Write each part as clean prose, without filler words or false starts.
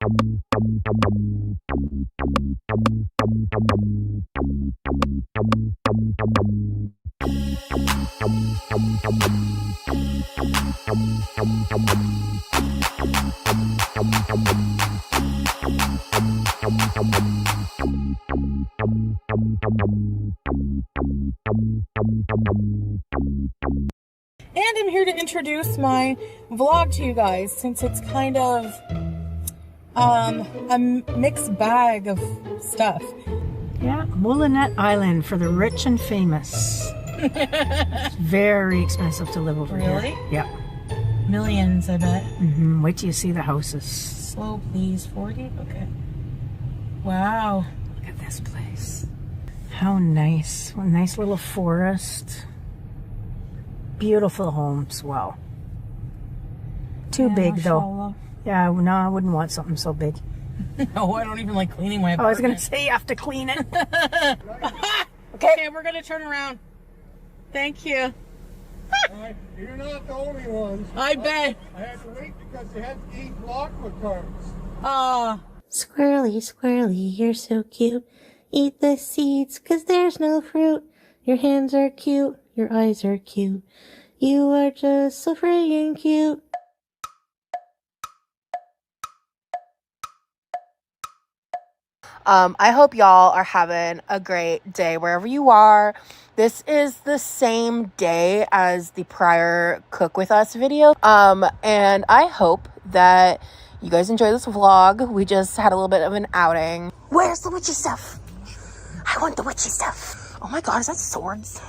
And I'm here to introduce my vlog to you guys, since it's kind of a mixed bag of stuff. Yeah, Moulinet Island for the rich and famous. It's very expensive to live over here. Really? Yeah. Millions, I bet. Wait till you see the houses. Slow, please. 40? Okay. Wow. Look at this place. How nice. A nice little forest. Beautiful homes. Wow. Too big though. Yeah, no, I wouldn't want something so big. No, I don't even like cleaning my apartment. I was going to say you have to clean it. Okay, we're going to turn around. Thank you. You're not the only ones. I bet. I had to wait because they had to eat blockwood cards. Squirrely, squirrely, you're so cute. Eat the seeds, 'cause there's no fruit. Your hands are cute, your eyes are cute. You are just so friggin' cute. I hope y'all are having a great day wherever you are. This is the same day as the prior Cook With Us video. And I hope that you guys enjoy this vlog. We just had a little bit of an outing. Where's the witchy stuff? I want the witchy stuff. Oh my God, is that swords?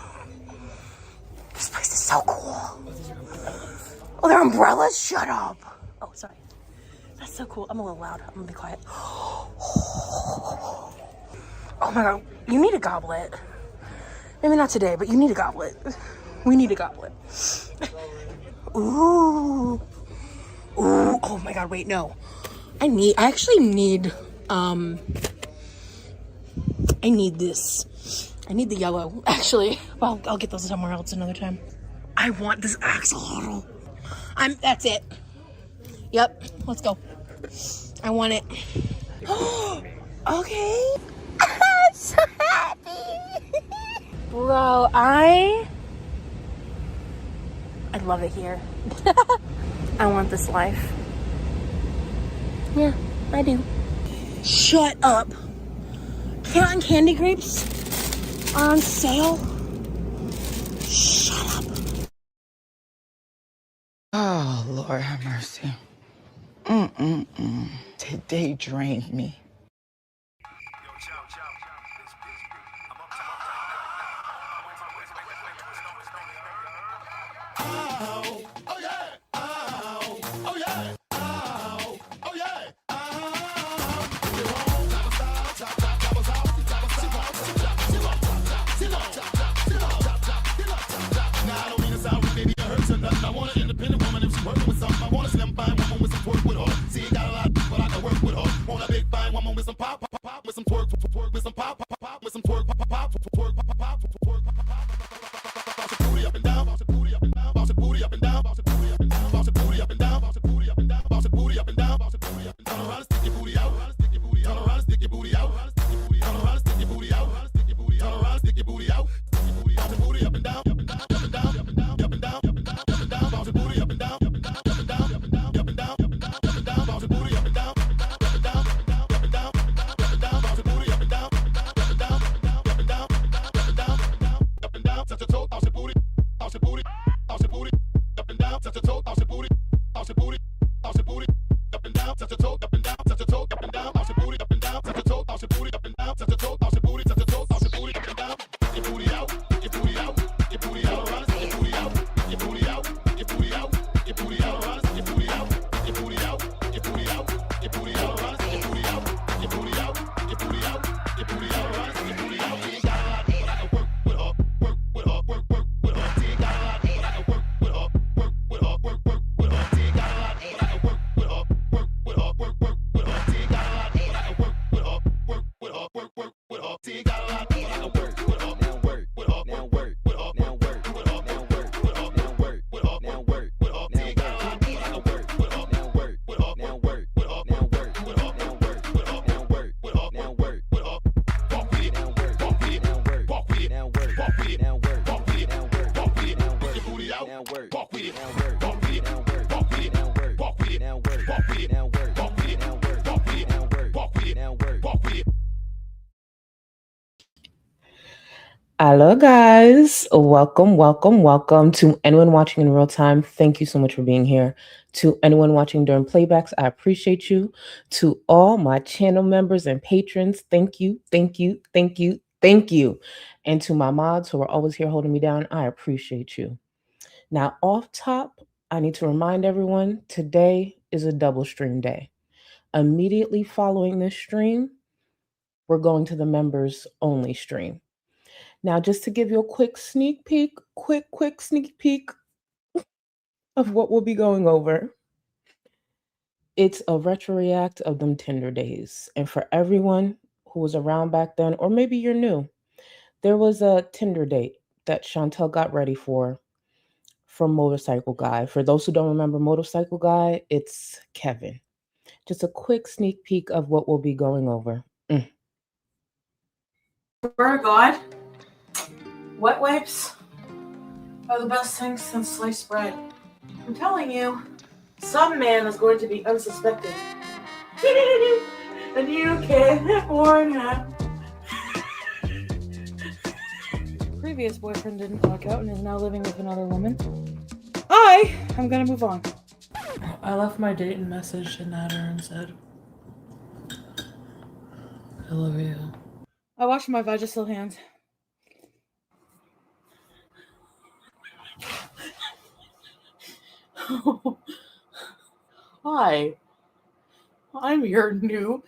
This place is so cool. Oh, they're umbrellas? Shut up. Oh, sorry. That's so cool. I'm a little loud. I'm gonna be quiet. Oh my God, you need a goblet. Maybe not today, but you need a goblet. We need a goblet. Ooh. Ooh. Oh my God, wait, no. I actually need this. I need the yellow, actually. Well, I'll get those somewhere else another time. I want this axolotl. That's it. Yep, let's go. I want it. Okay. I'm so happy. Bro, I love it here. I want this life. Yeah, I do. Shut up. Cotton candy grapes are on sale. Shut up. Oh, Lord have mercy. Today drained me. Work Hello, guys. Welcome to anyone watching in real time. Thank you so much for being here. To anyone watching during playbacks, I appreciate you. To all my channel members and patrons, thank you. And to my mods who are always here holding me down, I appreciate you. Now, off top, I need to remind everyone today is a double stream day. Immediately following this stream, we're going to the members only stream. Now, just to give you a quick sneak peek of what we'll be going over. It's a retro react of them Tinder days. And for everyone who was around back then, or maybe you're new, there was a Tinder date that Shantel got ready for Motorcycle Guy. For those who don't remember Motorcycle Guy, it's Kevin. Just a quick sneak peek of what we'll be going over. Swear to God, wet wipes are the best things since sliced bread. I'm telling you, some man is going to be unsuspected. And you can't warn him. Previous boyfriend didn't work out and is now living with another woman. I'm gonna move on. I left my date and message and at her and said, I love you. I washed my Vagisil hands. Hi, I'm your new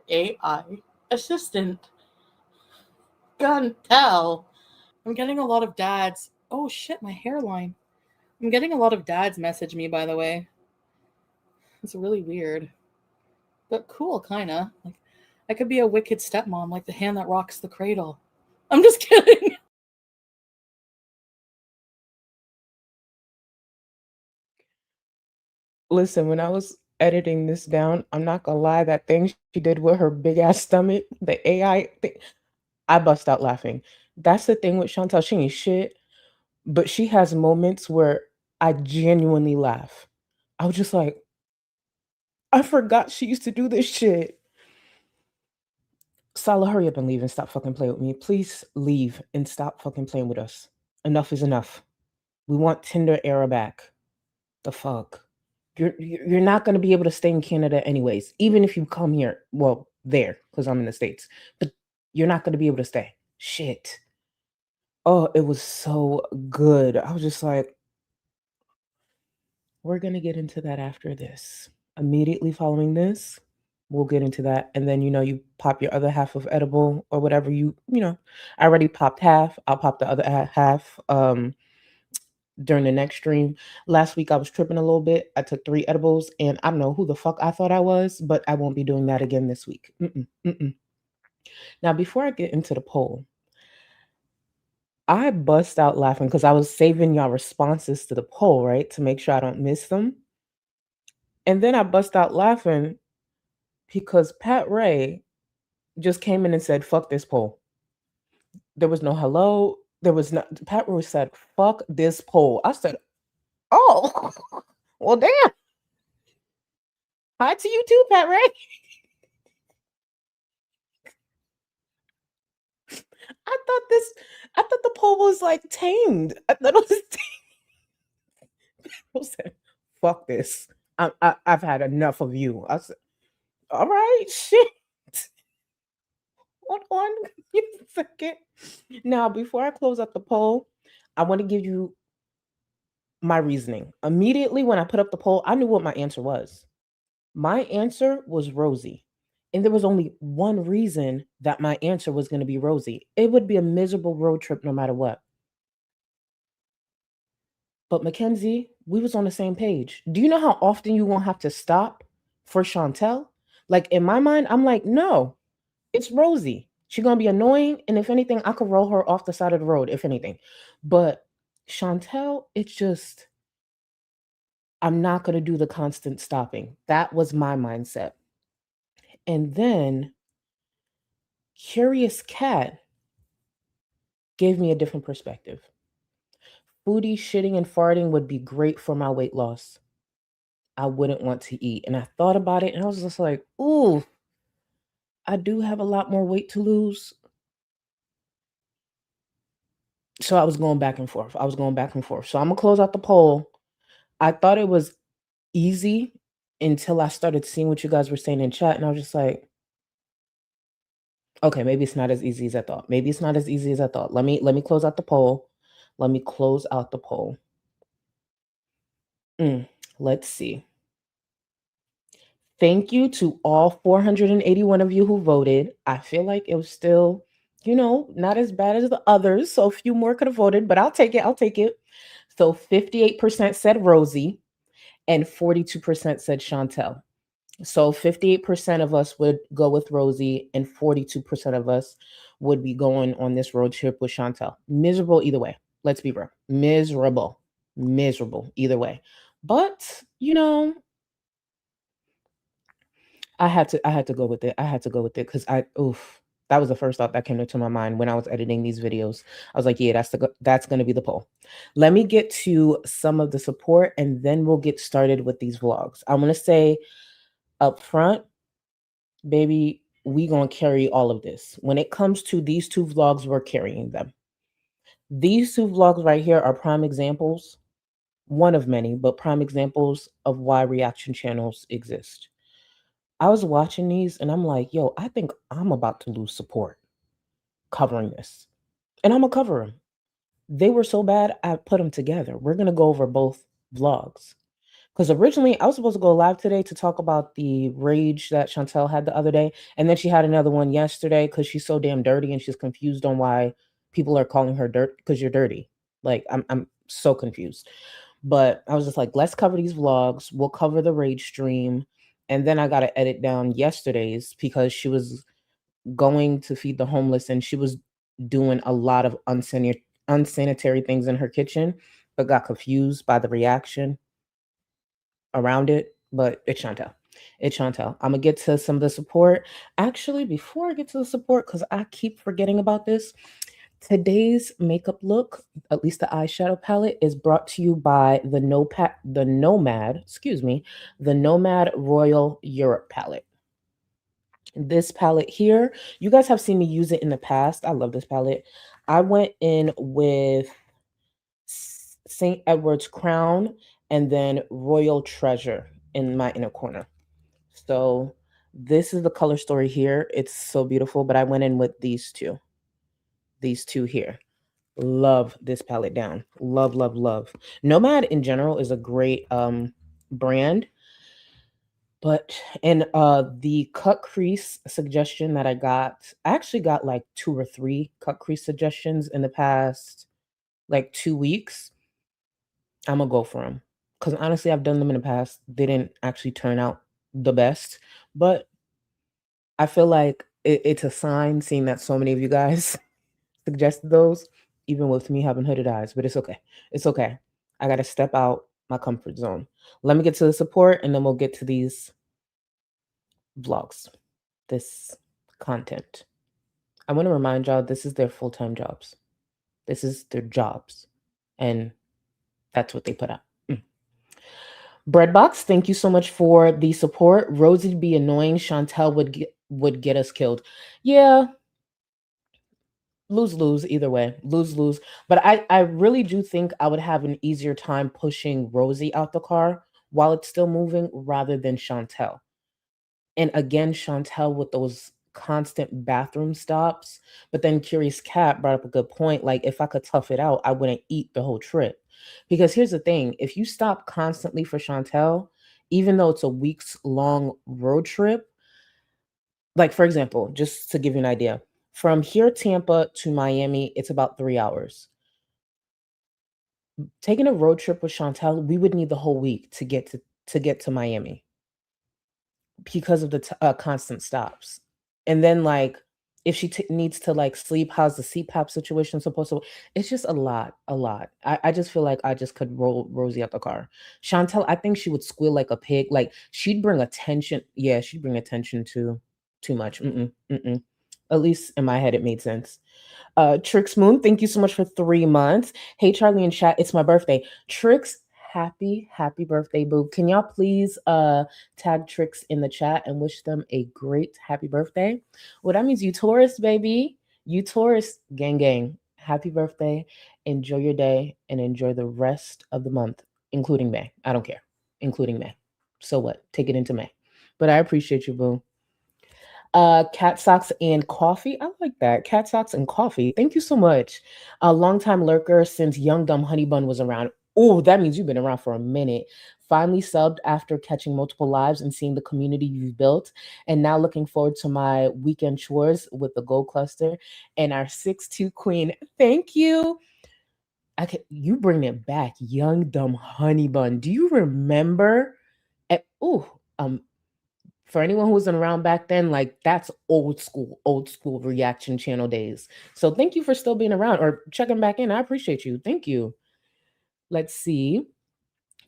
AI assistant. Shantel. I'm getting a lot of dads. Oh shit, my hairline. I'm getting a lot of dads message me, by the way. It's really weird. But cool, kinda. Like, I could be a wicked stepmom, like the hand that rocks the cradle. I'm just kidding. Listen, when I was editing this down, I'm not gonna lie, that thing she did with her big ass stomach, the AI thing, I bust out laughing. That's the thing with Chantel. She ain't shit, but she has moments where I genuinely laugh. I was just like, I forgot she used to do this shit. Salah, hurry up and leave and stop fucking playing with me. Please leave and stop fucking playing with us. Enough is enough. We want Tinder era back. The fuck? You're not going to be able to stay in Canada anyways, even if you come here. Well, there, because I'm in the States. But you're not going to be able to stay. Shit. Oh, it was so good. I was just like, we're going to get into that after this. Immediately following this, we'll get into that. And then, you pop your other half of edible or whatever I already popped half. I'll pop the other half during the next stream. Last week I was tripping a little bit. I took 3 edibles and I don't know who the fuck I thought I was, but I won't be doing that again this week. Now, before I get into the poll, I bust out laughing because I was saving y'all responses to the poll, right? To make sure I don't miss them. And then I bust out laughing because Pat Ray just came in and said, fuck this poll. There was no hello. There was no, Pat Ray said, fuck this poll. I said, oh, well, damn. Hi to you too, Pat Ray. I thought the poll was like tamed. I thought it was tamed. People said, fuck this. I've had enough of you. I said, all right, shit. Hold on a second. Now, before I close up the poll, I want to give you my reasoning. Immediately when I put up the poll, I knew what my answer was. My answer was Rosie. And there was only one reason that my answer was going to be Rosie. It would be a miserable road trip no matter what. But Mackenzie, we was on the same page. Do you know how often you won't have to stop for Shantel? Like in my mind, I'm like, no, it's Rosie. She's going to be annoying. And if anything, I could roll her off the side of the road, if anything. But Shantel, it's just, I'm not going to do the constant stopping. That was my mindset. And then Curious Cat gave me a different perspective. Foodie shitting and farting would be great for my weight loss. I wouldn't want to eat. And I thought about it and I was just like, ooh, I do have a lot more weight to lose. So I was going back and forth. So I'm gonna close out the poll. I thought it was easy until I started seeing what you guys were saying in chat, and I was just like, okay, maybe it's not as easy as I thought. Let me close out the poll. Let's see. Thank you to all 481 of you who voted. I feel like it was still, not as bad as the others. So a few more could have voted, but I'll take it. So 58% said Rosie and 42% said Shantel. So 58% of us would go with Rosie and 42% of us would be going on this road trip with Shantel. Miserable either way. Let's be real. Miserable either way. But, I had to go with it. Because that was the first thought that came into my mind when I was editing these videos. I was like, yeah, that's going to be the poll. Let me get to some of the support and then we'll get started with these vlogs. I'm going to say up front, baby, we going to carry all of this. When it comes to these two vlogs, we're carrying them. These two vlogs right here are prime examples, one of many, but prime examples of why reaction channels exist. I was watching these and I'm like, yo, I think I'm about to lose support covering this. And I'm going to cover them. They were so bad, I put them together. We're going to go over both vlogs. Because originally I was supposed to go live today to talk about the rage that Shantel had the other day. And then she had another one yesterday because she's so damn dirty and she's confused on why people are calling her dirt because you're dirty. Like, I'm so confused. But I was just like, let's cover these vlogs. We'll cover the rage stream. And then I got to edit down yesterday's because she was going to feed the homeless and she was doing a lot of unsanitary things in her kitchen, but got confused by the reaction around it. But it's Shantel. I'm going to get to some of the support. Actually, before I get to the support, because I keep forgetting about this, today's makeup look, at least the eyeshadow palette, is brought to you by the Nomad Royal Europe palette. This palette here, you guys have seen me use it in the past. I love this palette. I went in with St. Edward's Crown and then Royal Treasure in my inner corner. So this is the color story here. It's so beautiful, but I went in with these two here. Love this palette down. Love. Nomad in general is a great brand. But in the cut crease suggestion that I actually got like 2 or 3 cut crease suggestions in the past like 2 weeks. I'm gonna go for them. Because honestly, I've done them in the past. They didn't actually turn out the best. But I feel like it's a sign seeing that so many of you guys suggested those, even with me having hooded eyes. But it's okay. I got to step out my comfort zone. Let me get to the support and then we'll get to these vlogs, this content. I want to remind y'all, this is their full-time jobs. This is their jobs. And that's what they put out. Breadbox, thank you so much for the support. Rosie'd be annoying. Shantel would get us killed. Yeah. Lose either way. Lose. But I really do think I would have an easier time pushing Rosie out the car while it's still moving rather than Shantel. And again, Shantel with those constant bathroom stops. But then Curious Cat brought up a good point. Like, if I could tough it out, I wouldn't eat the whole trip. Because here's the thing. If you stop constantly for Shantel, even though it's a weeks long road trip, like, for example, just to give you an idea, from here, Tampa to Miami, it's about 3 hours. Taking a road trip with Shantel, we would need the whole week to get to Miami because of the constant stops. And then, like, if she needs to like sleep, how's the CPAP situation supposed to? It's just a lot. I just feel like I just could roll Rosie out the car. Shantel, I think she would squeal like a pig. Like, she'd bring attention. Yeah, she'd bring attention to too much. At least in my head, it made sense. Trix Moon, thank you so much for 3 months. Hey, Charlie and chat, it's my birthday. Trix, happy birthday, boo. Can y'all please tag Trix in the chat and wish them a great happy birthday? Well, that means you Taurus, baby. You Taurus, gang. happy birthday. Enjoy your day and enjoy the rest of the month, including May. I don't care, including May. So what? Take it into May. But I appreciate you, boo. Cat socks and coffee. I like that. Cat socks and coffee. Thank you so much. A longtime lurker since Young Dumb Honey Bun was around. Oh, that means you've been around for a minute. Finally subbed after catching multiple lives and seeing the community you've built. And now looking forward to my weekend chores with the Gold Cluster and our 6'2 queen. Thank you. You bring it back, Young Dumb Honey Bun. Do you remember? For anyone who wasn't around back then, like that's old school reaction channel days. So thank you for still being around or checking back in. I appreciate you. Thank you. Let's see.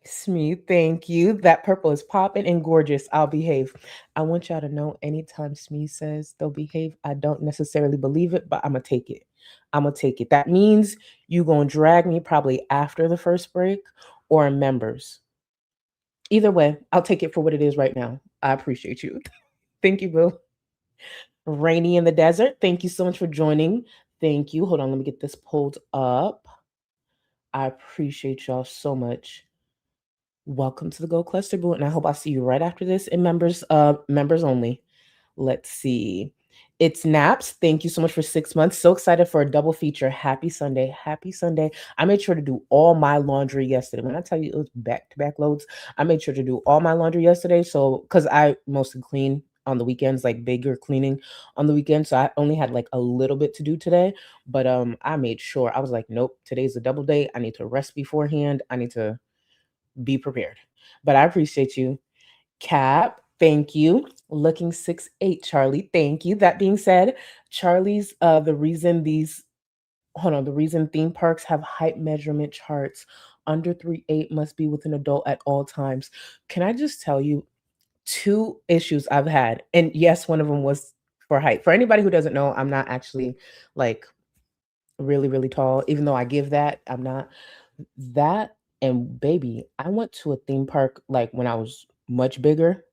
Smee, thank you. That purple is popping and gorgeous. I'll behave. I want y'all to know anytime Smee says they'll behave, I don't necessarily believe it, but I'm going to take it. I'm going to take it. That means you're going to drag me probably after the first break or in members. Either way, I'll take it for what it is right now. I appreciate you. Thank you, Boo. Rainy in the Desert, thank you so much for joining. Thank you. Hold on, let me get this pulled up. I appreciate y'all so much. Welcome to the Gold Cluster, Boo, and I hope I see you right after this in members only. Let's see. It's Naps. Thank you so much for 6 months. So excited for a double feature. Happy Sunday. Happy Sunday. I made sure to do all my laundry yesterday. When I tell you it was back-to-back loads, I made sure to do all my laundry yesterday. So, because I mostly clean on the weekends, like bigger cleaning on the weekends. So I only had like a little bit to do today. But I made sure. I was like, nope, today's a double day. I need to rest beforehand. I need to be prepared. But I appreciate you. Cap, thank you. Looking 6'8", Charlie, thank you. That being said, Charlie's the reason theme parks have height measurement charts under 3'8" must be with an adult at all times. Can I just tell you 2 issues I've had? And yes, one of them was for height. For anybody who doesn't know, I'm not actually like really, really tall, even though I give that, I'm not. That and baby, I went to a theme park like when I was much bigger.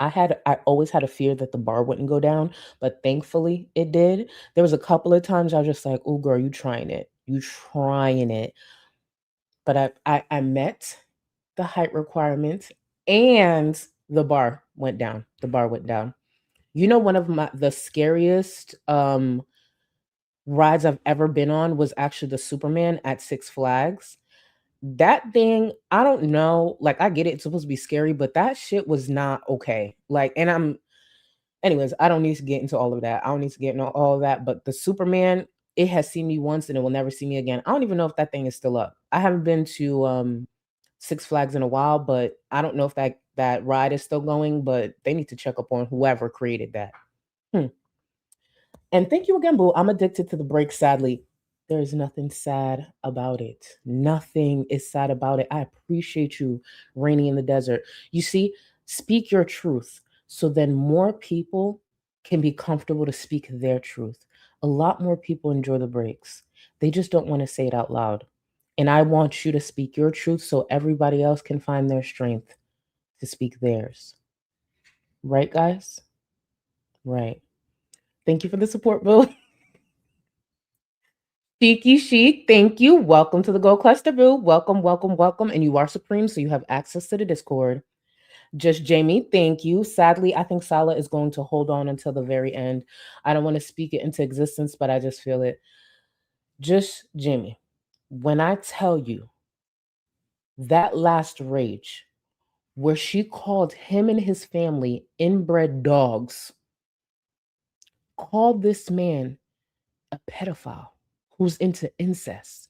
I always had a fear that the bar wouldn't go down, but thankfully it did. There was a couple of times I was just like, "Oh girl, you trying it. You trying it." But I met the height requirements and the bar went down. The bar went down. You know, one of the scariest rides I've ever been on was actually the Superman at Six Flags. That thing, I don't know, like I get it, it's supposed to be scary, but that shit was not okay. Like, and anyways, I don't need to get into all of that. I don't need to get into all of that, but the Superman, it has seen me once and it will never see me again. I don't even know if that thing is still up. I haven't been to Six Flags in a while, but I don't know if that ride is still going, but they need to check up on whoever created that. And thank you again, Boo. I'm addicted to the break, sadly. There is nothing sad about it. Nothing is sad about it. I appreciate you, Rainy in the Desert. You see, speak your truth so then more people can be comfortable to speak their truth. A lot more people enjoy the breaks. They just don't want to say it out loud. And I want you to speak your truth so everybody else can find their strength to speak theirs. Right, guys? Right. Thank you for the support, Boo. Cheeky Chic, thank you. Welcome to the Gold Cluster, Boo. Welcome, welcome, welcome. And you are supreme, so you have access to the Discord. Just Jamie, thank you. Sadly, I think Sala is going to hold on until the very end. I don't want to speak it into existence, but I just feel it. Just Jamie, when I tell you that last rage where she called him and his family inbred dogs, called this man a pedophile who's into incest.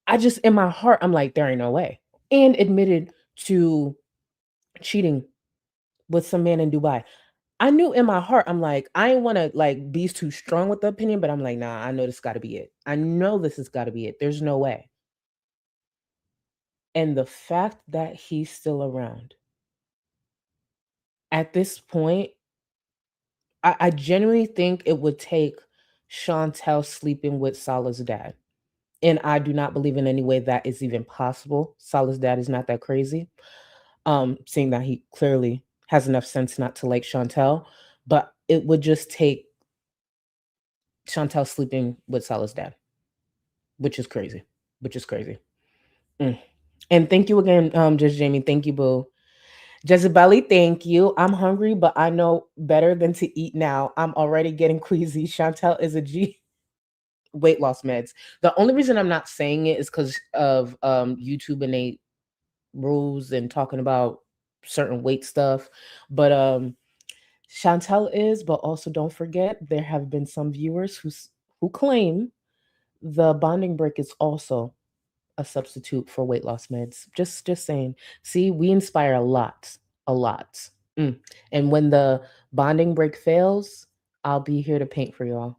I just, in my heart, I'm like, there ain't no way. And admitted to cheating with some man in Dubai. I knew in my heart, I'm like, I ain't want to like be too strong with the opinion, but I'm like, nah, I know this got to be it. I know this has got to be it. There's no way. And the fact that he's still around at this point, I genuinely think it would take Shantel sleeping with Salah's dad. And I do not believe in any way that is even possible. Salah's dad is not that crazy. Seeing that he clearly has enough sense not to like Shantel. But it would just take Shantel sleeping with Salah's dad. which is crazy. And thank you again, Just Jamie. Thank you, boo. Jezebeli, thank you. I'm hungry, but I know better than to eat now. I'm already getting queasy. Shantel is a G. Weight loss meds. The only reason I'm not saying it is because of YouTube and they rules and talking about certain weight stuff. But Chantel is, but also don't forget there have been some viewers who claim the bonding break is also a substitute for weight loss meds. Just saying. See, we inspire a lot. A lot. And when the bonding break fails, I'll be here to paint for y'all.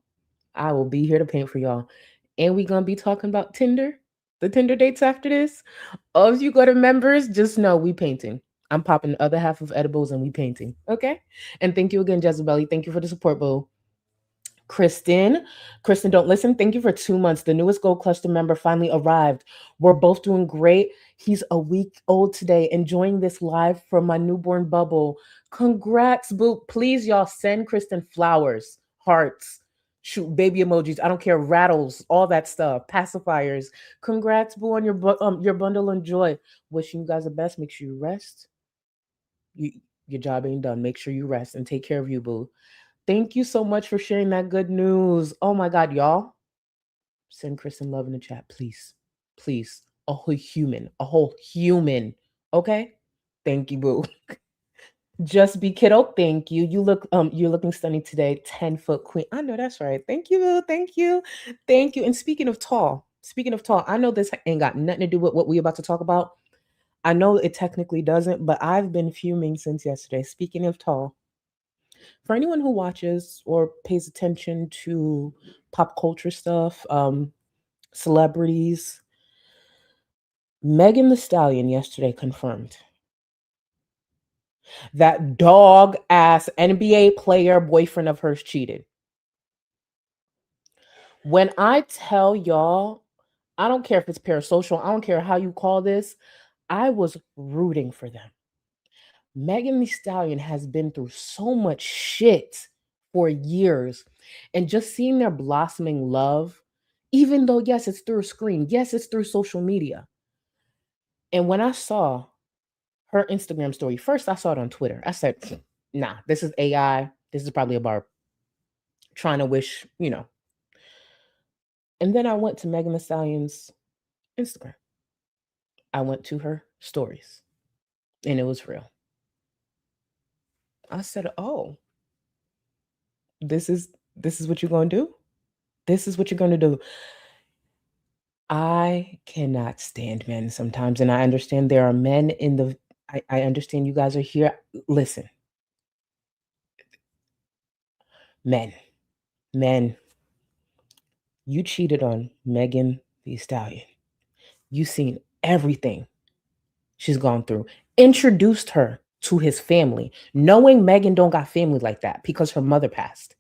I will be here to paint for y'all. And we gonna be talking about Tinder, the Tinder dates after this. Oh, if you go to members, just know we painting. I'm popping the other half of edibles and we painting. Okay? And thank you again, Jezebeli. Thank you for the support, boo. Kristen, don't listen. Thank you for 2 months. The newest Gold Cluster member finally arrived. We're both doing great. He's a week old today, enjoying this live from my newborn bubble. Congrats, boo. Please, y'all, send Kristen flowers, hearts, shoot baby emojis. I don't care, rattles, all that stuff, pacifiers. Congrats, boo, on your bundle of joy. Wishing you guys the best. Make sure you rest. Your job ain't done. Make sure you rest and take care of you, boo. Thank you so much for sharing that good news. Oh my God, y'all. Send Kristen love in the chat, please. Please. A whole human. Okay? Thank you, boo. Just be kiddo. Thank you. You're looking stunning today. 10-foot queen. I know that's right. Thank you, boo. Thank you. Thank you. And speaking of tall, I know this ain't got nothing to do with what we about to talk about. I know it technically doesn't, but I've been fuming since yesterday. Speaking of tall, for anyone who watches or pays attention to pop culture stuff, celebrities, Megan Thee Stallion yesterday confirmed that dog ass NBA player boyfriend of hers cheated. When I tell y'all, I don't care if it's parasocial, I don't care how you call this, I was rooting for them. Megan Thee Stallion has been through so much shit for years, and just seeing their blossoming love, even though, yes, it's through a screen, yes, it's through social media. And when I saw her Instagram story, first I saw it on Twitter. I said, nah, this is AI. This is probably a barb trying to wish, And then I went to Megan Thee Stallion's Instagram. I went to her stories, and it was real. I said, oh, this is what you're going to do? This is what you're going to do. I cannot stand men sometimes, and I understand there are men in the I understand you guys are here. Listen. Men. You cheated on Megan Thee Stallion. You seen everything she's gone through. Introduced her to his family, knowing Megan don't got family like that because her mother passed.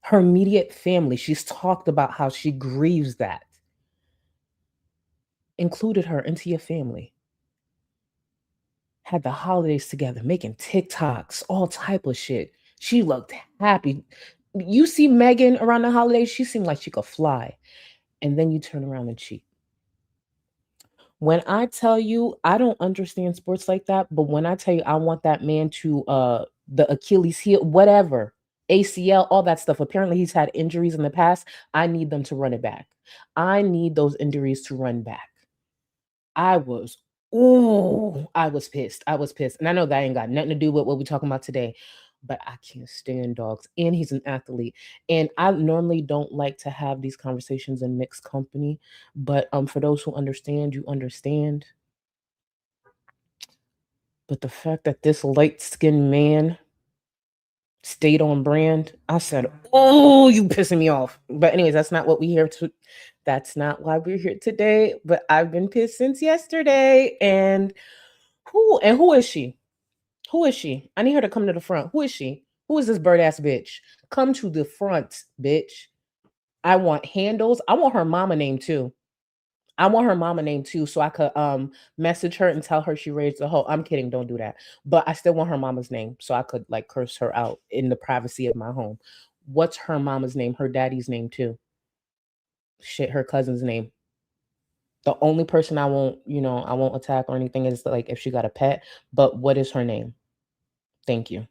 Her immediate family, she's talked about how she grieves that. Included her into your family. Had the holidays together, making TikToks, all type of shit. She looked happy. You see Megan around the holidays, she seemed like she could fly. And then you turn around and cheat. When I tell you, I don't understand sports like that, but when I tell you I want that man to the Achilles heel, whatever, ACL, all that stuff. Apparently he's had injuries in the past. I need them to run it back. I need those injuries to run back. I was pissed. And I know that ain't got nothing to do with what we're talking about today, but I can't stand dogs. And he's an athlete. And I normally don't like to have these conversations in mixed company, but for those who understand, you understand. But the fact that this light-skinned man stayed on brand, I said, oh, you pissing me off. But anyways, that's not what we here to. That's not why we're here today. But I've been pissed since yesterday. And who is she? Who is she? I need her to come to the front. Who is she? Who is this bird ass bitch? Come to the front, bitch. I want handles. I want her mama name too. So I could message her and tell her she raised a hoe. I'm kidding, don't do that. But I still want her mama's name so I could like curse her out in the privacy of my home. What's her mama's name? Her daddy's name too. shit, her cousin's name. The only person I won't, I won't attack or anything is like if she got a pet, but what is her name? Thank you.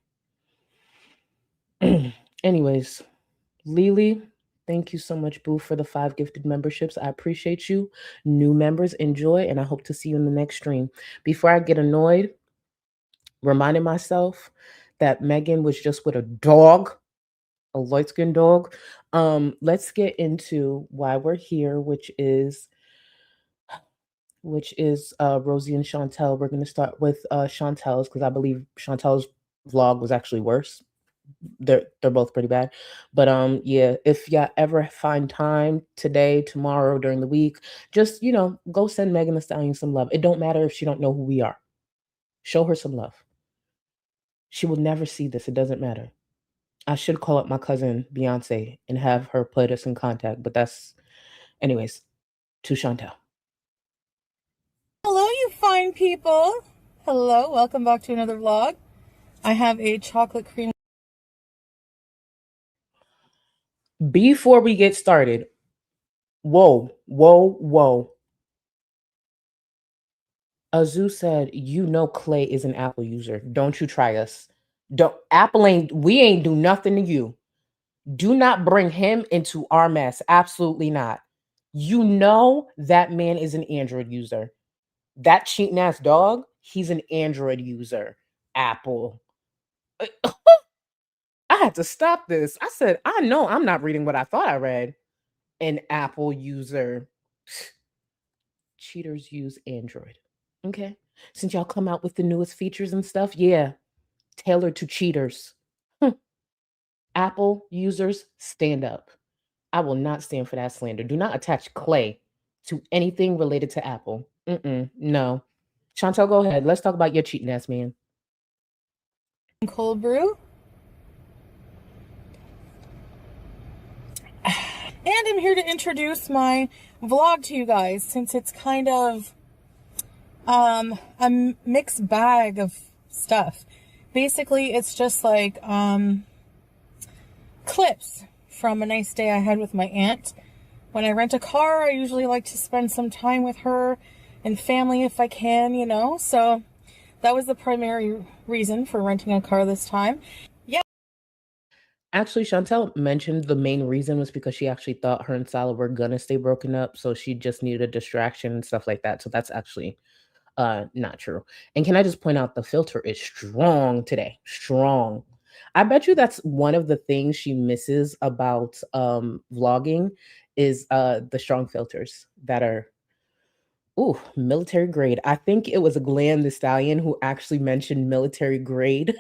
Anyways, Lily, thank you so much, boo, for the 5 gifted memberships. I appreciate you. New members, enjoy, and I hope to see you in the next stream. Before I get annoyed, reminding myself that Megan was just with a dog, a light-skinned dog. Let's get into why we're here, which is Rosie and Shantel. We're going to start with Shantel's because I believe Shantel's vlog was actually worse. They're both pretty bad. But yeah, if y'all ever find time today, tomorrow, during the week, just, go send Megan Thee Stallion some love. It don't matter if she don't know who we are. Show her some love. She will never see this. It doesn't matter. I should call up my cousin Beyonce and have her put us in contact, but that's, anyways, to Shantel. Hello, you fine people. Hello, welcome back to another vlog. I have a chocolate cream. Before we get started, whoa. Azu said, Clay is an Apple user. Don't you try us. We ain't do nothing to you. Do not bring him into our mess. Absolutely not. That man is an Android user. That cheating ass dog, he's an Android user. Apple. I had to stop this. I said, I know I'm not reading what I thought I read. An Apple user. Cheaters use Android. Okay. Since y'all come out with the newest features and stuff, yeah. Tailored to cheaters. Apple users, stand up. I will not stand for that slander. Do not attach Clay to anything related to Apple. No. Shantel, go ahead. Let's talk about your cheating ass man. Cold brew. And I'm here to introduce my vlog to you guys, since it's kind of a mixed bag of stuff. Basically, it's just like clips from a nice day I had with my aunt. When I rent a car, I usually like to spend some time with her and family if I can, so that was the primary reason for renting a car this time. Yeah. Actually, Shantel mentioned the main reason was because she actually thought her and Sala were gonna stay broken up, so she just needed a distraction and stuff like that. So that's actually not true. And can I just point out, the filter is strong today. Strong. I bet you that's one of the things she misses about vlogging is the strong filters that are military grade. I think it was a Glam the Stallion who actually mentioned military grade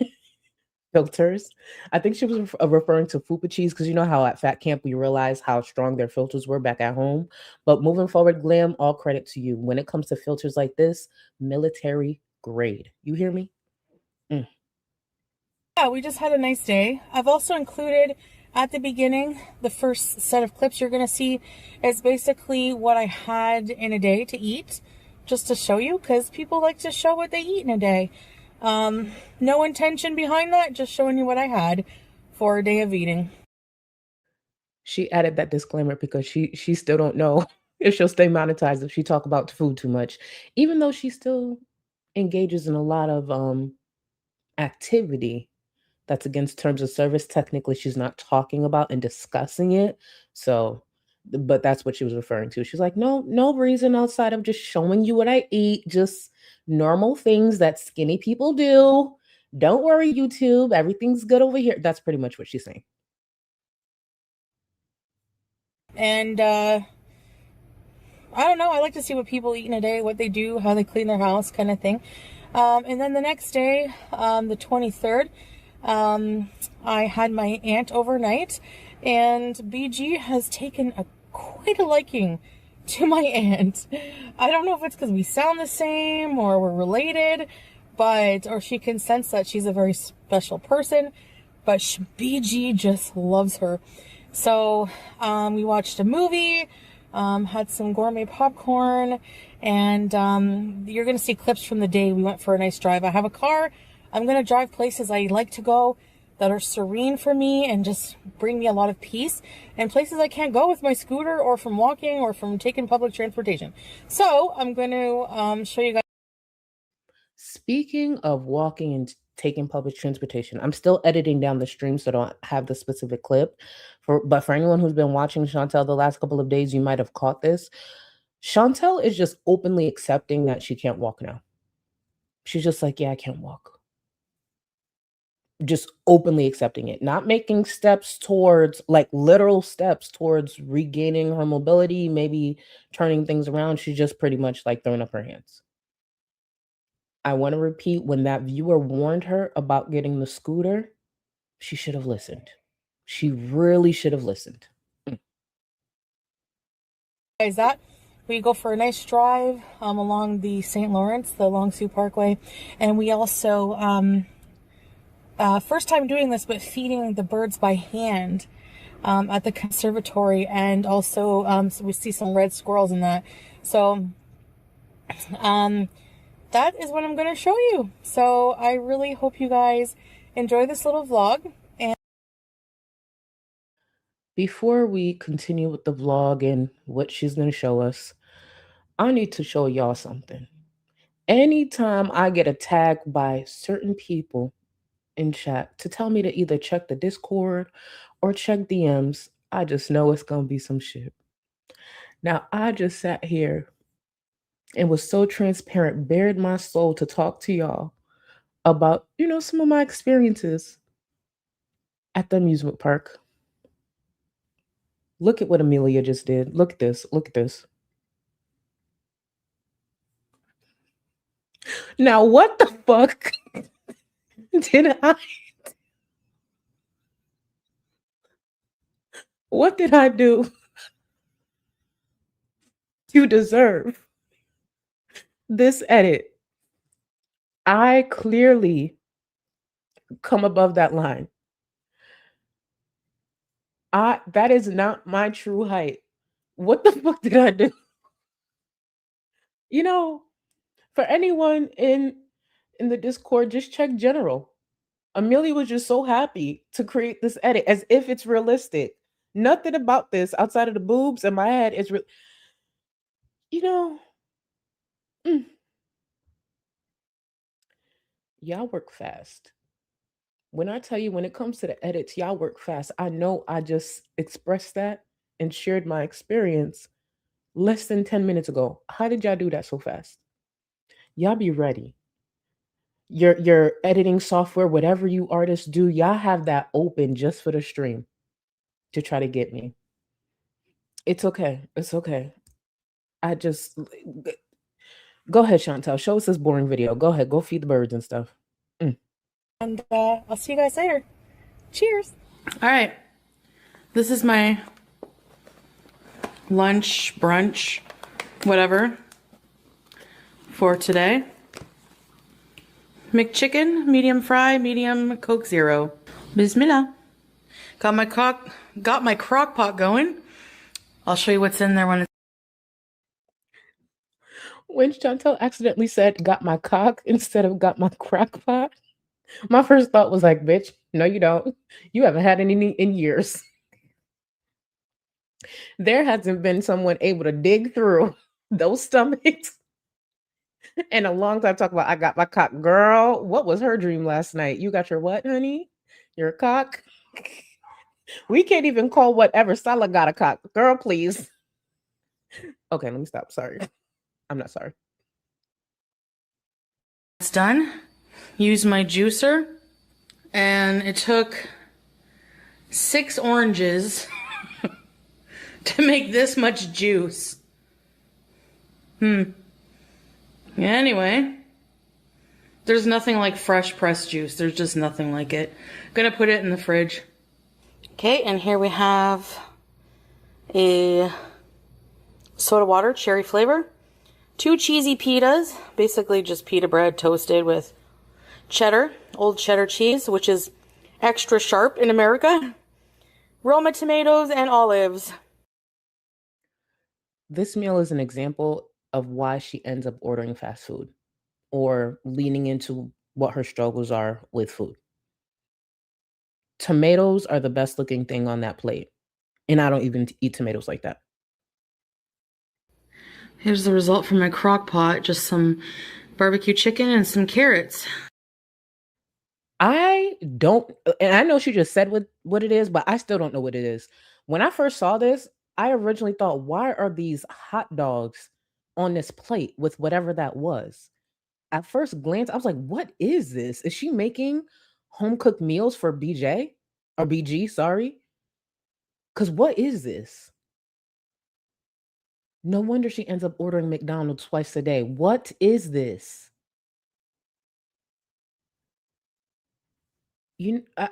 filters. I think she was referring to Fupa Cheese, because you know how at Fat Camp we realized how strong their filters were back at home. But moving forward, Glam, all credit to you. When it comes to filters like this, military grade. You hear me? Yeah, we just had a nice day. I've also included at the beginning, the first set of clips you're going to see is basically what I had in a day to eat, just to show you, because people like to show what they eat in a day. No intention behind that, just showing you what I had for a day of eating. She added that disclaimer because she still don't know if she'll stay monetized if she talk about food too much, even though she still engages in a lot of activity that's against terms of service. Technically, she's not talking about and discussing it. So, but that's what she was referring to. She's like, no reason outside of just showing you what I eat, just normal things that skinny people do. Don't worry, YouTube, everything's good over here. That's pretty much what she's saying. And I don't know, I like to see what people eat in a day, what they do, how they clean their house, kind of thing. And then the next day, the 23rd, I had my aunt overnight, and BG has taken quite a liking to my aunt. I don't know if it's because we sound the same or we're related, or she can sense that she's a very special person, but BG just loves her. So we watched a movie, had some gourmet popcorn, and you're going to see clips from the day we went for a nice drive. I have a car. I'm going to drive places I like to go. that are serene for me and just bring me a lot of peace, and places I can't go with my scooter or from walking or from taking public transportation. So I'm going to show you guys. Speaking of walking and taking public transportation, I'm still editing down the stream, so I don't have the specific clip. But for anyone who's been watching Shantel the last couple of days, you might have caught this. Shantel is just openly accepting that she can't walk now. She's just like, yeah, I can't walk. Just openly accepting it, not making steps towards, like literal steps towards regaining her mobility, maybe turning things around. She's just pretty much like throwing up her hands. I want to repeat, when that viewer warned her about getting the scooter, she should have listened. She really should have listened. Guys, that we go for a nice drive along the St. Lawrence, the Long Sault Parkway, and we also first time doing this, but feeding the birds by hand at the conservatory, and also so we see some red squirrels in that. So that is what I'm going to show you. So I really hope you guys enjoy this little vlog. And before we continue with the vlog and what she's going to show us, I need to show y'all something. Anytime I get attacked by certain people in chat to tell me to either check the Discord or check DMs, I just know it's going to be some shit. Now, I just sat here and was so transparent, bared my soul to talk to y'all about, some of my experiences at the amusement park. Look at what Amelia just did. Look at this. Look at this. Now, what the fuck did I... What did I do to deserve this edit? I clearly come above that line. That is not my true height. What the fuck did I do? For anyone in the Discord, just check general. Amelia was just so happy to create this edit as if it's realistic. Nothing about this outside of the boobs and my head is real. Y'all work fast. When I tell you, when it comes to the edits, y'all work fast. I know I just expressed that and shared my experience less than 10 minutes ago. How did y'all do that so fast? Y'all be ready. Your editing software, whatever you artists do, y'all have that open just for the stream to try to get me. It's okay. It's okay. I just... Go ahead, Shantel. Show us this boring video. Go ahead. Go feed the birds and stuff. And I'll see you guys later. Cheers. All right. This is my lunch, brunch, whatever for today. McChicken, medium fry, medium Coke Zero. Bismillah. Got my crock pot going. I'll show you what's in there when Shantel accidentally said got my cock instead of got my crack pot, my first thought was like, bitch, no, you don't. You haven't had any in years. There hasn't been someone able to dig through those stomachs in a long time. Talk about I got my cock. Girl, what was her dream last night? You got your what, honey? Your cock? We can't even call whatever Salah got a cock. Girl, please. Okay, let me stop. Sorry. I'm not sorry. It's done. Use my juicer, and it took 6 oranges to make this much juice. Anyway, there's nothing like fresh pressed juice. There's just nothing like it. Gonna put it in the fridge. Okay, and here we have a soda water, cherry flavor. 2 cheesy pitas, basically just pita bread toasted with cheddar, old cheddar cheese, which is extra sharp in America. Roma tomatoes and olives. This meal is an example of why she ends up ordering fast food or leaning into what her struggles are with food. Tomatoes are the best looking thing on that plate. And I don't even eat tomatoes like that. Here's the result from my crock pot. Just some barbecue chicken and some carrots. I don't, and I know she just said what it is, but I still don't know what it is. When I first saw this, I originally thought, why are these hot dogs on this plate with whatever that was? At first glance, I was like, what is this? Is she making home cooked meals for BJ or BG? Sorry. Because what is this? No wonder she ends up ordering McDonald's twice a day. What is this?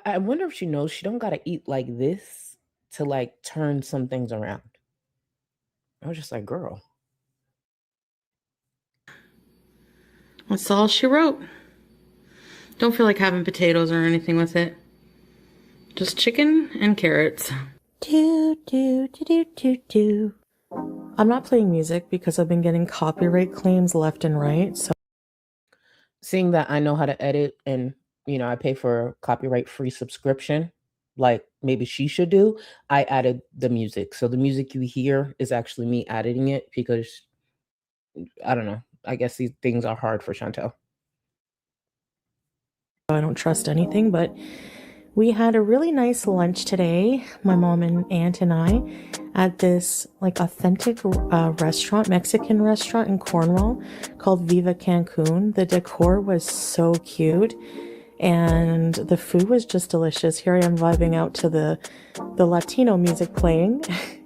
I wonder if she knows she don't gotta eat like this to like turn some things around. I was just like, girl. That's all she wrote. Don't feel like having potatoes or anything with it. Just chicken and carrots. Do, do, do, do, do, do. I'm not playing music because I've been getting copyright claims left and right. So Seeing that I know how to edit and I pay for a copyright free subscription, like maybe she should do, I added the music. So the music you hear is actually me editing it because I don't know. I guess these things are hard for Shantel. I don't trust anything, but we had a really nice lunch today, my mom and aunt and I, at this like authentic restaurant, Mexican restaurant in Cornwall called Viva Cancun. The decor was so cute and the food was just delicious. Here I am vibing out to the Latino music playing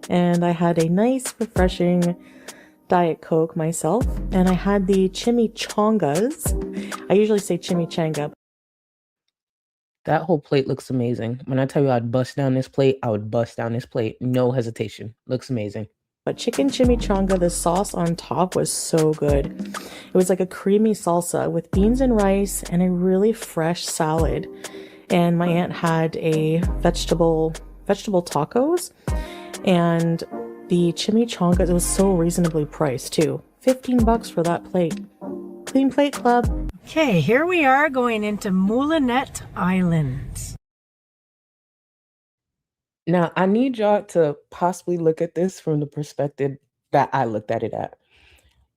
and I had a nice refreshing Diet Coke myself and I had the chimichangas. I usually say chimichanga. That whole plate looks amazing. When I tell you I'd bust down this plate, I would bust down this plate. No hesitation. Looks amazing. But chicken chimichanga, the sauce on top was so good. It was like a creamy salsa with beans and rice and a really fresh salad. And my aunt had a vegetable tacos and the chimichangas, it was so reasonably priced too. $15 for that plate. Clean Plate Club. Okay, here we are going into Moulinet Island. Now, I need y'all to possibly look at this from the perspective that I looked at it at.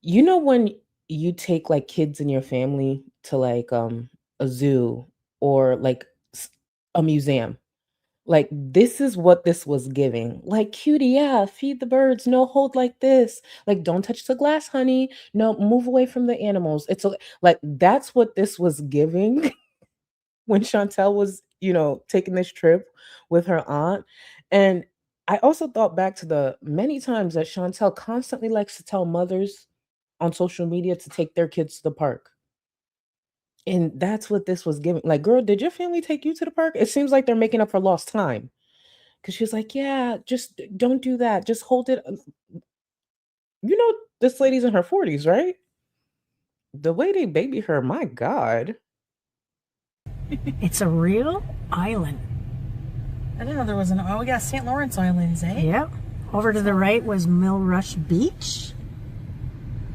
You know when you take like kids in your family to like a zoo or like a museum? Like this is what this was giving. Like, cutie, yeah, feed the birds, no hold like this. Like, don't touch the glass, honey. No, move away from the animals. It's like that's what this was giving when Shantel was, taking this trip with her aunt. And I also thought back to the many times that Shantel constantly likes to tell mothers on social media to take their kids to the park. And that's what this was giving. Like, girl, did your family take you to the park? It seems like they're making up for lost time. Because she was like, yeah, just don't do that. Just hold it. This lady's in her 40s, right? The way they baby her, my God. It's a real island. I didn't know there was oh yeah, St. Lawrence Islands, eh? Yep. Over to the right was Millrush Beach,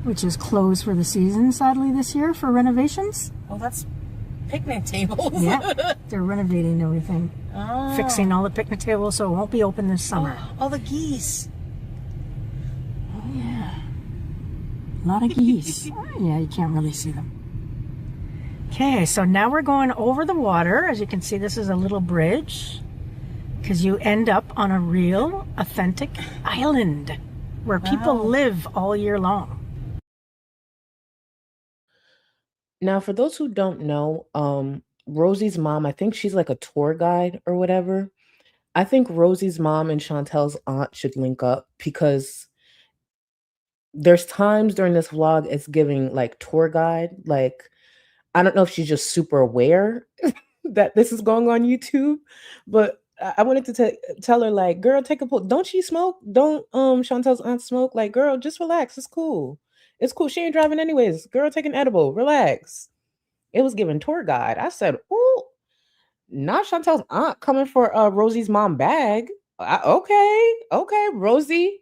which is closed for the season, sadly, this year for renovations. Oh, that's picnic tables. Yeah, they're renovating everything. Oh. Fixing all the picnic tables so it won't be open this summer. Oh, all the geese. Oh, yeah. A lot of geese. Yeah, you can't really see them. Okay, so now we're going over the water. As you can see, this is a little bridge because you end up on a real, authentic island where people live all year long. Now, for those who don't know, Rosie's mom, I think she's like a tour guide or whatever. I think Rosie's mom and Chantel's aunt should link up because there's times during this vlog it's giving like tour guide. Like, I don't know if she's just super aware that this is going on YouTube, but I wanted to tell her like, girl, take a pull. Don't she smoke? Don't Chantel's aunt smoke? Like, girl, just relax. It's cool. It's cool. She ain't driving anyways. Girl, take an edible. Relax. It was giving tour guide. I said, ooh, not Chantel's aunt coming for Rosie's mom bag. Okay, Rosie,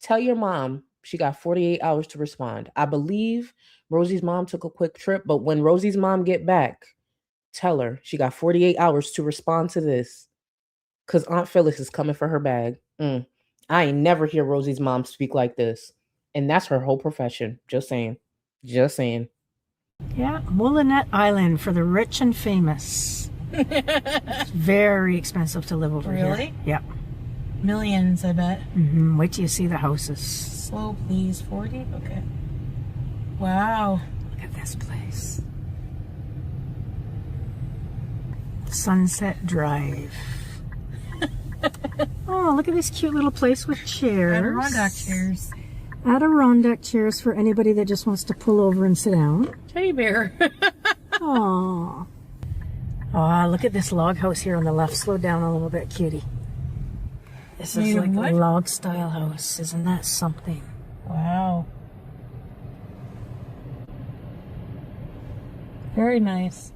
tell your mom she got 48 hours to respond. I believe Rosie's mom took a quick trip, but when Rosie's mom get back, Tell her she got 48 hours to respond to this, because Aunt Phyllis is coming for her bag. I ain't never hear Rosie's mom speak like this. And that's her whole profession. Just saying. Just saying. Yeah, Moulinet Island for the rich and famous. It's very expensive to live over here. Really? Yeah. Millions, I bet. Wait till you see the houses. Slow, please. 40? Okay. Wow. Look at this place. Sunset Drive. Oh, look at this cute little place with chairs. Adirondack chairs. Adirondack chairs for anybody that just wants to pull over and sit down. Teddy bear. Aww. Oh, look at this log house here on the left. Slow down a little bit, cutie. This is like a log style house. Isn't that something? Wow. Very nice.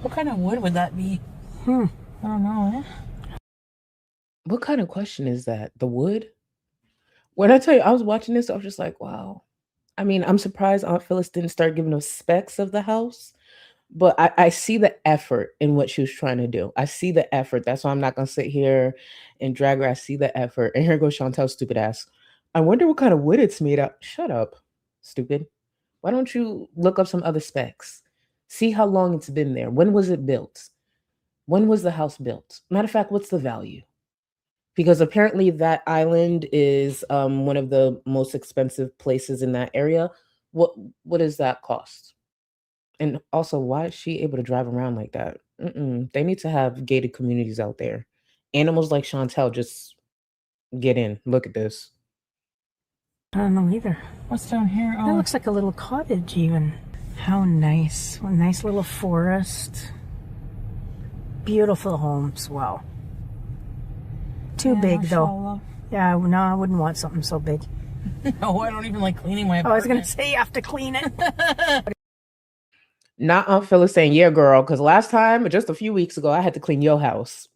What kind of wood would that be? I don't know. What kind of question is that? The wood? When I tell you, I was watching this, I was just like, wow. I mean, I'm surprised Aunt Phyllis didn't start giving us specs of the house, but I see the effort in what she was trying to do. I see the effort. That's why I'm not going to sit here and drag her. I see the effort. And here goes Shantel's stupid ass. I wonder what kind of wood it's made out. Shut up, stupid. Why don't you look up some other specs? See how long it's been there. When was it built? When was the house built? Matter of fact, what's the value? Because apparently that island is one of the most expensive places in that area. What does that cost? And also, why is she able to drive around like that? They need to have gated communities out there. Animals like Shantel just get in. Look at this. I don't know either. What's down here? That looks like a little cottage even. How nice. A nice little forest. Beautiful homes. Wow. Too big though. Yeah, no, I wouldn't want something so big. No, I don't even like cleaning my apartment. I was going to say you have to clean it. Not Aunt Phyllis saying, yeah, girl, because last time, just a few weeks ago, I had to clean your house.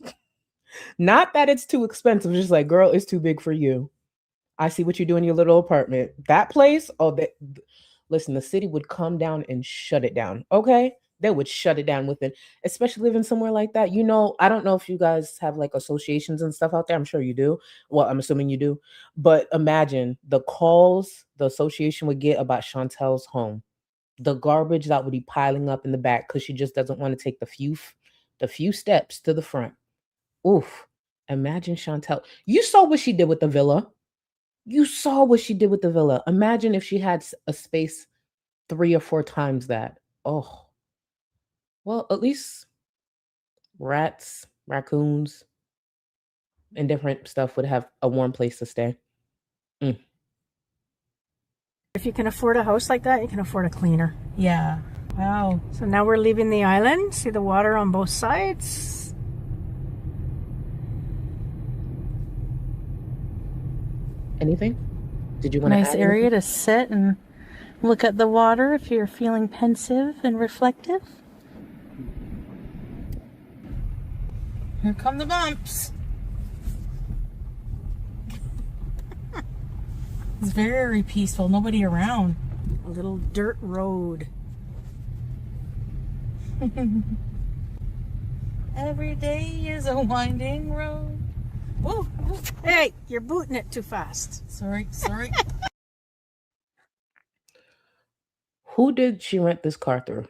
Not that it's too expensive, just like, girl, it's too big for you. I see what you do in your little apartment. That place, listen, the city would come down and shut it down, okay? They would shut it down within, especially living somewhere like that. You know, I don't know if you guys have like associations and stuff out there. I'm sure you do. Well, I'm assuming you do. But imagine the calls the association would get about Chantel's home. The garbage that would be piling up in the back because she just doesn't want to take the few steps to the front. Oof. Imagine Shantel. You saw what she did with the villa. You saw what she did with the villa. Imagine if she had a space 3 or 4 times that. Oh. Well, at least rats, raccoons, and different stuff would have a warm place to stay. If you can afford a house like that, you can afford a cleaner. Yeah. Wow. So now we're leaving the island. See the water on both sides. Anything? Did you want Nice to add area anything? to sit and look at the water if you're feeling pensive and reflective. Here come the bumps. It's very peaceful. Nobody around. A little dirt road. Every day is a winding road. Whoa. Hey, you're booting it too fast. Sorry. Who did she rent this car through?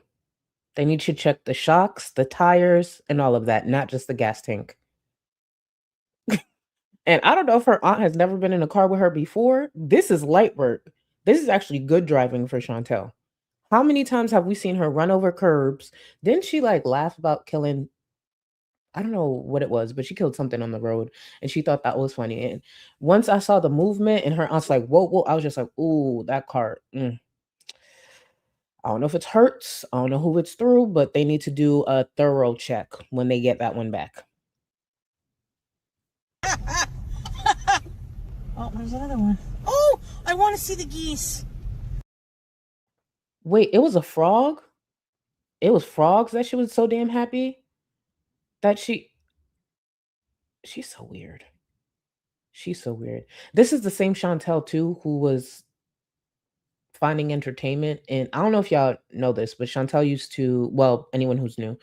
They need to check the shocks, the tires, and all of that, not just the gas tank. And I don't know if her aunt has never been in a car with her before. This is light work. This is actually good driving for Shantel. How many times have we seen her run over curbs? Didn't she like laugh about killing? I don't know what it was, but she killed something on the road and she thought that was funny. And once I saw the movement and her aunt's like, whoa, I was just like, ooh, that car. I don't know if it's Hertz. I don't know who it's through, but they need to do a thorough check when they get that one back. Oh, there's another one. Oh, I want to see the geese. Wait, it was a frog? It was frogs that she was so damn happy that she's so weird. She's so weird. This is the same Shantel too, who was finding entertainment. And I don't know if y'all know this, but Chantel used to, well, anyone who's new,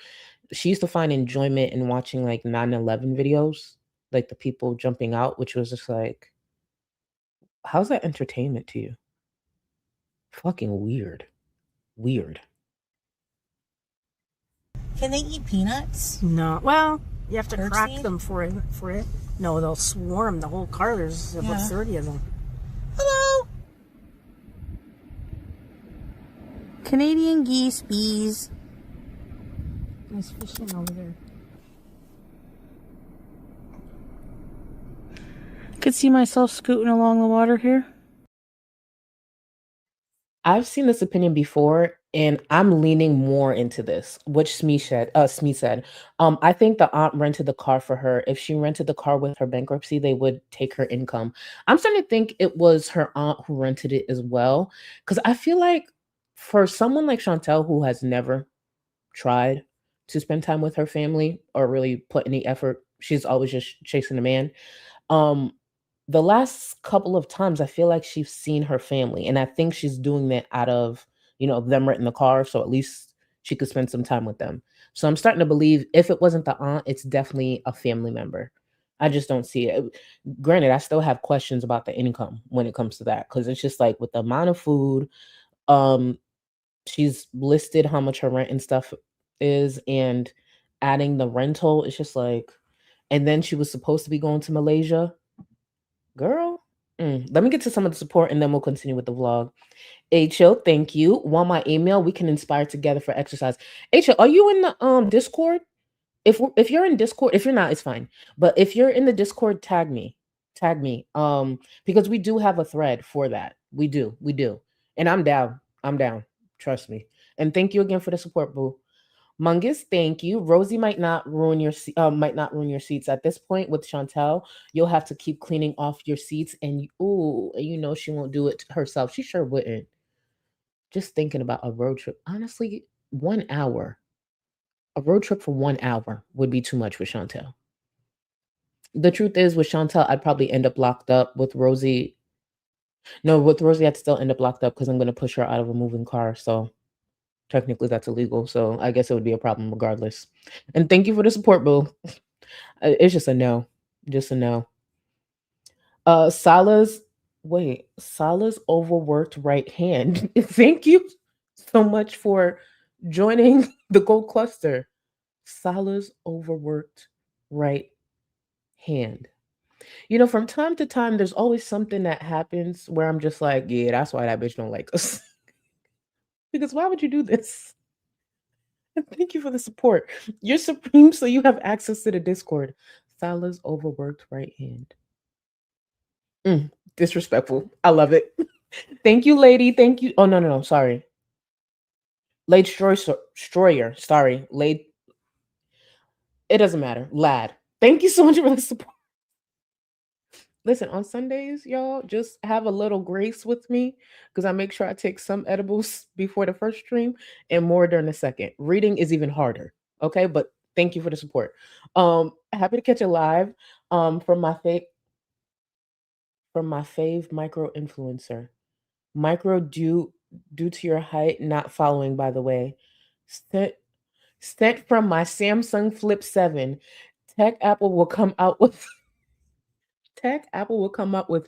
she used to find enjoyment in watching like 9/11 videos, like the people jumping out, which was just like, how's that entertainment to you? Fucking weird. Weird. Can they eat peanuts? No. Well, you have to Herb crack seed? them for it. No, they'll swarm the whole car. There's about Yeah. 30 of them. Hello. Canadian geese, bees. Nice fishing over there. Could see myself scooting along the water here. I've seen this opinion before, and I'm leaning more into this, which Smee said. I think the aunt rented the car for her. If she rented the car with her bankruptcy, they would take her income. I'm starting to think it was her aunt who rented it as well. Because I feel like for someone like Chantel who has never tried to spend time with her family or really put any effort, she's always just chasing a man. Um, the last couple of times I feel like she's seen her family, and I think she's doing that out of, them renting the car, so at least she could spend some time with them. So I'm starting to believe if it wasn't the aunt, it's definitely a family member. I just don't see it. Granted, I still have questions about the income when it comes to that, because it's just like with the amount of food, um, she's listed how much her rent and stuff is, and adding the rental, it's just like, and then she was supposed to be going to Malaysia. Girl, let me get to some of the support and then we'll continue with the vlog. HO, thank you. Want my email? We can inspire together for exercise. HO, are you in the Discord? If you're in Discord, if you're not, it's fine. But if you're in the Discord, tag me. Tag me. Because we do have a thread for that. We do. And I'm down. Trust me. And thank you again for the support, boo. Mungus, thank you. Rosie might not ruin your seats at this point with Chantel. You'll have to keep cleaning off your seats, and she won't do it herself. She sure wouldn't. Just thinking about a road trip. Honestly, 1 hour. A road trip for 1 hour would be too much for Chantel. The truth is, with Chantel, I'd probably end up locked up. With Rosie, no, with Rosie, I'd still end up locked up because I'm going to push her out of a moving car. So technically that's illegal, so I guess it would be a problem regardless. And thank you for the support, boo. It's just a no. Just a no. Salah's overworked right hand. Thank you so much for joining the gold cluster. Salah's overworked right hand. From time to time, there's always something that happens where I'm just like, yeah, that's why that bitch don't like us. Because why would you do this? Thank you for the support. You're supreme, so you have access to the Discord. Salah's overworked right hand. Disrespectful. I love it. Thank you, lady. Thank you. Oh, no. Sorry. Lade Stroyer. Sorry. Lade. It doesn't matter. Lad. Thank you so much for the support. Listen, on Sundays, y'all, just have a little grace with me because I make sure I take some edibles before the first stream and more during the second. Reading is even harder. Okay, but thank you for the support. Happy to catch you live. From my fave micro influencer. Micro due to your height not following, by the way. Sent from my Samsung Flip 7. Apple will come out with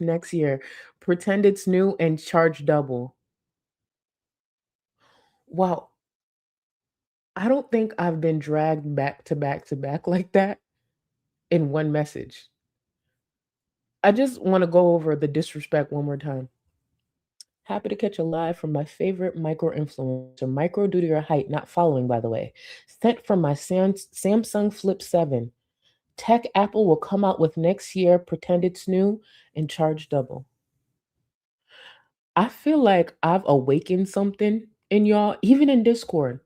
next year. Pretend it's new and charge double. Wow. I don't think I've been dragged back to back to back like that in one message. I just want to go over the disrespect one more time. Happy to catch a live from my favorite micro influencer. Micro due to your height not following, by the way. Sent from my Samsung Flip 7. Apple will come out with next year. Pretend it's new and charge double. I feel like I've awakened something in y'all, even in Discord,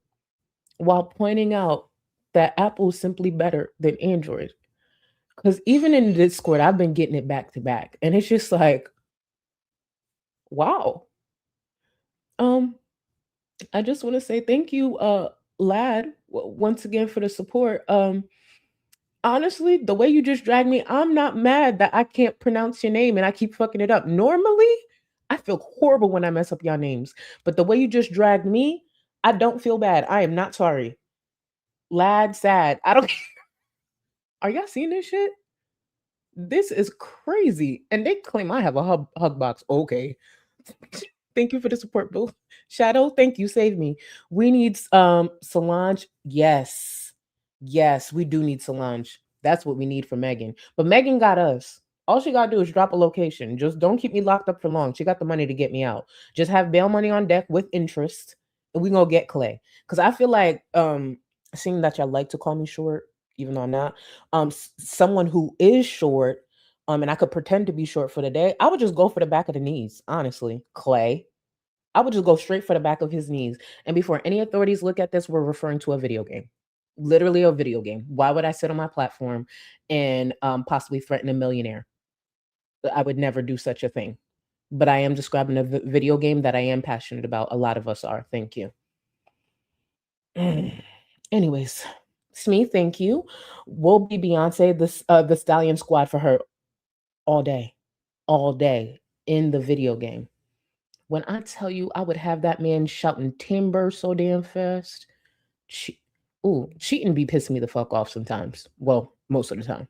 while pointing out that Apple is simply better than Android. Because even in Discord, I've been getting it back to back. And it's just like, wow. I just want to say thank you, Lad, once again for the support. Honestly, the way you just dragged me, I'm not mad that I can't pronounce your name and I keep fucking it up. Normally, I feel horrible when I mess up y'all names. But the way you just dragged me, I don't feel bad. I am not sorry. Lad, sad. I don't care. Are y'all seeing this shit? This is crazy. And they claim I have a hug box. Okay. Thank you for the support, Boo. Shadow, thank you. Save me. We need Solange. Yes. Yes, we do need Solange. That's what we need for Megan. But Megan got us. All she gotta do is drop a location. Just don't keep me locked up for long. She got the money to get me out. Just have bail money on deck with interest, and we gonna get Clay. Because I feel like seeing that y'all like to call me short, even though I'm not, someone who is short, and I could pretend to be short for the day, I would just go for the back of the knees, honestly. Clay. I would just go straight for the back of his knees. And before any authorities look at this, we're referring to a video game. Literally a video game. Why would I sit on my platform and possibly threaten a millionaire? I would never do such a thing. But I am describing a video game that I am passionate about. A lot of us are. Thank you. Anyways, Smee, thank you. We'll be Beyonce, the Stallion Squad for her all day in the video game. When I tell you I would have that man shouting timber so damn fast, cheating be pissing me the fuck off sometimes. Well, most of the time.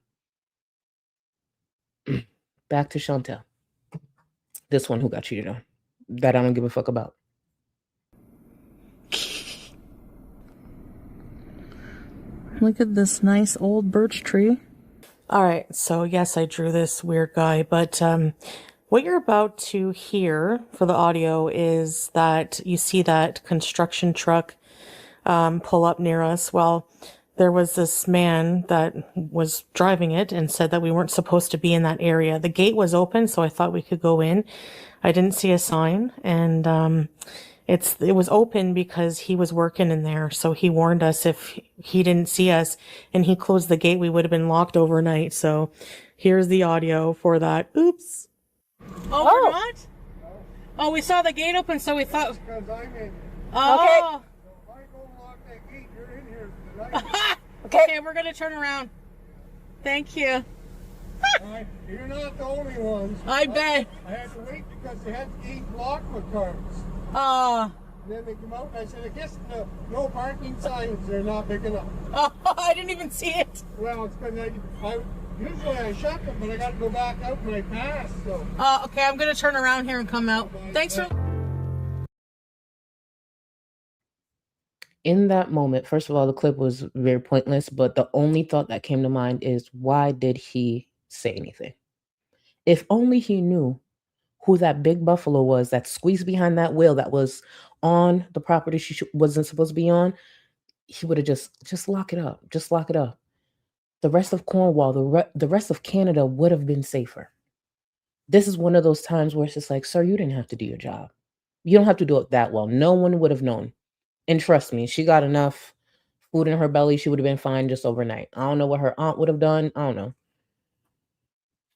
Back to Shantel. This one who got cheated on. That I don't give a fuck about. Look at this nice old birch tree. All right, so yes, I drew this weird guy, but what you're about to hear for the audio is that you see that construction truck pull up near us. Well, there was this man that was driving it and said that we weren't supposed to be in that area. The gate was open, so I thought we could go in. I didn't see a sign, and it was open because he was working in there, so he warned us if he didn't see us and he closed the gate, we would have been locked overnight. So here's the audio for that. Oops. Oh, we're not? Oh, we saw the gate open, so we thought. Because I'm in. Oh. If I go lock that gate, you're in here tonight. Okay, we're gonna turn around. Thank you. You're not the only ones. I bet. I had to wait because they had 8 Lockwood cars. Oh. And then they come out and I said, I guess the no parking signs, they're not big enough. Oh, I didn't even see it. Well, it's because usually I shut them, but I got to go back out when I pass, so. Okay, I'm gonna turn around here and come out. Thanks for. In that moment, first of all, the clip was very pointless, but the only thought that came to mind is, why did he say anything? If only he knew who that big buffalo was that squeezed behind that wheel that was on the property she wasn't supposed to be on, he would have just lock it up. Just lock it up. The rest of Cornwall, the rest of Canada would have been safer. This is one of those times where it's just like, sir, you didn't have to do your job. You don't have to do it that well. No one would have known. And trust me, she got enough food in her belly. She would have been fine just overnight. I don't know what her aunt would have done. I don't know.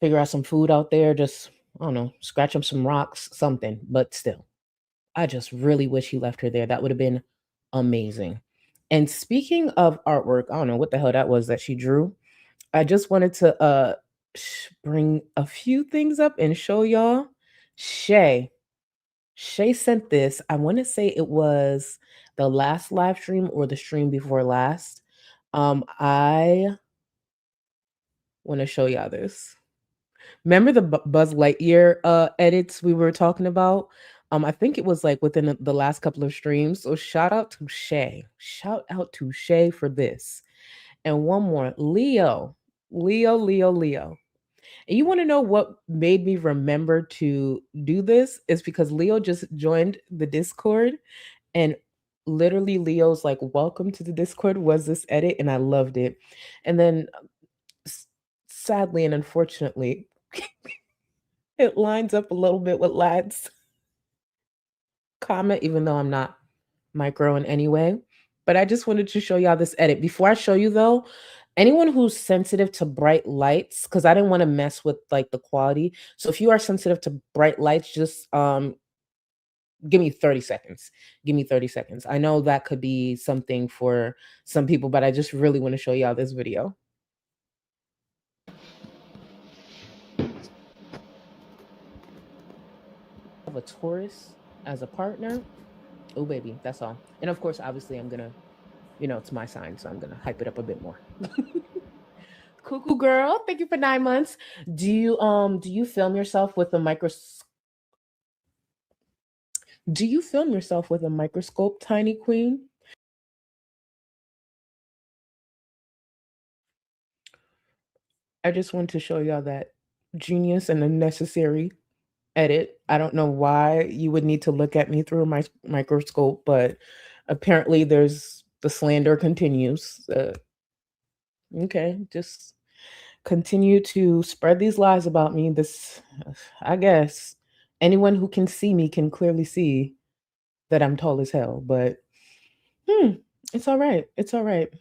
Figure out some food out there. Just, I don't know, scratch up some rocks, something. But still, I just really wish he left her there. That would have been amazing. And speaking of artwork, I don't know what the hell that was that she drew. I just wanted to bring a few things up and show y'all. Shay sent this. I want to say it was the last live stream or the stream before last. I want to show y'all this. Remember the Buzz Lightyear edits we were talking about? I think it was like within the last couple of streams. So shout out to Shay. Shout out to Shay for this. And one more, Leo. And you want to know what made me remember to do this? Is because Leo just joined the Discord, and literally Leo's like, welcome to the Discord was this edit, and I loved it. And then sadly and unfortunately, it lines up a little bit with Lad's comment, even though I'm not micro in any way. But I just wanted to show y'all this edit. Before I show you though, anyone who's sensitive to bright lights, because I didn't want to mess with like the quality. So if you are sensitive to bright lights, just give me 30 seconds. Give me 30 seconds. I know that could be something for some people, but I just really want to show y'all this video. have a Taurus as a partner, oh baby, that's all. And of course, obviously, I'm gonna, it's my sign, so I'm gonna hype it up a bit more. Cuckoo girl, thank you for 9 months. Do you film yourself with a microscope? Do you film yourself with a microscope, Tiny Queen? I just want to show y'all that genius and unnecessary edit. I don't know why you would need to look at me through my microscope, but apparently the slander continues. Okay, just continue to spread these lies about me. I guess anyone who can see me can clearly see that I'm tall as hell, but it's all right. It's all right.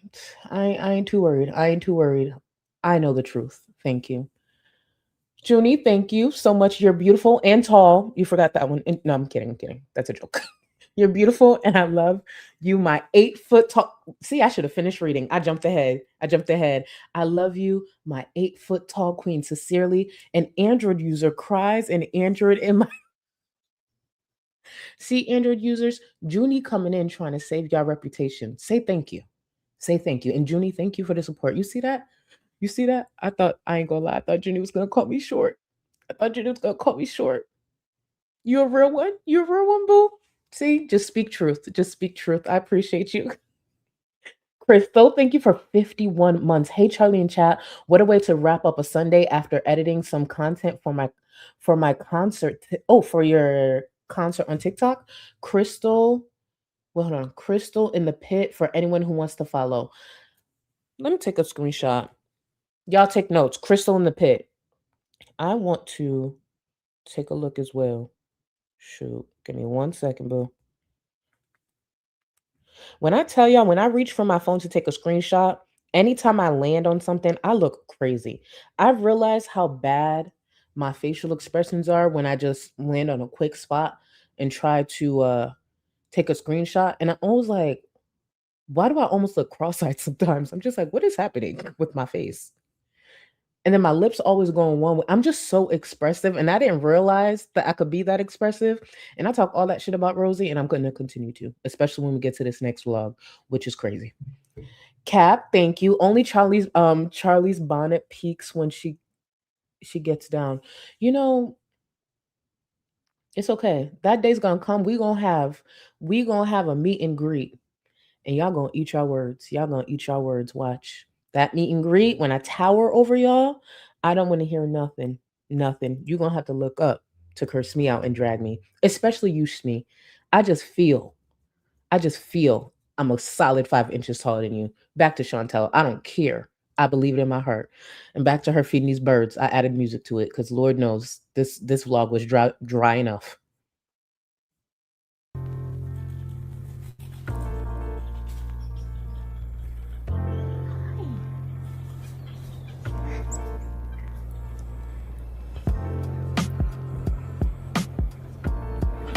I ain't too worried. I ain't too worried. I know the truth. Thank you. Junie, thank you so much. You're beautiful and tall. You forgot that one. No, I'm kidding. I'm kidding. That's a joke. You're beautiful and I love you, my 8-foot tall. See, I should have finished reading. I jumped ahead. I love you, my 8-foot tall queen. Sincerely, an Android user cries and Android in my. See, Android users, Junie coming in trying to save your reputation. Say thank you. Say thank you. And Junie, thank you for the support. You see that? You see that? I ain't gonna lie. I thought Junie was gonna call me short. You a real one? You a real one, boo? See, just speak truth. Just speak truth. I appreciate you. Crystal, thank you for 51 months. Hey, Charlie and chat. What a way to wrap up a Sunday after editing some content for my concert. For your concert on TikTok. Crystal, well, hold on. Crystal in the pit for anyone who wants to follow. Let me take a screenshot. Y'all take notes. Crystal in the pit. I want to take a look as well. Shoot. Give me 1 second, boo. When I tell y'all, when I reach for my phone to take a screenshot, anytime I land on something, I look crazy. I've realized how bad my facial expressions are when I just land on a quick spot and try to take a screenshot. And I'm always like, why do I almost look cross-eyed sometimes? I'm just like, what is happening with my face? And then my lips always going one way. I'm just so expressive. And I didn't realize that I could be that expressive. And I talk all that shit about Rosie, and I'm going to continue to, especially when we get to this next vlog, which is crazy. Cap, thank you. Only Charlie's bonnet peaks when she gets down. It's okay. That day's gonna come. We gonna have a meet and greet. And y'all gonna eat your words. Watch. That meet and greet, when I tower over y'all, I don't want to hear nothing. You're going to have to look up to curse me out and drag me, especially you, Shmi. I just feel I'm a solid 5 inches taller than you. Back to Shantel. I don't care. I believe it in my heart. And back to her feeding these birds. I added music to it because Lord knows this vlog was dry enough.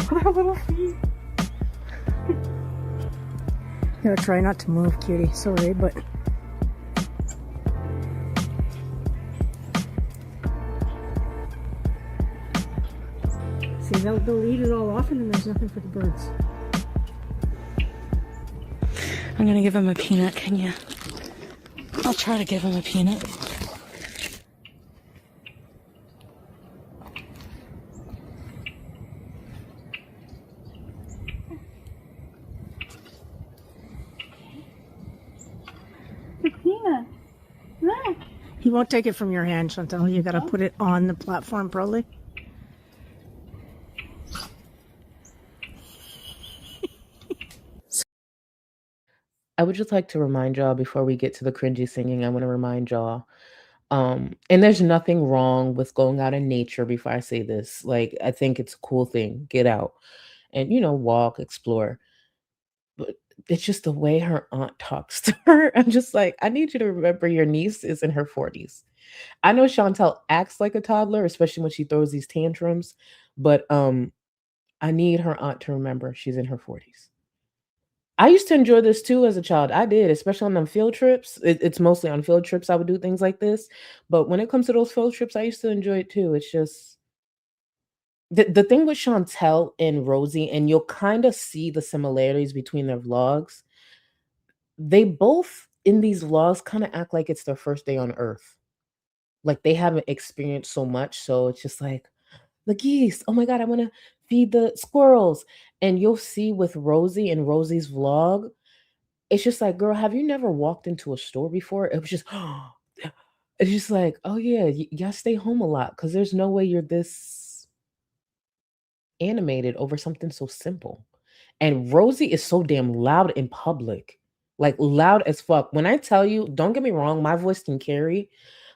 Her little feet. Gotta try not to move, cutie. Sorry, but see, they'll eat it all off, and then there's nothing for the birds. I'm gonna give him a peanut. Can you? I'll try to give him a peanut. He won't take it from your hand, Chantal. You gotta put it on the platform, probably. I would just like to remind y'all before we get to the cringy singing, I want to remind y'all, and there's nothing wrong with going out in nature before I say this. Like, I think it's a cool thing. Get out and, walk, explore. But it's just the way her aunt talks to her. I'm just like, I need you to remember your niece is in her 40s. I know Shantel acts like a toddler, especially when she throws these tantrums, but I need her aunt to remember she's in her 40s. I used to enjoy this too as a child. I did, especially on them field trips. It's mostly on field trips I would do things like this. But when it comes to those field trips, I used to enjoy it too. It's just, the thing with Shantel and Rosie, and you'll kind of see the similarities between their vlogs. They both in these vlogs kind of act like it's their first day on Earth. Like they haven't experienced so much, so it's just like the geese. Oh my god, I want to feed the squirrels. And you'll see with Rosie and Rosie's vlog, it's just like, girl, have you never walked into a store before? It was just, it's just like, oh yeah, y'all stay home a lot because there's no way you're this animated over something so simple. And Rosie is so damn loud in public, like loud as fuck. When I tell you, don't get me wrong, my voice can carry,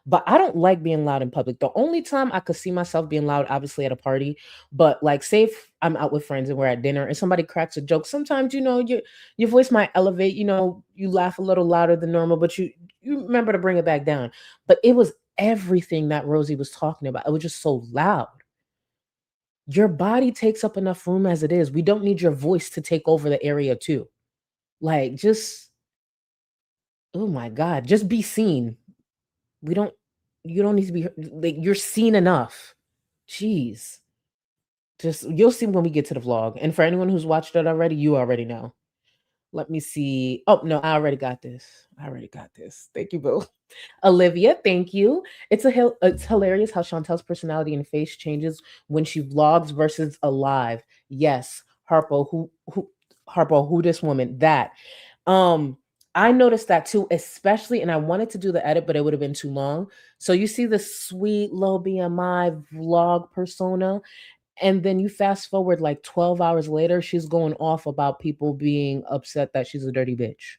but I don't like being loud in public. The only time I could see myself being loud, obviously at a party, but like, say if I'm out with friends and we're at dinner and somebody cracks a joke, sometimes, your voice might elevate, you laugh a little louder than normal, but you remember to bring it back down. But it was everything that Rosie was talking about. It was just so loud. Your body takes up enough room as it is. We don't need your voice to take over the area too. Like, just, oh my God, just be seen. You don't need to be, like, you're seen enough. Jeez. Just, you'll see when we get to the vlog. And for anyone who's watched it already, you already know. Let me see. Oh, no, I already got this. Thank you, boo. Olivia, thank you. It's hilarious how Chantel's personality and face changes when she vlogs versus alive. Yes, Harpo, who this woman? That. I noticed that too, especially, and I wanted to do the edit, but it would have been too long. So you see the sweet low BMI vlog persona, and then you fast forward like 12 hours later, she's going off about people being upset that she's a dirty bitch.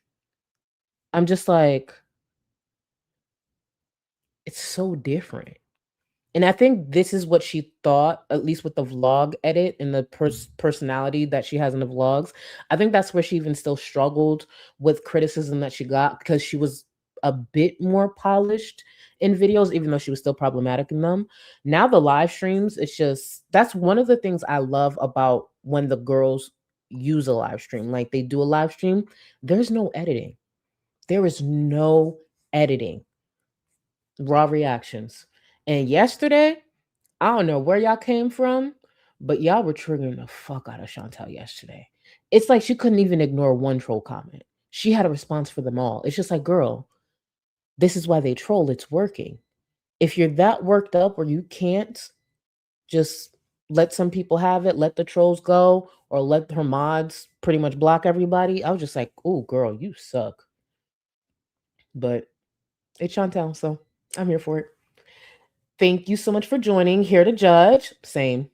I'm just like, it's so different. And I think this is what she thought, at least with the vlog edit and the personality that she has in the vlogs. I think that's where she even still struggled with criticism that she got, because she was a bit more polished in videos, even though she was still problematic in them. Now the live streams, it's just, that's one of the things I love about when the girls use a live stream. Like, they do a live stream, there's no editing. There is no editing. Raw reactions. And yesterday, I don't know where y'all came from, but y'all were triggering the fuck out of Shantel yesterday. It's like she couldn't even ignore one troll comment. She had a response for them all. It's just like, girl, this is why they troll. It's working. If you're that worked up where you can't just let some people have it, let the trolls go, or let her mods pretty much block everybody, I was just like, oh, girl, you suck. But it's Shantel, so I'm here for it. Thank you so much for joining. Here to judge. Same.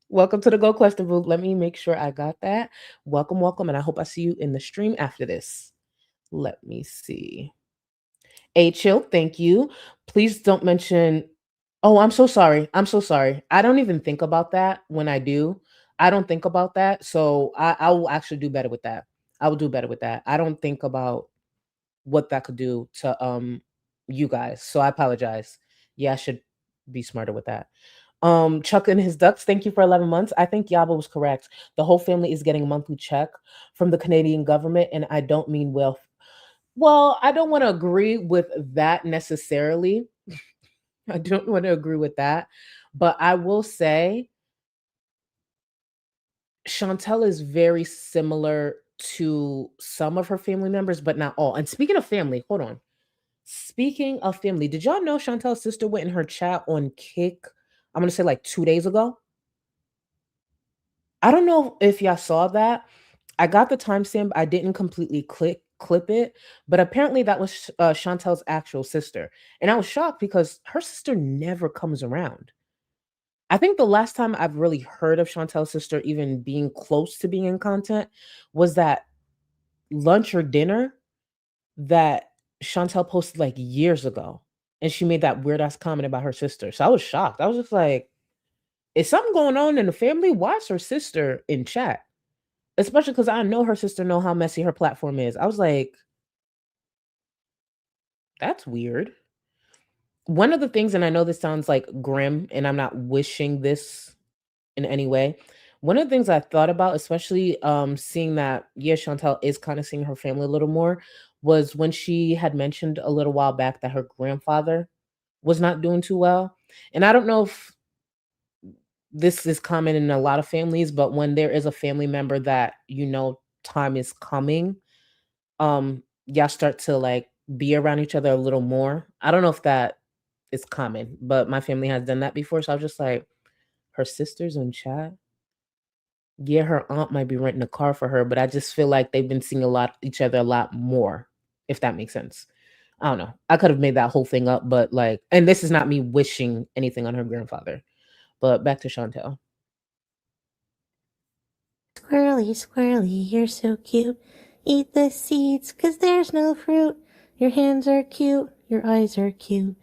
Welcome to the Go Question Booth. Let me make sure I got that. Welcome. And I hope I see you in the stream after this. Let me see. Chill, thank you. Please don't mention. Oh, I'm so sorry. I don't even think about that when I do. I don't think about that. So I will actually do better with that. I will do better with that. I don't think about what that could do to you guys. So I apologize. Yeah, I should be smarter with that. Chuck and his ducks, thank you for 11 months. I think Yaba was correct. The whole family is getting a monthly check from the Canadian government, and I don't mean well. Well, I don't want to agree with that necessarily. I don't want to agree with that. But I will say Shantel is very similar to some of her family members, but not all. And speaking of family, hold on. Speaking of family, did y'all know Chantel's sister went in her chat on Kick? I'm going to say like 2 days ago. I don't know if y'all saw that. I got the timestamp. I didn't completely clip it, but apparently that was Chantel's actual sister. And I was shocked because her sister never comes around. I think the last time I've really heard of Chantel's sister even being close to being in content was that lunch or dinner that Shantel posted like years ago. And she made that weird ass comment about her sister. So I was shocked. I was just like, is something going on in the family? Why is her sister in chat? Especially because I know her sister know how messy her platform is. I was like, that's weird. One of the things, and I know this sounds like grim, and I'm not wishing this in any way. One of the things I thought about, especially seeing that, yeah, Shantel is kind of seeing her family a little more, was when she had mentioned a little while back that her grandfather was not doing too well. And I don't know if this is common in a lot of families, but when there is a family member that time is coming, y'all start to like be around each other a little more. I don't know if that is common, but my family has done that before. So I was just like, her sister's in chat. Yeah, her aunt might be renting a car for her, but I just feel like they've been seeing each other a lot more, if that makes sense. I don't know. I could have made that whole thing up, but like, and this is not me wishing anything on her grandfather. But back to Shantel. Squirrely, squirrely, you're so cute. Eat the seeds, 'cause there's no fruit. Your hands are cute, your eyes are cute.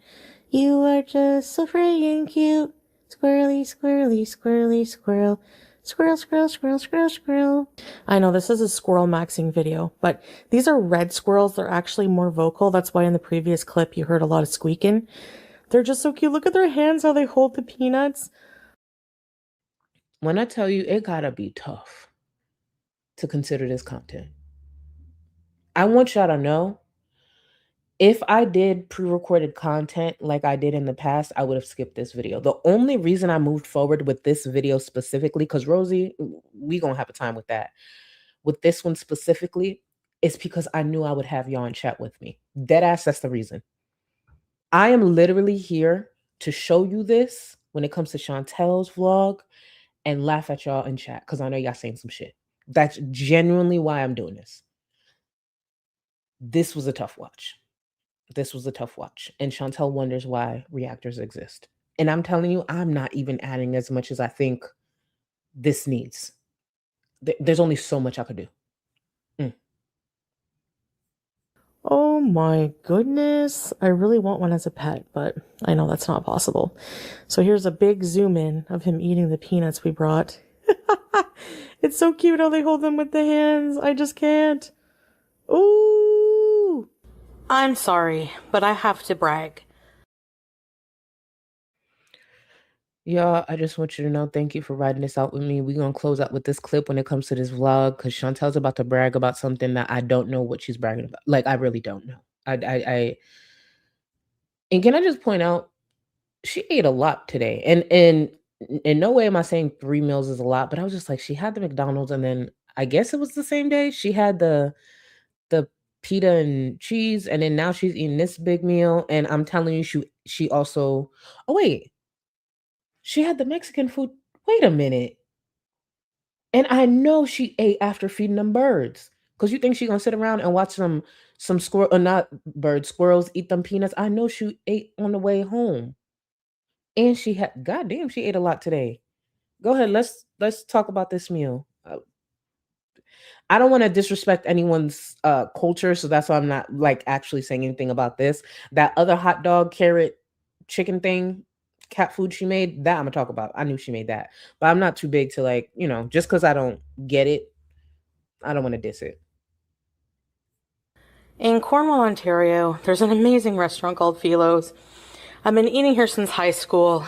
You are just so freaking cute. Squirrely, squirrely, squirrely, squirrel. Squirrel, squirrel, squirrel, squirrel, squirrel. I know this is a squirrel maxing video, but these are red squirrels. They're actually more vocal. That's why in the previous clip you heard a lot of squeaking. They're just so cute. Look at their hands, how they hold the peanuts. When I tell you, it gotta be tough to consider this content. I want y'all to know, if I did pre-recorded content like I did in the past, I would have skipped this video. The only reason I moved forward with this video specifically, because Rosie, we gonna have a time with that. With this one specifically, is because I knew I would have y'all in chat with me. Deadass, that's the reason. I am literally here to show you this when it comes to Chantel's vlog and laugh at y'all in chat, because I know y'all saying some shit. That's genuinely why I'm doing this. This was a tough watch. This was a tough watch. And Shantel wonders why reactors exist. And I'm telling you, I'm not even adding as much as I think this needs. There's only so much I could do. Oh my goodness. I really want one as a pet, but I know that's not possible. So here's a big zoom in of him eating the peanuts we brought. It's so cute how they hold them with the hands. I just can't. Ooh. I'm sorry, but I have to brag. Y'all, I just want you to know, thank you for riding this out with me. We're going to close out with this clip when it comes to this vlog, because Chantel's about to brag about something that I don't know what she's bragging about. Like, I really don't know. And can I just point out, she ate a lot today. And in no way am I saying 3 meals is a lot, but I was just like, she had the McDonald's, and then I guess it was the same day she had the pita and cheese, and then now she's eating this big meal. And I'm telling you, she also, oh wait, she had the Mexican food. Wait a minute. And I know she ate after feeding them birds. Because you think she's gonna sit around and watch some squirrel, or not birds, squirrels eat them peanuts. I know she ate on the way home. And she had, goddamn, she ate a lot today. Go ahead, let's talk about this meal. I don't want to disrespect anyone's culture, so that's why I'm not like actually saying anything about this. That other hot dog, carrot, chicken thing, cat food she made, that I'm gonna talk about. I knew she made that, but I'm not too big to like, just because I don't get it, I don't want to diss it. In Cornwall, Ontario, there's an amazing restaurant called Philo's. I've been eating here since high school.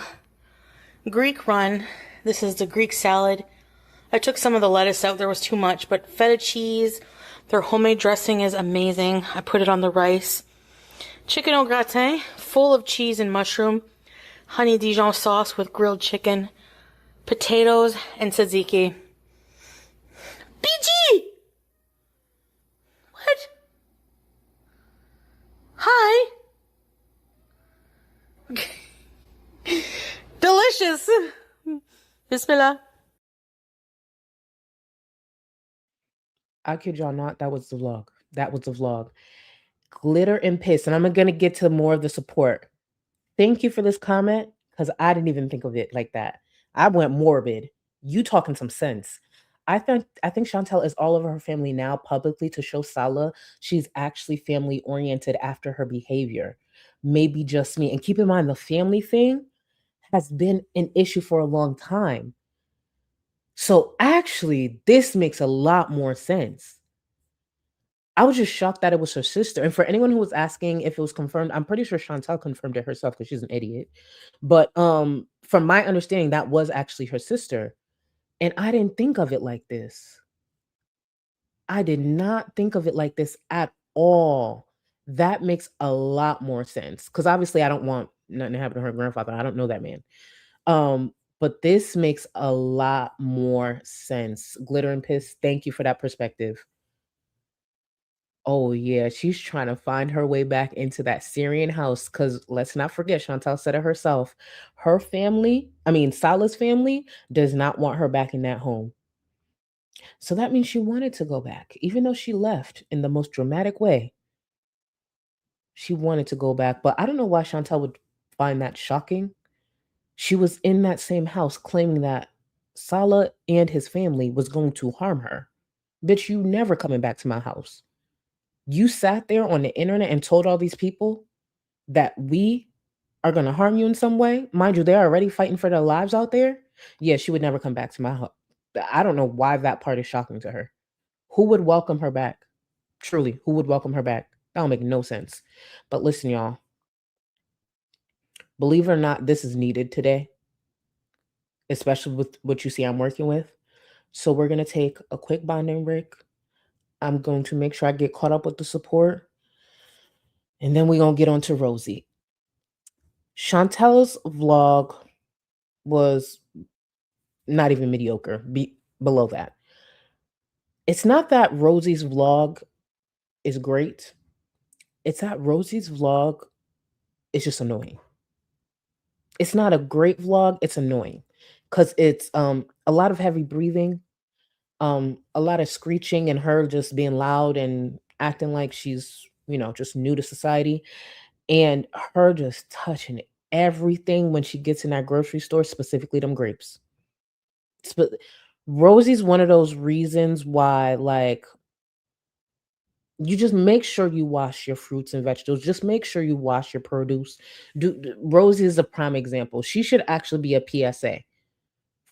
Greek run. This is the Greek salad. I took some of the lettuce out, there was too much, but feta cheese, their homemade dressing is amazing. I put it on the rice. Chicken au gratin, full of cheese and mushroom. Honey Dijon sauce with grilled chicken. Potatoes and tzatziki. BG! What? Hi! Delicious! Bismillah. I kid y'all not, that was the vlog. That was the vlog. Glitter and piss. And I'm gonna get to more of the support. Thank you for this comment, because I didn't even think of it like that. I went morbid. You talking some sense. I think Shantel is all over her family now publicly to show Salah she's actually family oriented after her behavior. Maybe just me. And keep in mind, the family thing has been an issue for a long time. So actually, this makes a lot more sense. I was just shocked that it was her sister. And for anyone who was asking if it was confirmed, I'm pretty sure Shantel confirmed it herself because she's an idiot. But from my understanding, that was actually her sister. And I didn't think of it like this. I did not think of it like this at all. That makes a lot more sense. Because obviously I don't want nothing to happen to her grandfather. I don't know that man. But this makes a lot more sense. Glitter and Piss, thank you for that perspective. Oh yeah, she's trying to find her way back into that Syrian house, because let's not forget, Chantel said it herself. Her family, I mean Salah's family, does not want her back in that home. So that means she wanted to go back, even though she left in the most dramatic way. She wanted to go back, but I don't know why Chantel would find that shocking. She was in that same house claiming that Salah and his family was going to harm her. Bitch, you never coming back to my house. You sat there on the internet and told all these people that we are going to harm you in some way. Mind you, they're already fighting for their lives out there. Yeah, she would never come back to my house. I don't know why that part is shocking to her. Who would welcome her back? Truly, who would welcome her back? That don't make no sense. But listen, y'all. Believe it or not, this is needed today, especially with what you see I'm working with. So we're going to take a quick bonding break. I'm going to make sure I get caught up with the support. And then we're going to get on to Rosie. Chantel's vlog was not even mediocre, below that. It's not that Rosie's vlog is great. It's that Rosie's vlog is just annoying. It's not a great vlog. It's annoying because it's a lot of heavy breathing, a lot of screeching, and her just being loud and acting like she's, just new to society, and her just touching everything when she gets in that grocery store, specifically them grapes. Rosie's one of those reasons why, like, you just make sure you wash your fruits and vegetables. Just make sure you wash your produce. Rosie is a prime example. She should actually be a PSA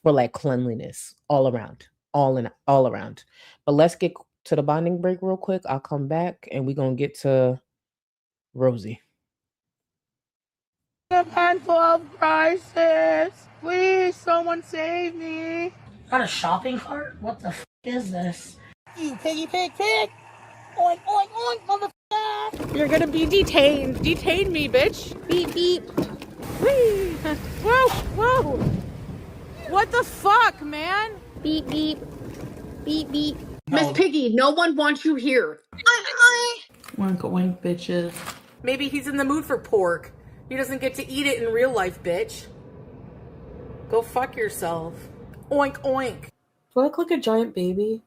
for like cleanliness all around. But let's get to the bonding break real quick. I'll come back and we're going to get to Rosie. A handful of crisis. Please, someone save me. Got a shopping cart? What the f is this? You piggy pig pig. Oink, oink, oink, motherfucker. You're gonna be detained. Detain me, bitch. Beep, beep. Whee. Whoa, whoa. What the fuck, man? Beep, beep. Beep, beep. Miss Piggy, no one wants you here. Oink, oink, bitches. Maybe he's in the mood for pork. He doesn't get to eat it in real life, bitch. Go fuck yourself. Oink, oink. Do I look like a giant baby?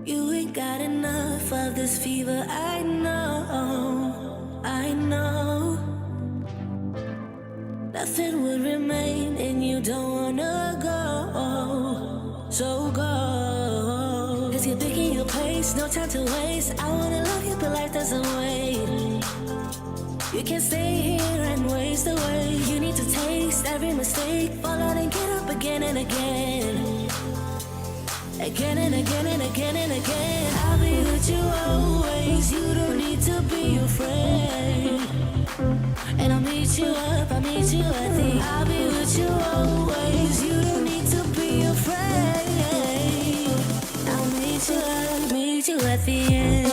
You ain't got enough of this fever, I know, nothing would remain and you don't wanna go, so go. Cause you're picking your pace, no time to waste. I wanna love you but life doesn't wait. You can't stay here and waste away. You need to taste every mistake, fall out and get up again and again. Again and again and again and again. I'll be with you always. You don't need to be afraid. And I'll meet you up, I'll meet you at the. I'll be with you always. You don't need to be afraid. I'll meet you up, meet you at the end.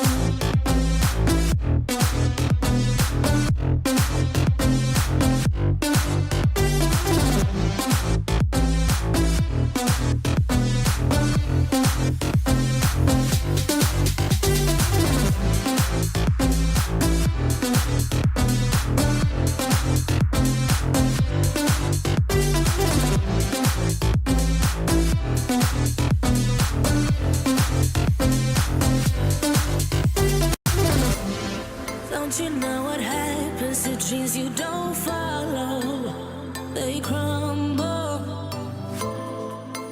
Don't you know what happens to dreams you don't follow? They crumble.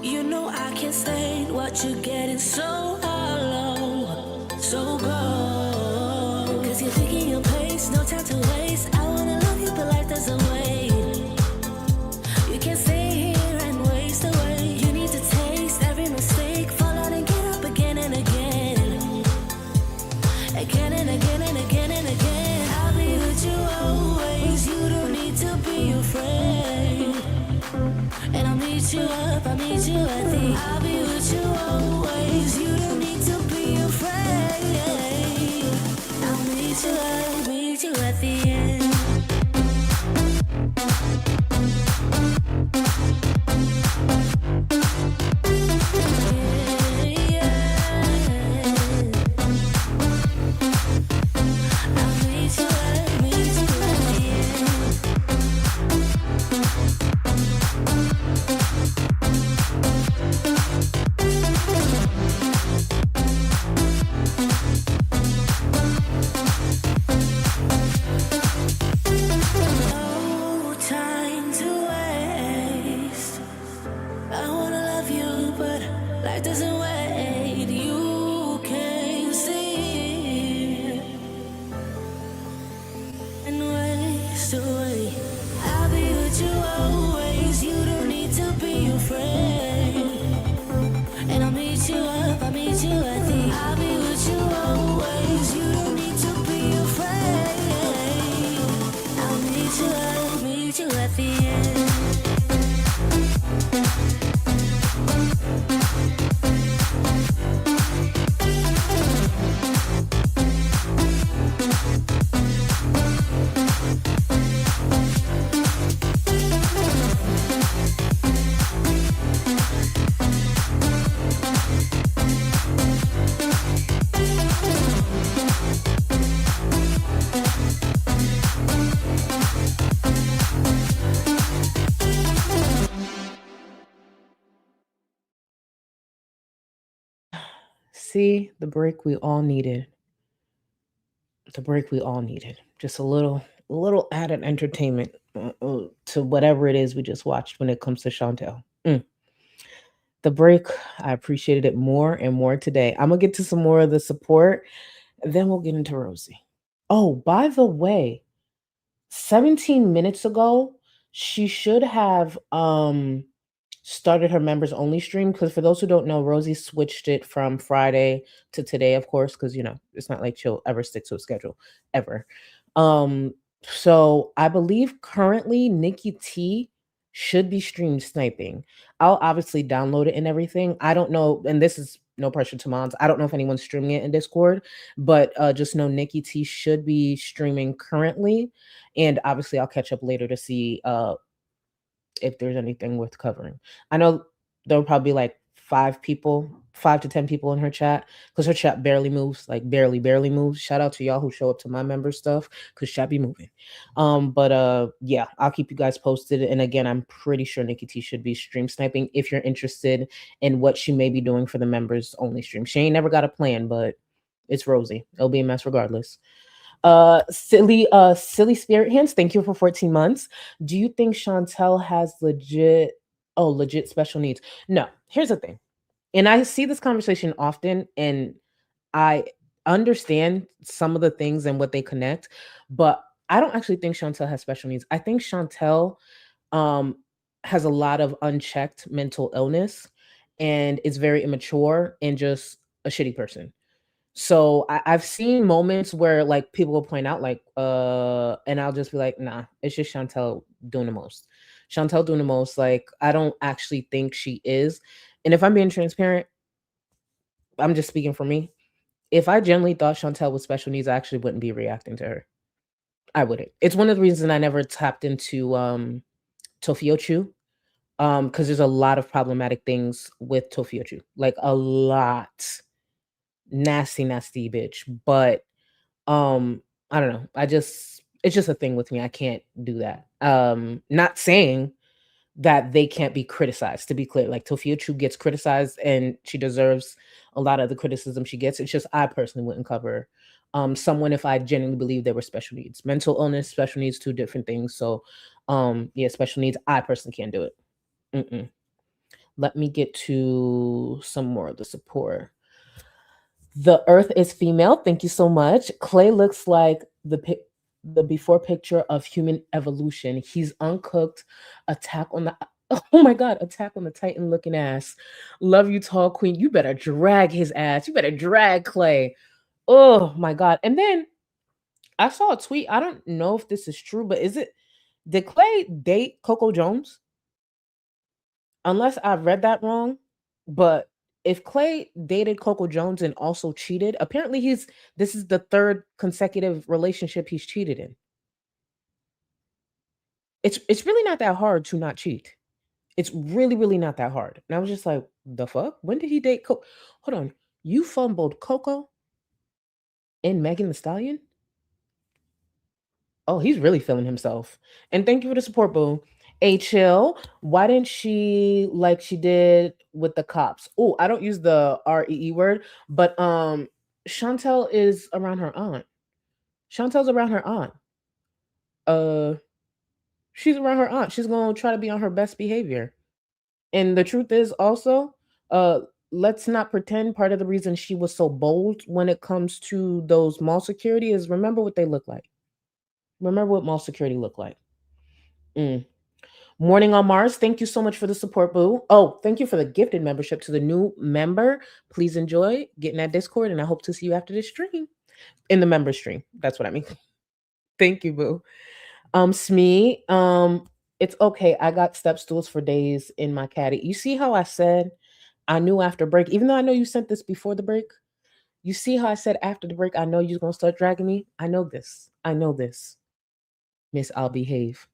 You know I can't stand what you're getting so hollow. So go. Cause you're picking your pace, no time to waste. I wanna love you but life doesn't wait. You can't stay here and waste away. You need to taste every mistake, fall out and get up again and again. Again and again and again and again. I'll be with you always. You don't need to be afraid. And I'll meet you up, I'll meet you at the. I'll be with you always. You don't need to be afraid. I'll meet you at the end. washed away. I'll be with you always. You don't need to be afraid. And I'll meet you up. I'll meet you at the. I'll be with you always. You don't need to be afraid. I'll meet you up. Meet you at the end. See, the break we all needed. The break we all needed. Just a little added entertainment to whatever it is we just watched when it comes to Shantel. The break, I appreciated it more and more today. I'm going to get to some more of the support, and then we'll get into Rosie. Oh, by the way, 17 minutes ago, she should have started her members only stream, because for those who don't know, Rosie switched it from Friday to today, of course, because it's not like she'll ever stick to a schedule ever. So I believe currently Nikki T should be stream sniping. I'll obviously download it and everything. I don't know, and this is no pressure to moms. I don't know if anyone's streaming it in Discord, but just know Nikki T should be streaming currently, and obviously I'll catch up later to see if there's anything worth covering. I know there'll probably be like 5 to 10 people in her chat, because her chat barely moves, like barely moves. Shout out to y'all who show up to my member stuff, because chat be moving. But yeah, I'll keep you guys posted. And again, I'm pretty sure Nikki T should be stream sniping if you're interested in what she may be doing for the members only stream. She ain't never got a plan, but it's Rosie. It'll be a mess regardless. Silly Spirit Hands, thank you for 14 months. Do you think Shantel has legit special needs? No, here's the thing. And I see this conversation often, and I understand some of the things and what they connect, but I don't actually think Shantel has special needs. I think Shantel has a lot of unchecked mental illness and is very immature and just a shitty person. So I've seen moments where like people will point out like, and I'll just be like, nah, it's just Shantel doing the most. Shantel doing the most. Like, I don't actually think she is. And if I'm being transparent, I'm just speaking for me. If I genuinely thought Shantel was special needs, I actually wouldn't be reacting to her. I wouldn't. It's one of the reasons I never tapped into Tofiochu. Because there's a lot of problematic things with Tofiochu. Like a lot. Nasty bitch. But I don't know, it's just a thing with me. I can't do that. Not saying that they can't be criticized, to be clear. Like Tofiochu gets criticized and she deserves a lot of the criticism she gets. It's just I personally wouldn't cover someone if I genuinely believe they were special needs. Mental illness, special needs, 2 different things. So yeah, special needs, I personally can't do it. Let me get to some more of the support. The Earth is female. Thank you so much. Clay looks like the before picture of human evolution. He's uncooked. Attack on the Titan looking ass. Love you, tall queen. You better drag his ass. You better drag Clay. Oh my God. And then I saw a tweet. I don't know if this is true, but did Clay date Coco Jones? Unless I read that wrong, but if Clay dated Coco Jones and also cheated, apparently this is the 3rd consecutive relationship he's cheated in. It's really not that hard to not cheat. It's really, really not that hard. And I was just like, the fuck? When did he date Coco? Hold on. You fumbled Coco and Megan Thee Stallion? Oh, he's really feeling himself. And thank you for the support, boo. Chill. Why didn't she like she did with the cops? Oh, I don't use the REE word, but Shantel is around her aunt. Chantel's around her aunt. She's around her aunt. She's gonna try to be on her best behavior. And the truth is also, let's not pretend part of the reason she was so bold when it comes to those mall security is remember what they look like. Remember what mall security looked like. Morning on Mars, thank you so much for the support, boo. Oh, thank you for the gifted membership to the new member. Please enjoy getting that Discord, and I hope to see you after this stream. In the member stream. That's what I mean. Thank you, boo. Smee, it's okay. I got step stools for days in my caddy. You see how I said I knew after break, even though I know you sent this before the break? You see how I said after the break, I know you're going to start dragging me? I know this. I know this. Miss, I'll behave.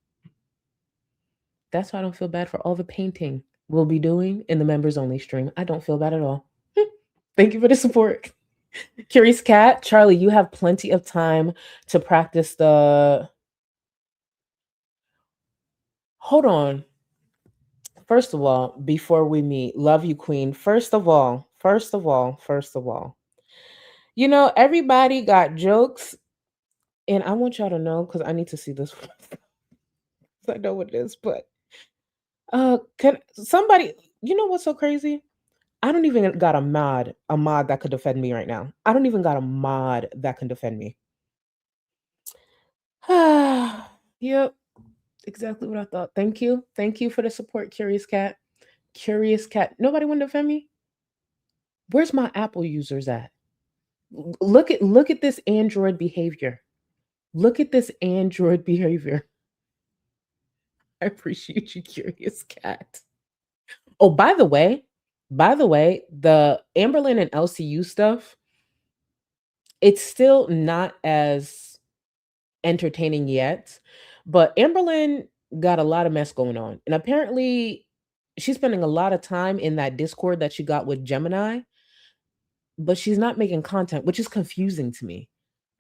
That's why I don't feel bad for all the painting we'll be doing in the members only stream. I don't feel bad at all. Thank you for the support. Curious Cat, Charlie, you have plenty of time to practice the... Hold on. First of all, before we meet, love you, Queen. First of all, you know, everybody got jokes, and I want y'all to know, because I need to see this. I know what it is, but can somebody, you know what's so crazy? I don't even got a mod that could defend me right now. I don't even got a mod that can defend me. Yep, exactly what I thought. Thank you for the support, Curious Cat. Nobody want to defend me? Where's my Apple users at? Look at this Android behavior. I appreciate you, Curious Cat. Oh, by the way, the Amberlynn and LCU stuff, it's still not as entertaining yet, but Amberlynn got a lot of mess going on. And apparently she's spending a lot of time in that Discord that she got with Gemini, but she's not making content, which is confusing to me.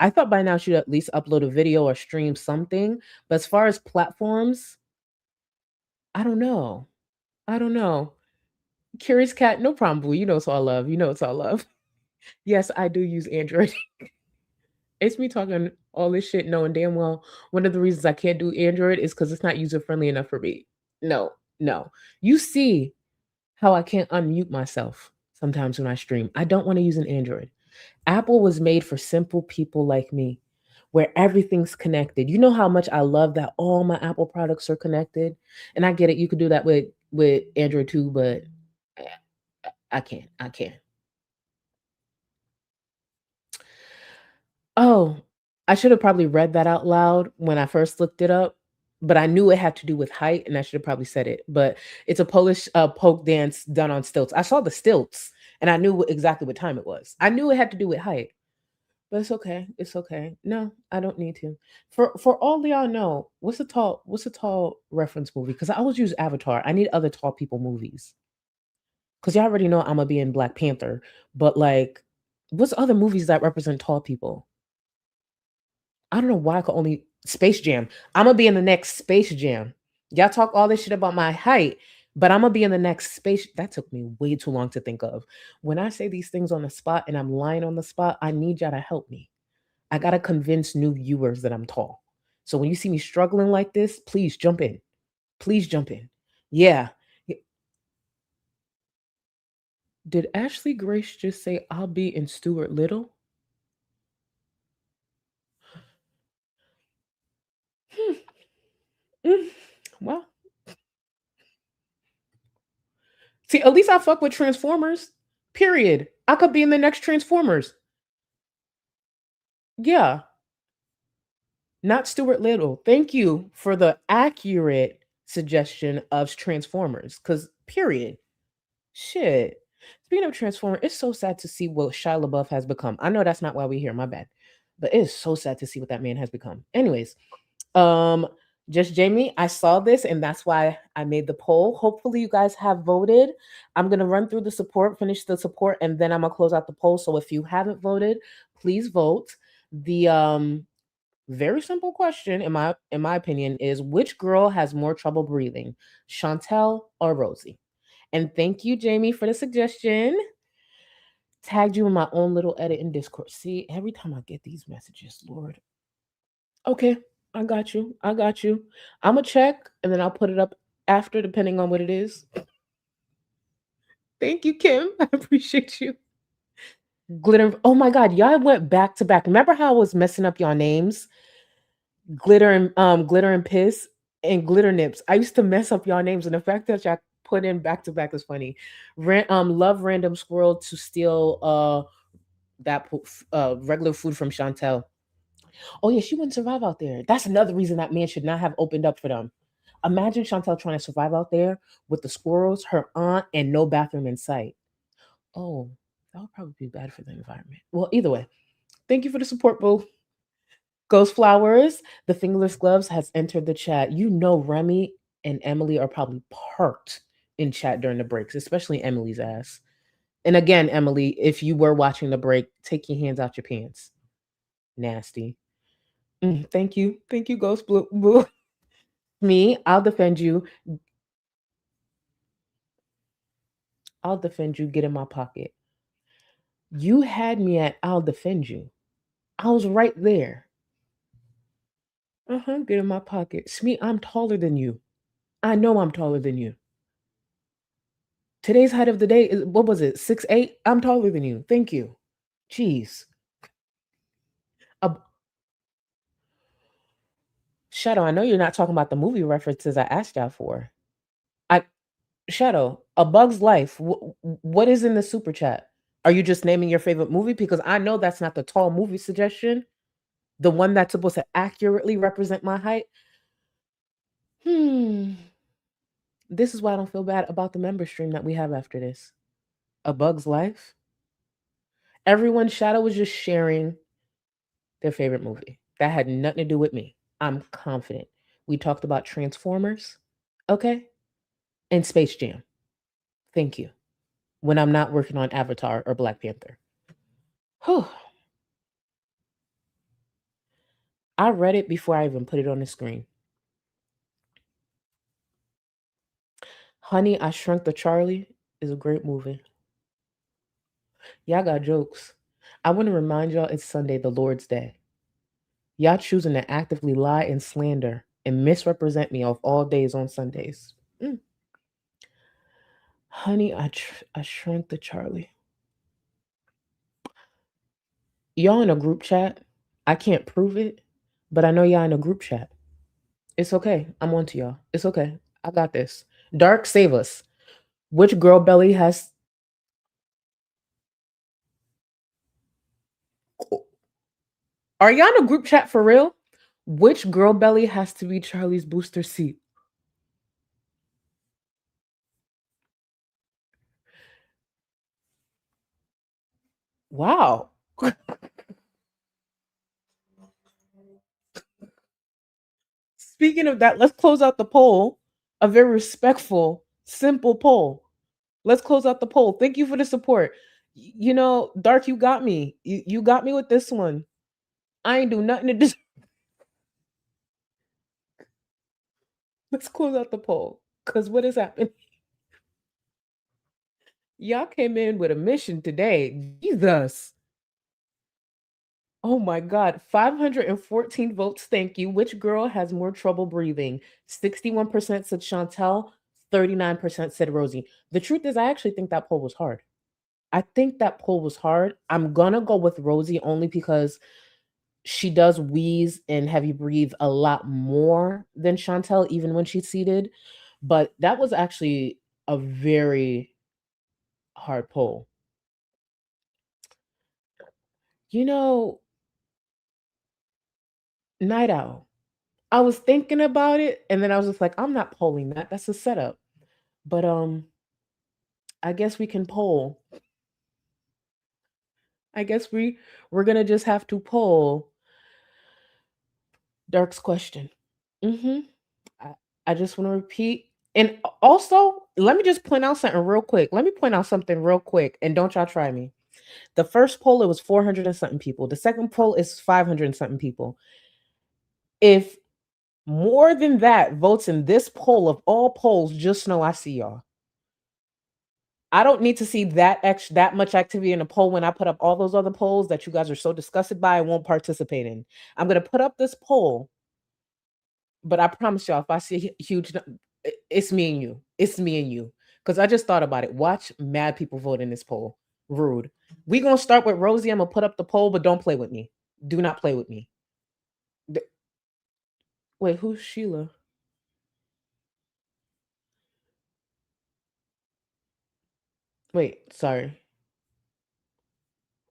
I thought by now she'd at least upload a video or stream something. But as far as platforms, I don't know. Curious Cat, no problem, boo. You know it's all love. Yes, I do use Android. It's me talking all this shit knowing damn well one of the reasons I can't do Android is because it's not user-friendly enough for me. No. You see how I can't unmute myself sometimes when I stream. I don't want to use an Android. Apple was made for simple people like me, where everything's connected. You know how much I love that all my Apple products are connected? And I get it. You could do that with Android too, but I can't. Oh, I should have probably read that out loud when I first looked it up, but I knew it had to do with height, and I should have probably said it. But it's a Polish folk dance done on stilts. I saw the stilts, and I knew exactly what time it was. I knew it had to do with height, but it's okay. No, I don't need to. For all y'all know, what's a tall reference movie? Because I always use Avatar. I need other tall people movies. Because y'all already know I'm gonna be in Black Panther, but like, what's other movies that represent tall people? I don't know why I could only... Space Jam. I'm gonna be in the next Space Jam. Y'all talk all this shit about my height, but I'm gonna be in the next Space... That took me way too long to think of. When I say these things on the spot and I'm lying on the spot, I need y'all to help me. I gotta convince new viewers that I'm tall. So when you see me struggling like this, please jump in. Yeah. Did Ashley Grace just say I'll be in Stuart Little? Well, see, at least I fuck with Transformers. Period. I could be in the next Transformers. Yeah. Not Stuart Little. Thank you for the accurate suggestion of Transformers. Because, period. Shit. Speaking of Transformers, it's so sad to see what Shia LaBeouf has become. I know that's not why we're here. My bad. But it is so sad to see what that man has become. Anyways, just Jamie, I saw this and that's why I made the poll. Hopefully you guys have voted. I'm going to run through the support, finish the support, and then I'm going to close out the poll. So if you haven't voted, please vote. The very simple question, in my opinion, is which girl has more trouble breathing, Shantel or Rosie? And thank you, Jamie, for the suggestion. Tagged you in my own little edit in Discord. See, every time I get these messages, Lord. Okay, I got you. I'm going to check, and then I'll put it up after, depending on what it is. Thank you, Kim. I appreciate you. Glitter. Oh, my God. Y'all went back to back. Remember how I was messing up y'all names? Glitter and Piss, and Glitter Nips. I used to mess up y'all names, and the fact that y'all put in back to back is funny. Love Random Squirrel to steal regular food from Shantel. Oh yeah, she wouldn't survive out there. That's another reason that man should not have opened up for them. Imagine Chantel trying to survive out there with the squirrels, her aunt, and no bathroom in sight. Oh, that would probably be bad for the environment. Well, either way, thank you for the support, boo. Ghost Flowers, the fingerless gloves has entered the chat. You know Remy and Emily are probably parked in chat during the breaks, especially Emily's ass. And again, Emily, if you were watching the break, take your hands out your pants. Nasty. Thank you. Thank you, Ghost Blue. Me, I'll defend you. I'll defend you. Get in my pocket. You had me at I'll defend you. I was right there. Get in my pocket. Smee, I'm taller than you. I know I'm taller than you. Today's height of the day is, what was it, 6'8"? I'm taller than you. Thank you. Jeez. Shadow, I know you're not talking about the movie references I asked y'all for. Shadow, A Bug's Life. What is in the super chat? Are you just naming your favorite movie? Because I know that's not the tall movie suggestion. The one that's supposed to accurately represent my height. This is why I don't feel bad about the member stream that we have after this. A Bug's Life. Everyone, Shadow was just sharing their favorite movie. That had nothing to do with me. I'm confident. We talked about Transformers, okay? And Space Jam. Thank you. When I'm not working on Avatar or Black Panther. Whew. I read it before I even put it on the screen. Honey, I Shrunk the Charlie is a great movie. Y'all got jokes. I want to remind y'all it's Sunday, the Lord's Day. Y'all choosing to actively lie and slander and misrepresent me of all days on Sundays. Honey, I Shrunk the Charlie. Y'all in a group chat. I can't prove it, but I know y'all in a group chat. It's okay. I'm on to y'all. It's okay. I got this. Dark, save us. Which girl belly has... Are y'all in a group chat for real? Which girl belly has to be Charlie's booster seat? Wow. Speaking of that, let's close out the poll. A very respectful, simple poll. Let's close out the poll. Thank you for the support. You know, Dark, you got me. You got me with this one. I ain't do nothing to this. Let's close out the poll. Because what has happened? Y'all came in with a mission today. Jesus. Oh my God. 514 votes. Thank you. Which girl has more trouble breathing? 61% said Shantel. 39% said Rosie. The truth is, I actually think that poll was hard. I think that poll was hard. I'm going to go with Rosie only because she does wheeze and heavy breathe a lot more than Shantel, even when she's seated. But that was actually a very hard poll. You know, Night Owl. I was thinking about it, and then I was just like, I'm not polling that. That's a setup. But I guess we can poll. I guess we're gonna just have to poll Dark's question. I just want to repeat. And also, let me just point out something real quick. And don't y'all try me. The first poll, it was 400 and something people. The second poll is 500 and something people. If more than that votes in this poll of all polls, just know I see y'all. I don't need to see that much activity in a poll when I put up all those other polls that you guys are so disgusted by and won't participate in. I'm going to put up this poll, but I promise y'all, if I see a huge, it's me and you. It's me and you. Because I just thought about it. Watch mad people vote in this poll. Rude. We're going to start with Rosie. I'm going to put up the poll, but don't play with me. Do not play with me. Wait, who's Sheila? Wait, sorry.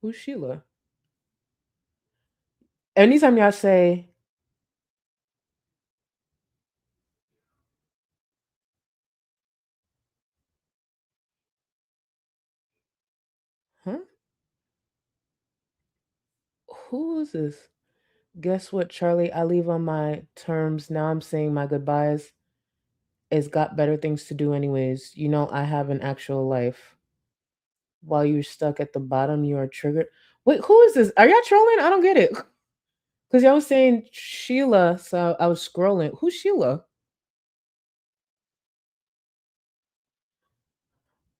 Who's Sheila? Anytime y'all say, huh? Who is this? Guess what, Charlie? I leave on my terms. Now I'm saying my goodbyes. It's got better things to do, anyways. You know, I have an actual life. While you're stuck at the bottom, you are triggered. Wait, who is this? Are y'all trolling? I don't get it. Because y'all was saying Sheila, so I was scrolling. Who's Sheila?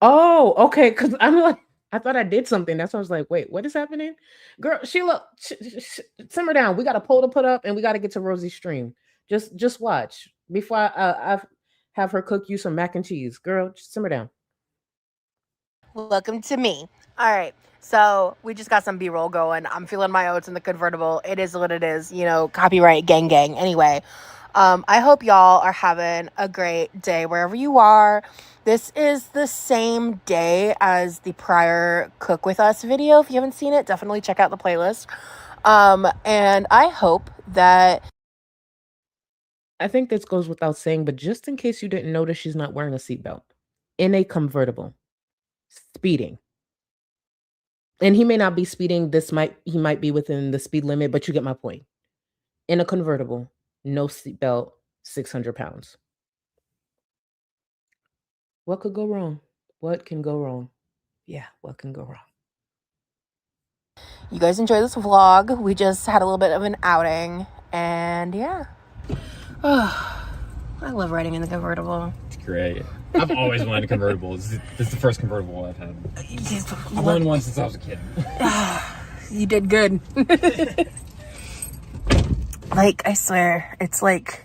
Oh, okay. Because I'm like, I thought I did something. That's why I was like, wait, what is happening? Girl, Sheila, simmer down. We got a poll to put up and we got to get to Rosie's stream. Just watch. Before I have her cook you some mac and cheese. Girl, just simmer down. Welcome to me. All right. So we just got some B-roll going. I'm feeling my oats in the convertible. It is what it is. You know, copyright gang. Anyway, I hope y'all are having a great day wherever you are. This is the same day as the prior Cook With Us video. If you haven't seen it, definitely check out the playlist. And I hope that... I think this goes without saying, but just in case you didn't notice, she's not wearing a seatbelt. In a convertible. Speeding. And he may not be speeding. He might be within the speed limit, but you get my point. In a convertible, no seatbelt, 600 pounds. What could go wrong? What can go wrong? Yeah, what can go wrong? You guys enjoy this vlog. We just had a little bit of an outing, and yeah. Oh, I love riding in the convertible. It's great. I've always wanted a convertible. This is the first convertible I've had. I've owned one since I was a kid. You did good. Like, I swear, it's like,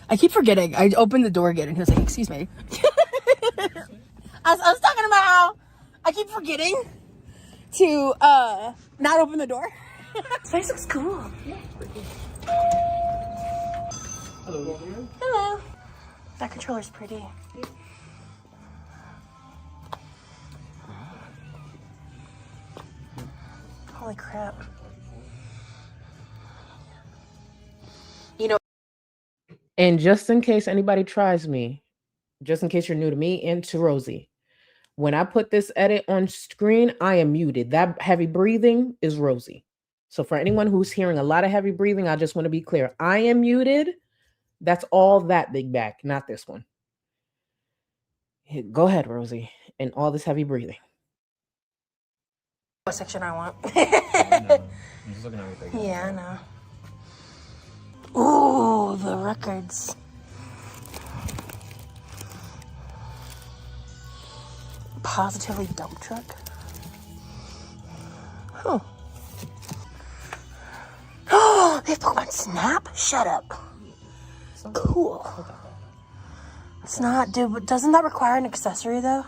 I keep forgetting. I opened the door again and he was like, excuse me. I was talking about how I keep forgetting to not open the door. This place looks cool. Yeah, it's pretty cool. Hello. Hello. That controller's pretty. Holy crap. You know, and just in case anybody tries me, just in case you're new to me and to Rosie, when I put this edit on screen, I am muted. That heavy breathing is Rosie. So for anyone who's hearing a lot of heavy breathing, I just want to be clear. I am muted. That's all that big back, not this one. Go ahead, Rosie, and all this heavy breathing. what section I want. I'm just looking at everything. Yeah, I know. Ooh, the records. Positively dump truck. Oh. Oh, they have Pokemon Snap? Shut up. Cool. It's not, dude, but doesn't that require an accessory though?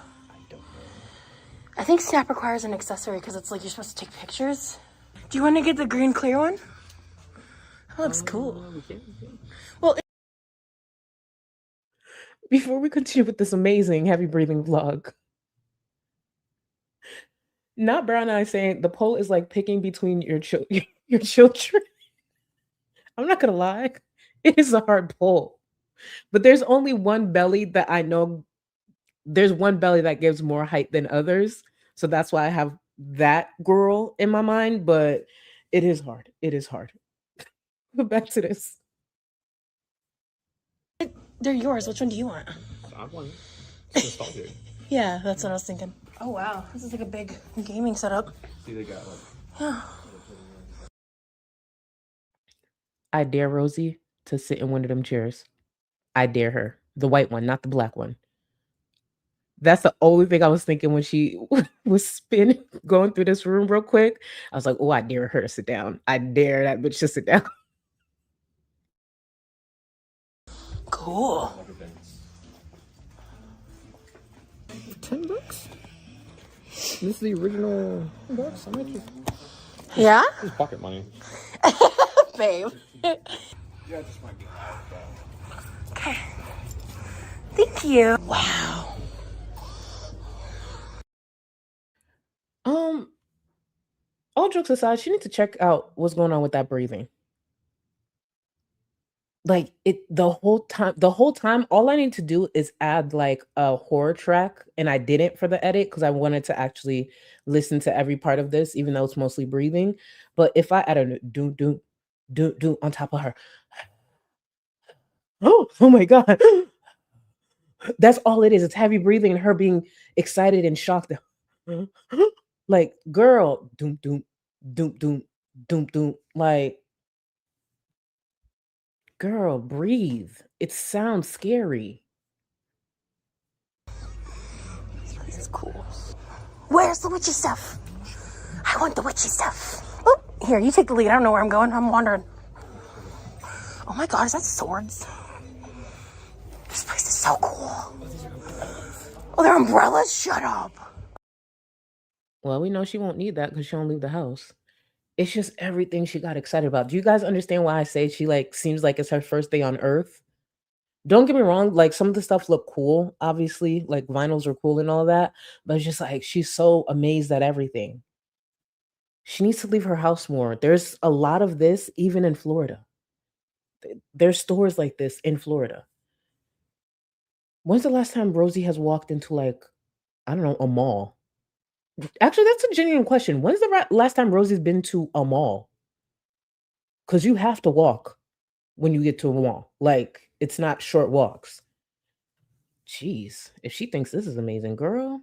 I think Snap requires an accessory because it's like you're supposed to take pictures. Do you want to get the green clear one? That looks cool. Well, Before we continue with this amazing heavy breathing vlog, not Brown Eye saying the poll is like picking between your children. I'm not gonna lie, it is a hard poll, but there's only one belly that I know. There's one belly that gives more height than others, so that's why I have that girl in my mind. But it is hard. It is hard. But back to this. they're yours. Which one do you want? I want nostalgic. Yeah, that's what I was thinking. Oh wow, this is like a big gaming setup. See, they got like. Yeah. I dare Rosie to sit in one of them chairs. I dare her. The white one, not the black one. That's the only thing I was thinking when she was spinning, going through this room real quick. I was like, oh, I dare her to sit down. I dare that bitch to sit down. Cool. $10? This is the original $10. I might just. Yeah? This is pocket money. Babe. Yeah, it just might be loud, though. Okay. Thank you. Wow. All jokes aside, she needs to check out what's going on with that breathing. Like the whole time, all I need to do is add like a horror track, and I didn't for the edit because I wanted to actually listen to every part of this, even though it's mostly breathing. But if I add a do on top of her, oh my god, that's all it is. It's heavy breathing and her being excited and shocked. Like, girl, doom doom doom doom doom doom. Like, girl, breathe. It sounds scary. This is cool. Where's the witchy stuff? I want the witchy stuff. Oh, here, you take the lead. I don't know where I'm going. I'm wandering. Oh my god, is that swords? This place is so cool. Oh, they're umbrellas? Shut up. Well, we know she won't need that because she won't leave the house. It's just everything she got excited about. Do you guys understand why I say she like seems like it's her first day on Earth? Don't get me wrong, like some of the stuff looked cool, obviously, like vinyls are cool and all that, but it's just like she's so amazed at everything. She needs to leave her house more. There's a lot of this even in Florida. There's stores like this in Florida. When's the last time Rosie has walked into like, I don't know, a mall? Actually, that's a genuine question. When's the last time Rosie's been to a mall? Because you have to walk when you get to a mall. Like, it's not short walks. Jeez, if she thinks this is amazing, girl.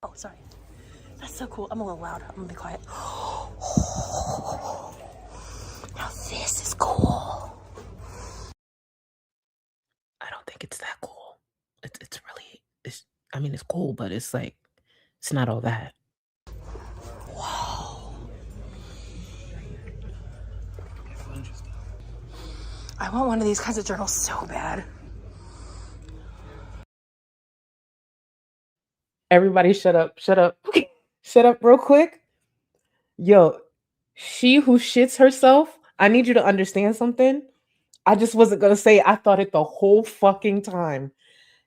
Oh, sorry. That's so cool. I'm a little loud. I'm gonna be quiet. Now this is cool. I don't think it's that cool. It's really, I mean, it's cool, but it's like, it's not all that. Whoa. I want one of these kinds of journals so bad. Everybody shut up. Shut up. Shut up real quick. Yo, she who shits herself, I need you to understand something. I just wasn't going to say it. I thought it the whole fucking time.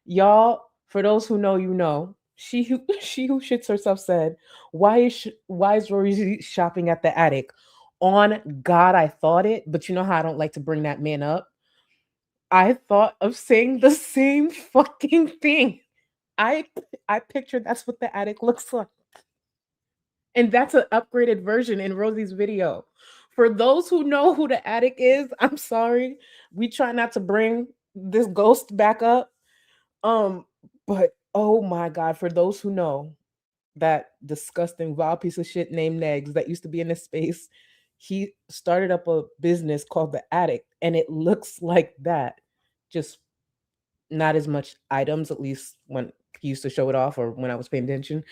Y'all, for those who know, you know. She who shits herself said, why is Rosie shopping at the attic? On God, I thought it, but you know how I don't like to bring that man up. I thought of saying the same fucking thing. I pictured that's what the attic looks like. And that's an upgraded version in Rosie's video. For those who know who the attic is, I'm sorry. We try not to bring this ghost back up. But oh my God, for those who know, that disgusting vile piece of shit named Negs that used to be in this space, he started up a business called The Attic, and it looks like that. Just not as much items, at least when he used to show it off or when I was paying attention.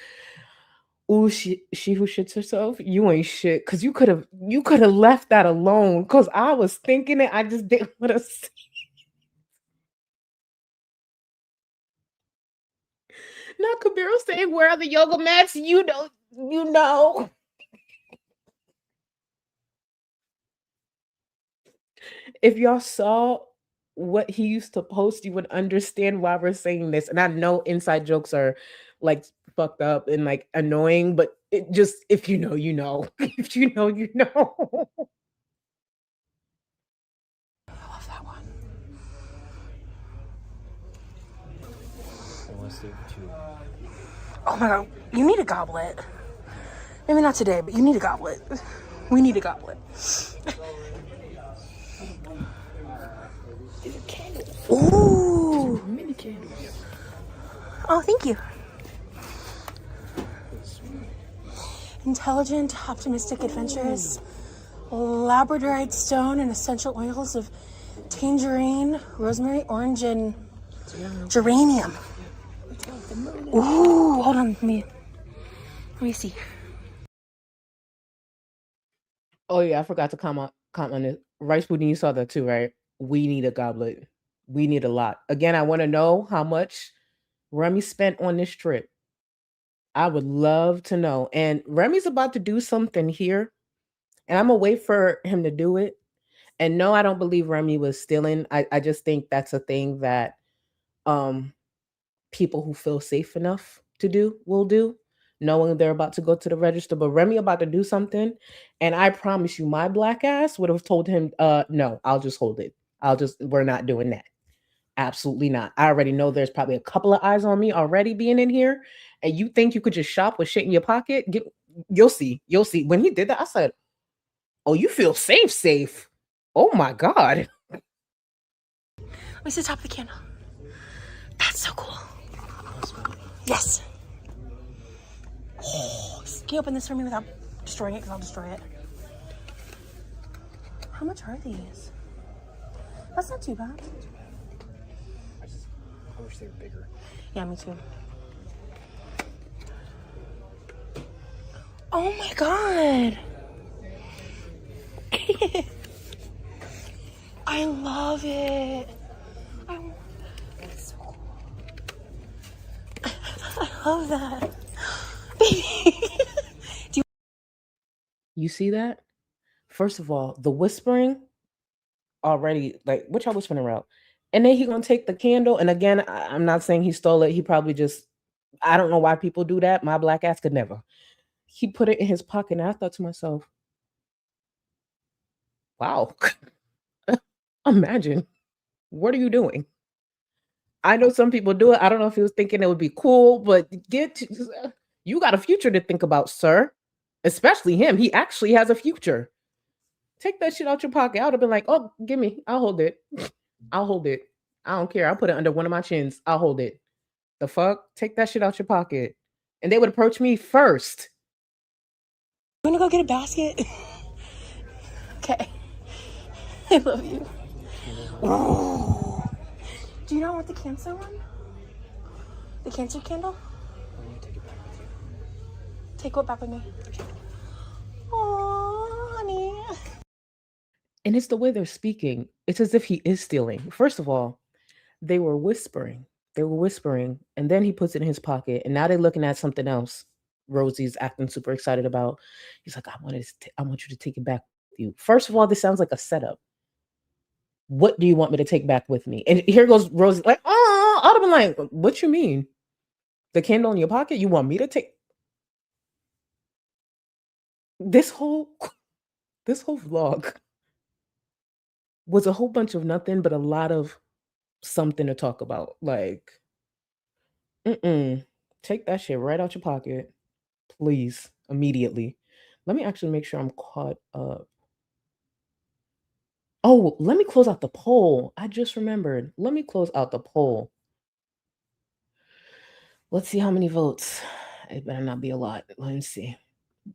Ooh, she who shits herself, you ain't shit. Cause you could have left that alone. Cause I was thinking it, I just didn't want to see. Now Kabiru saying, where are the yoga mats? You know. If y'all saw what he used to post, you would understand why we're saying this. And I know inside jokes are like fucked up and like annoying, but it just, if you know, you know. If you know, you know. I love that one. Oh my God, you need a goblet. Maybe not today, but you need a goblet. We need a goblet. Ooh. Mini candles. Oh, thank you. Intelligent, optimistic, adventurous, labradorite stone and essential oils of tangerine, rosemary, orange, and geranium. Ooh, hold on, let me see. Oh yeah, I forgot to comment on it. Rice Pudding, you saw that too, right? We need a goblet. We need a lot. Again, I want to know how much Remy spent on this trip. I would love to know. And Remy's about to do something here, and I'm gonna wait for him to do it. And no, I don't believe Remy was stealing. I just think that's a thing that people who feel safe enough to do will do, knowing they're about to go to the register. But Remy about to do something, and I promise you, my black ass would have told him, no, I'll just hold it. We're not doing that. Absolutely not. I already know there's probably a couple of eyes on me already being in here, and you think you could just shop with shit in your pocket? You'll see. You'll see. When he did that, I said, oh, you feel safe. Oh my God. Let me see the top of the candle. That's so cool. Yes. Oh, can you open this for me without destroying it? Because I'll destroy it. How much are these? That's not too bad. I wish they were bigger. Yeah, me too. Oh my God. I love it. It's so cool. I love that. You see that? First of all, the whispering already, like, what y'all whispering around? And then he gonna take the candle. And again, I'm not saying he stole it. He probably just, I don't know why people do that. My black ass could never. He put it in his pocket, and I thought to myself, wow, imagine, what are you doing? I know some people do it. I don't know if he was thinking it would be cool, but you got a future to think about, sir. Especially him. He actually has a future. Take that shit out your pocket. I would have been like, oh, give me. I'll hold it. I'll hold it. I don't care. I'll put it under one of my chins. I'll hold it. The fuck? Take that shit out your pocket. And they would approach me first. I'm gonna go get a basket. Okay. I love you. Oh. Do you not want the cancer one? The cancer candle? Take it back with you. Take what back with me? Oh, honey. And it's the way they're speaking. It's as if he is stealing. First of all, they were whispering. And then he puts it in his pocket. And now they're looking at something else. Rosie's acting super excited about. He's like, I want you to take it back with you. First of all, this sounds like a setup. What do you want me to take back with me? And here goes Rosie, like, oh, I'd have been like, what you mean? The candle in your pocket? You want me to take? This whole vlog was a whole bunch of nothing, but a lot of something to talk about. Like, take that shit right out your pocket, please, immediately. Let me actually make sure I'm caught up. Oh, let me close out the poll. I just remembered. Let me close out the poll. Let's see how many votes. It better not be a lot. Let me see.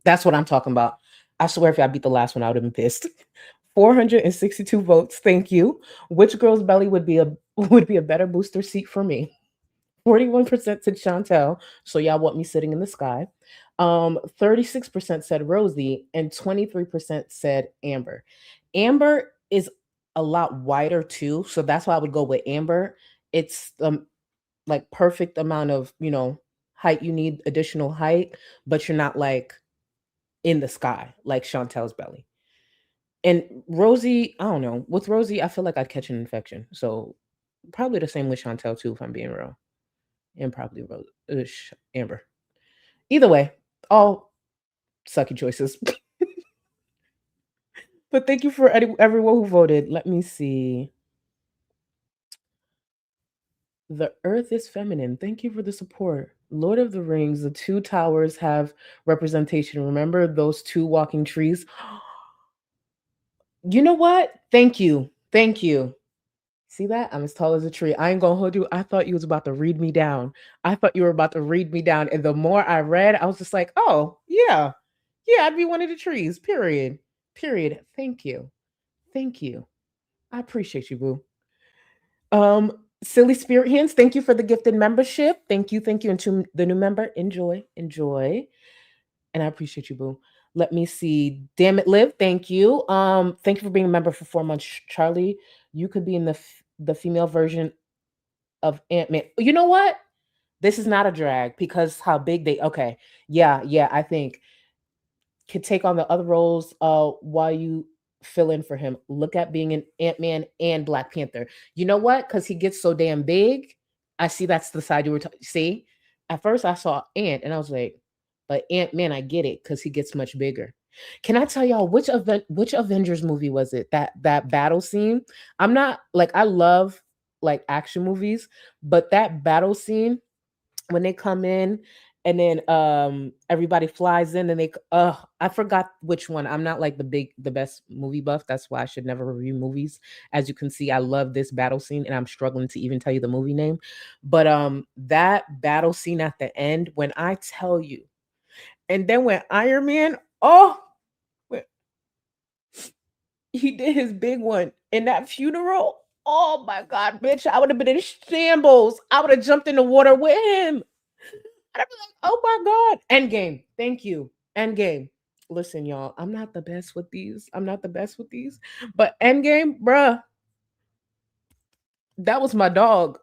That's what I'm talking about. I swear if I beat the last one, I would have been pissed. 462 votes. Thank you. Which girl's belly would be a better booster seat for me? 41% said Shantel. So y'all want me sitting in the sky. 36% said Rosie, and 23% said Amber. Amber is a lot wider too, so that's why I would go with Amber. It's like perfect amount of, height. You need additional height, but you're not like in the sky like Chantel's belly. And Rosie, I don't know. With Rosie, I feel like I'd catch an infection. So probably the same with Shantel too, if I'm being real. And probably Amber. Either way, all sucky choices. But thank you for everyone who voted. Let me see. The Earth is Feminine. Thank you for the support. Lord of the Rings, the two towers have representation. Remember those two walking trees? You know what? Thank you. Thank you. See that? I'm as tall as a tree. I ain't gonna hold you. I thought you was about to read me down. And the more I read, I was just like, oh, yeah. Yeah, I'd be one of the trees. Period. Thank you. I appreciate you, boo. Silly Spirit Hands, thank you for the gifted membership. Thank you. And to the new member, enjoy. And I appreciate you, boo. Let me see. Damn it, Liv. Thank you. Thank you for being a member for 4 months, Charlie. You could be in the female version of Ant-Man. You know what? This is not a drag because how big they. Okay, yeah. I think could take on the other roles. While you fill in for him. Look at being an Ant-Man and Black Panther. You know what? Because he gets so damn big. I see that's the side you were see? At first I saw Ant and I was like, but Ant-Man, I get it because he gets much bigger. Can I tell y'all which Avengers movie was it? That battle scene. I'm not like, I love like action movies, but that battle scene when they come in and then everybody flies in and they I forgot which one. I'm not like the best movie buff. That's why I should never review movies. As you can see, I love this battle scene and I'm struggling to even tell you the movie name. But that battle scene at the end, when I tell you, and then when Iron Man, he did his big one in that funeral. Oh my God, bitch, I would have been in shambles. I would have jumped in the water with him. I'd be like, oh my God. Endgame. Thank you. Endgame. Listen, y'all, I'm not the best with these. But Endgame, bruh, that was my dog.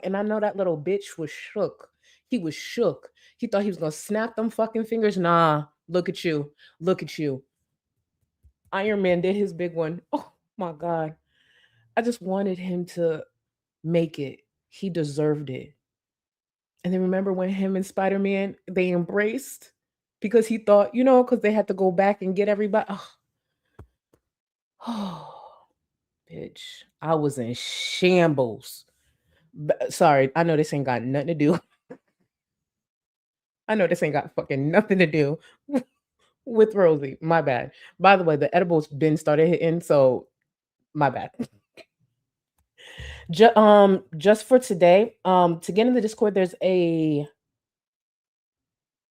And I know that little bitch was shook. He was shook. He thought he was going to snap them fucking fingers. Nah, look at you. Iron Man did his big one. Oh my God. I just wanted him to make it. He deserved it. And then remember when him and Spider-Man, they embraced because he thought, because they had to go back and get everybody. Oh, bitch. I was in shambles. Sorry, I know this ain't got nothing to do. I know this ain't got fucking nothing to do with Rosie. My bad. By the way, the edibles been started hitting, so my bad. Just for today, to get in the Discord, there's a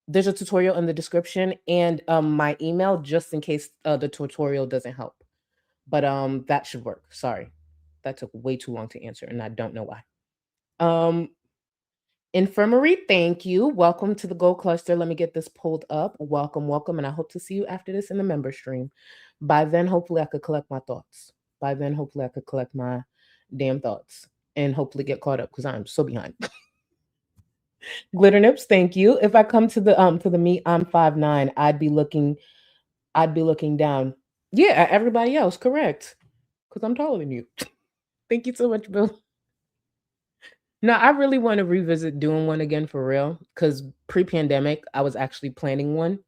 tutorial in the description and my email just in case the tutorial doesn't help. But that should work. Sorry. That took way too long to answer and I don't know why. Infirmary, thank you. Welcome to the Gold Cluster. Let me get this pulled up. Welcome. And I hope to see you after this in the member stream. By then, hopefully I could collect my thoughts. Damn thoughts and hopefully get caught up because I'm so behind. Glitter Nips, thank you. If I come to the meet, I'm 5'9". I'd be looking down. Yeah, at everybody else, correct. Because I'm taller than you. Thank you so much, Bill. No, I really want to revisit doing one again for real. Because pre-pandemic, I was actually planning one.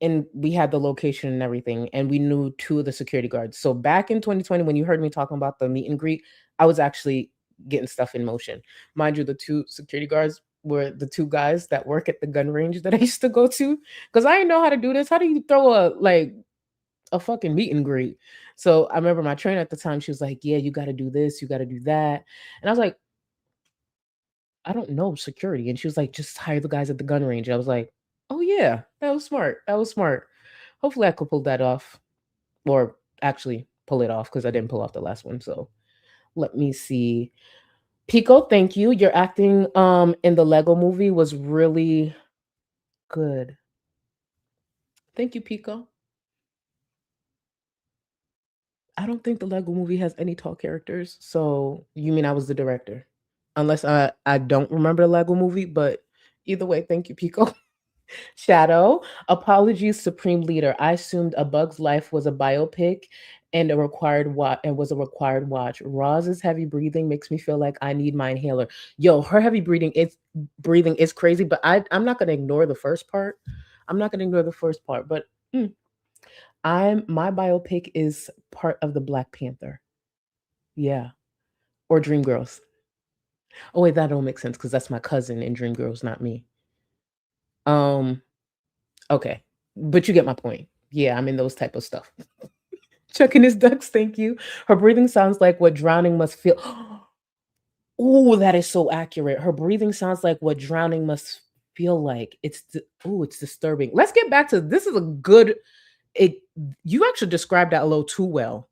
And we had the location and everything, and we knew 2 of the security guards. So back in 2020, when you heard me talking about the meet and greet, I was actually getting stuff in motion. Mind you, the 2 security guards were the 2 guys that work at the gun range that I used to go to, because I didn't know how to do this. How do you throw a fucking meet and greet? So I remember my trainer at the time, she was like, yeah, you got to do this, you got to do that. And I was like, I don't know security. And she was like, just hire the guys at the gun range. And I was like, oh yeah, that was smart. Hopefully I could pull that off, or actually pull it off, because I didn't pull off the last one. So let me see. Pico, thank you. Your acting in the Lego movie was really good. Thank you, Pico. I don't think the Lego movie has any tall characters. So you mean I was the director? Unless I don't remember the Lego movie, but either way, thank you, Pico. Shadow, apologies, Supreme Leader. I assumed A Bug's Life was a biopic and a required watch. Roz's heavy breathing makes me feel like I need my inhaler. Yo, her heavy breathing is crazy, but I'm not gonna ignore the first part. But my biopic is part of the Black Panther. Yeah. Or Dreamgirls. Oh wait, that don't make sense because that's my cousin in Dreamgirls, not me. Okay, but you get my point. Yeah, I'm in those type of stuff. Chucking his ducks, thank you. Her breathing sounds like what drowning must feel. Oh, that is so accurate. Her breathing sounds like what drowning must feel like. It's disturbing. Let's get back to this. Is a good. You actually described that a little too well.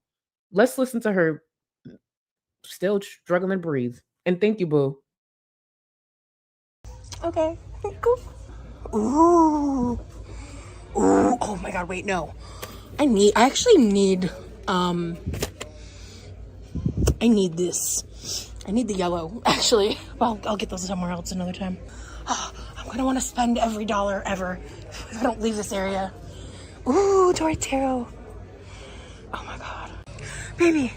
Let's listen to her. Still struggling to breathe. And thank you, boo. Okay, cool. Ooh. Oh my God, wait, no. I need this. I need the yellow, actually. Well, I'll get those somewhere else another time. I'm gonna want to spend every dollar ever if I don't leave this area. Ooh, Tortero. Oh my god. Baby,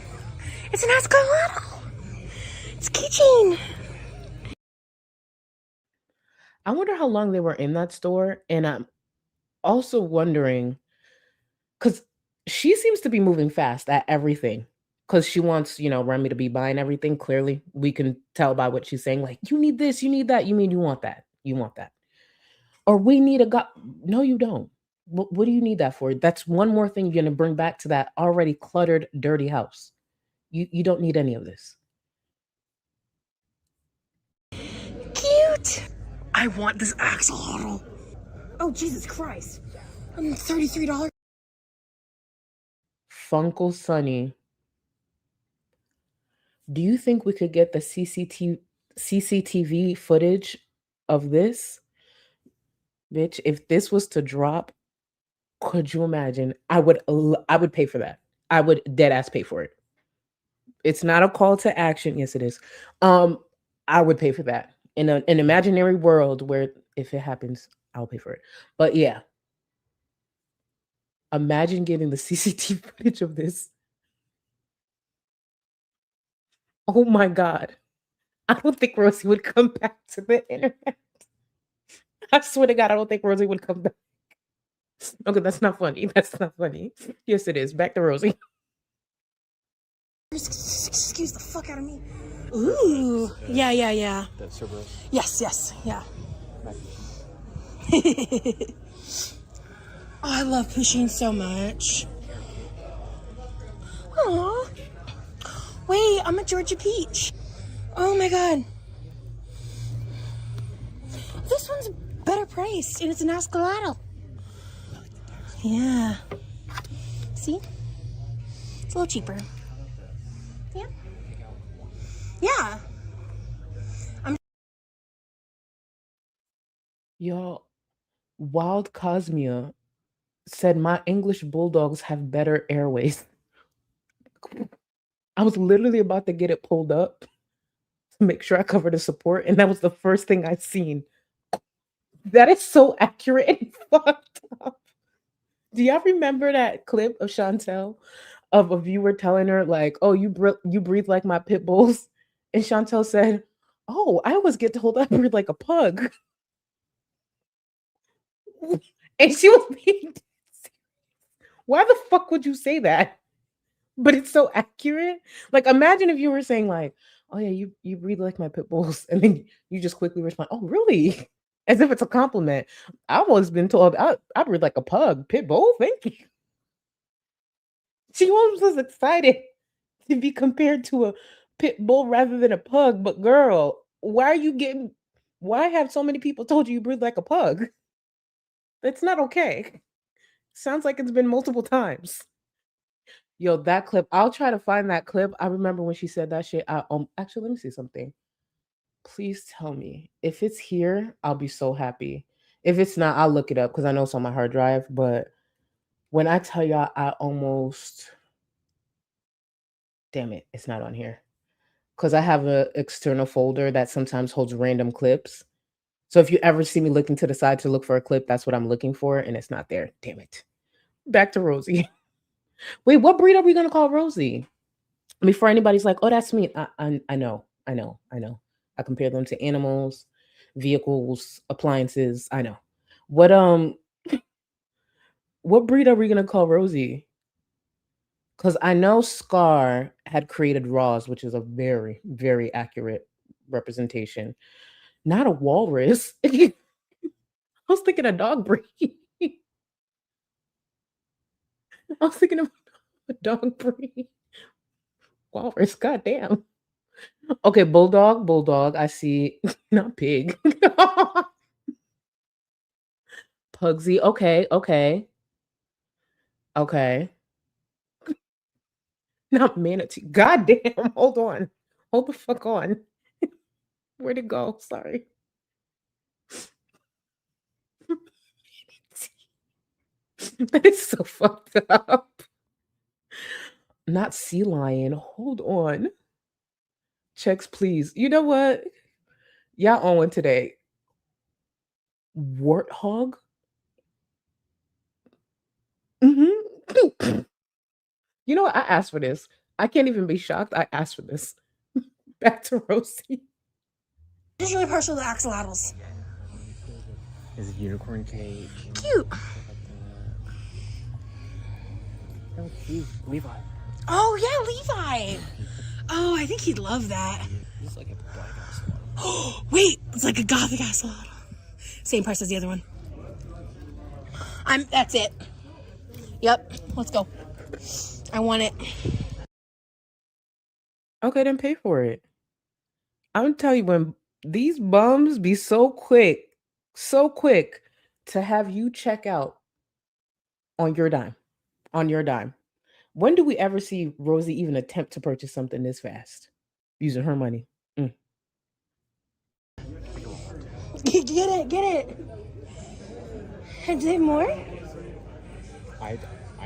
it's an Escalado. It's keychain. I wonder how long they were in that store. And I'm also wondering, because she seems to be moving fast at everything. Because she wants, Remy to be buying everything. Clearly, we can tell by what she's saying. Like, you need this, you need that. You mean you want that? You want that? Or we need a guy. No, you don't. What do you need that for? That's one more thing you're going to bring back to that already cluttered, dirty house. You don't need any of this. Cute. I want this axolotl. Oh, Jesus Christ. $33. Funkle Sunny. Do you think we could get the CCTV footage of this? Bitch, if this was to drop, could you imagine? I would pay for that. I would dead ass pay for it. It's not a call to action. Yes, it is. I would pay for that. In an imaginary world where if it happens, I'll pay for it. But yeah. Imagine getting the CCTV footage of this. Oh my God. I don't think Rosie would come back to the internet. I swear to God, I don't think Rosie would come back. Okay, that's not funny. That's not funny. Yes, it is. Back to Rosie. Excuse the fuck out of me. Ooh. Yeah. That's Cerberus. Yes, yeah. Oh, I love Pusheen so much. Aww. Wait, I'm a Georgia Peach. Oh my God. This one's better priced, and it's an Escalado. Yeah. See? It's a little cheaper. Yeah. Yeah. Y'all, Wild Cosmia said my English bulldogs have better airways. I was literally about to get it pulled up to make sure I covered the support, and that was the first thing I'd seen. That is so accurate and fucked up. Do y'all remember that clip of Shantel of a viewer telling her like, "Oh, you breathe like my pit bulls," and Shantel said, "Oh, I always get told I breathe like a pug," and she was being. Why the fuck would you say that? But it's so accurate. Like, imagine if you were saying like, "Oh yeah, you breathe like my pit bulls," and then you just quickly respond, "Oh really?" As if it's a compliment. I've always been told I breathe like a pug. Pit bull, thank you. She always was excited to be compared to a pit bull rather than a pug. But girl, why have so many people told you breathe like a pug? That's not okay. Sounds like it's been multiple times. Yo, that clip, I'll try to find that clip. I remember when she said that shit. Actually, let me see something. Please tell me. If it's here, I'll be so happy. If it's not, I'll look it up because I know it's on my hard drive. But when I tell y'all, damn it, it's not on here. Because I have an external folder that sometimes holds random clips. So if you ever see me looking to the side to look for a clip, that's what I'm looking for, and it's not there. Damn it. Back to Rosie. Wait, what breed are we going to call Rosie? Before anybody's like, "Oh, that's me." I know. I compare them to animals, vehicles, appliances. I know. What breed are we gonna call Rosie? Because I know Scar had created Roz, which is a very, very accurate representation. Not a walrus. I was thinking a dog breed. I was thinking of a dog breed. Walrus, goddamn. Okay, bulldog. I see. Not pig. Pugsy. Okay. Not manatee. Goddamn. Hold on. Hold the fuck on. Where'd it go? Sorry. That is so fucked up. Not sea lion. Hold on. Checks, please. You know what? Y'all on one today. Warthog? Mm-hmm. You know what? I asked for this. I can't even be shocked. I asked for this. Back to Rosie. Just really partial to axolotls. Is it unicorn cake? Cute. Oh, cute. Levi. Oh yeah, Levi. Oh, I think he'd love that. He's like a black axolotl. Wait, it's like a gothic axolotl. Same price as the other one. That's it. Yep, let's go. I want it. Okay, then pay for it. I'm gonna tell you, when these bums be so quick to have you check out on your dime. When do we ever see Rosie even attempt to purchase something this fast using her money? Get it. And do more? I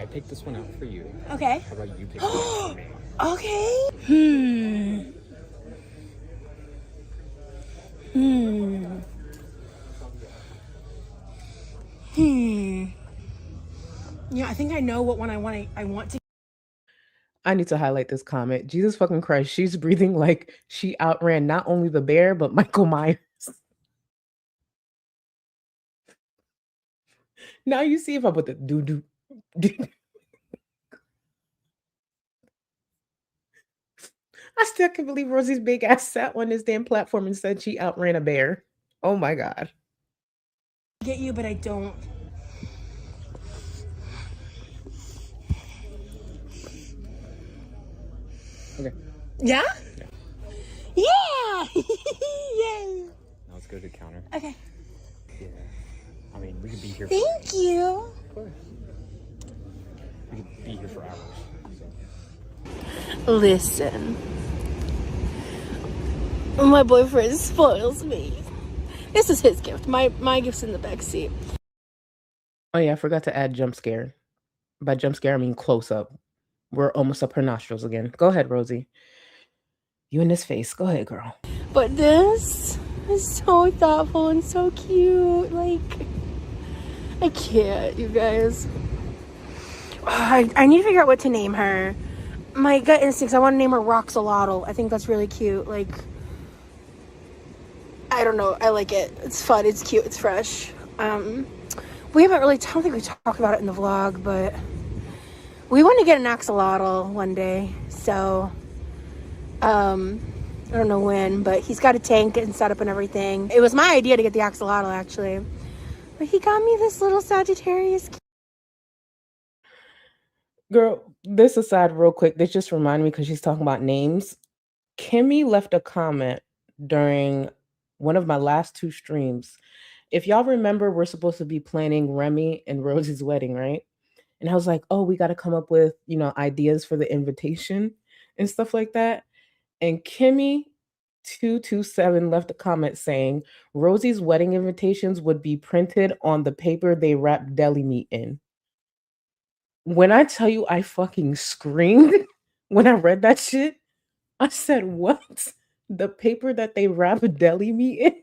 picked this one out for you. Okay. How about you pick it out for me? Okay. Yeah, I think I know what one I want to. I need to highlight this comment. Jesus fucking Christ, she's breathing like she outran not only the bear, but Michael Myers. Now you see if I put the doo-doo. I still can't believe Rosie's big ass sat on this damn platform and said she outran a bear. Oh my God. Get you, but I don't. Okay. Yeah? Yeah! Yay! Now let's go to the counter. Okay. Yeah. I mean, we could be here. Thank you. Of course. We could be here for hours. Listen. My boyfriend spoils me. This is his gift. My gift's in the back seat. Oh yeah, I forgot to add jump scare. By jump scare, I mean close up. We're almost up her nostrils again. Go ahead, Rosie. You in this face. Go ahead, girl. But this is so thoughtful and so cute. Like, I can't, you guys. I need to figure out what to name her. My gut instincts, I want to name her Roxalotl. I think that's really cute. Like, I don't know. I like it. It's fun. It's cute. It's fresh. We haven't really, I don't think we talked about it in the vlog, but we want to get an axolotl one day. So, I don't know when, but he's got a tank and setup and everything. It was my idea to get the axolotl, actually. But he got me this little Sagittarius. Girl, this aside real quick, this just reminded me because she's talking about names. Kimmy left a comment during one of my last 2 streams. If y'all remember, we're supposed to be planning Remy and Rosie's wedding, right? And I was like, oh, we got to come up with, ideas for the invitation and stuff like that. And Kimmy 227 left a comment saying Rosie's wedding invitations would be printed on the paper they wrap deli meat in. When I tell you I fucking screamed when I read that shit, I said, what? The paper that they wrap deli meat in?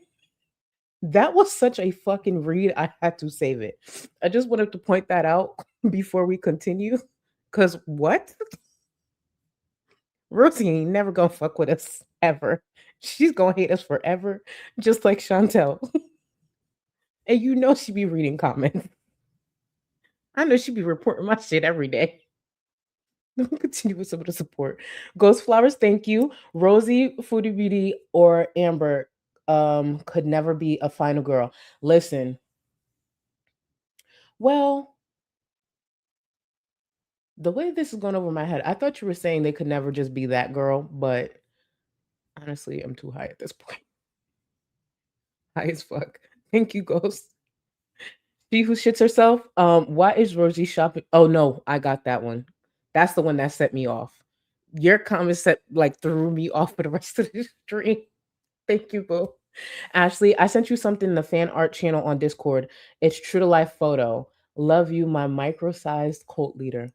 That was such a fucking read. I had to save it. I just wanted to point that out before we continue. Because what? Rosie ain't never gonna fuck with us ever. She's gonna hate us forever, just like Shantel. And you know she be reading comments. I know she be reporting my shit every day. Let me continue with some of the support. Ghost Flowers, thank you. Rosie, Foodie Beauty, or Amber could never be a final girl. Listen. Well, the way this is going over my head, I thought you were saying they could never just be that girl, but honestly, I'm too high at this point. High as fuck. Thank you, Ghost. She who shits herself. Why is Rosie shopping? Oh no, I got that one. That's the one that set me off. Your comment threw me off for the rest of the stream. Thank you, boo. Ashley, I sent you something in the fan art channel on Discord. It's true to life photo. Love you, my micro-sized cult leader.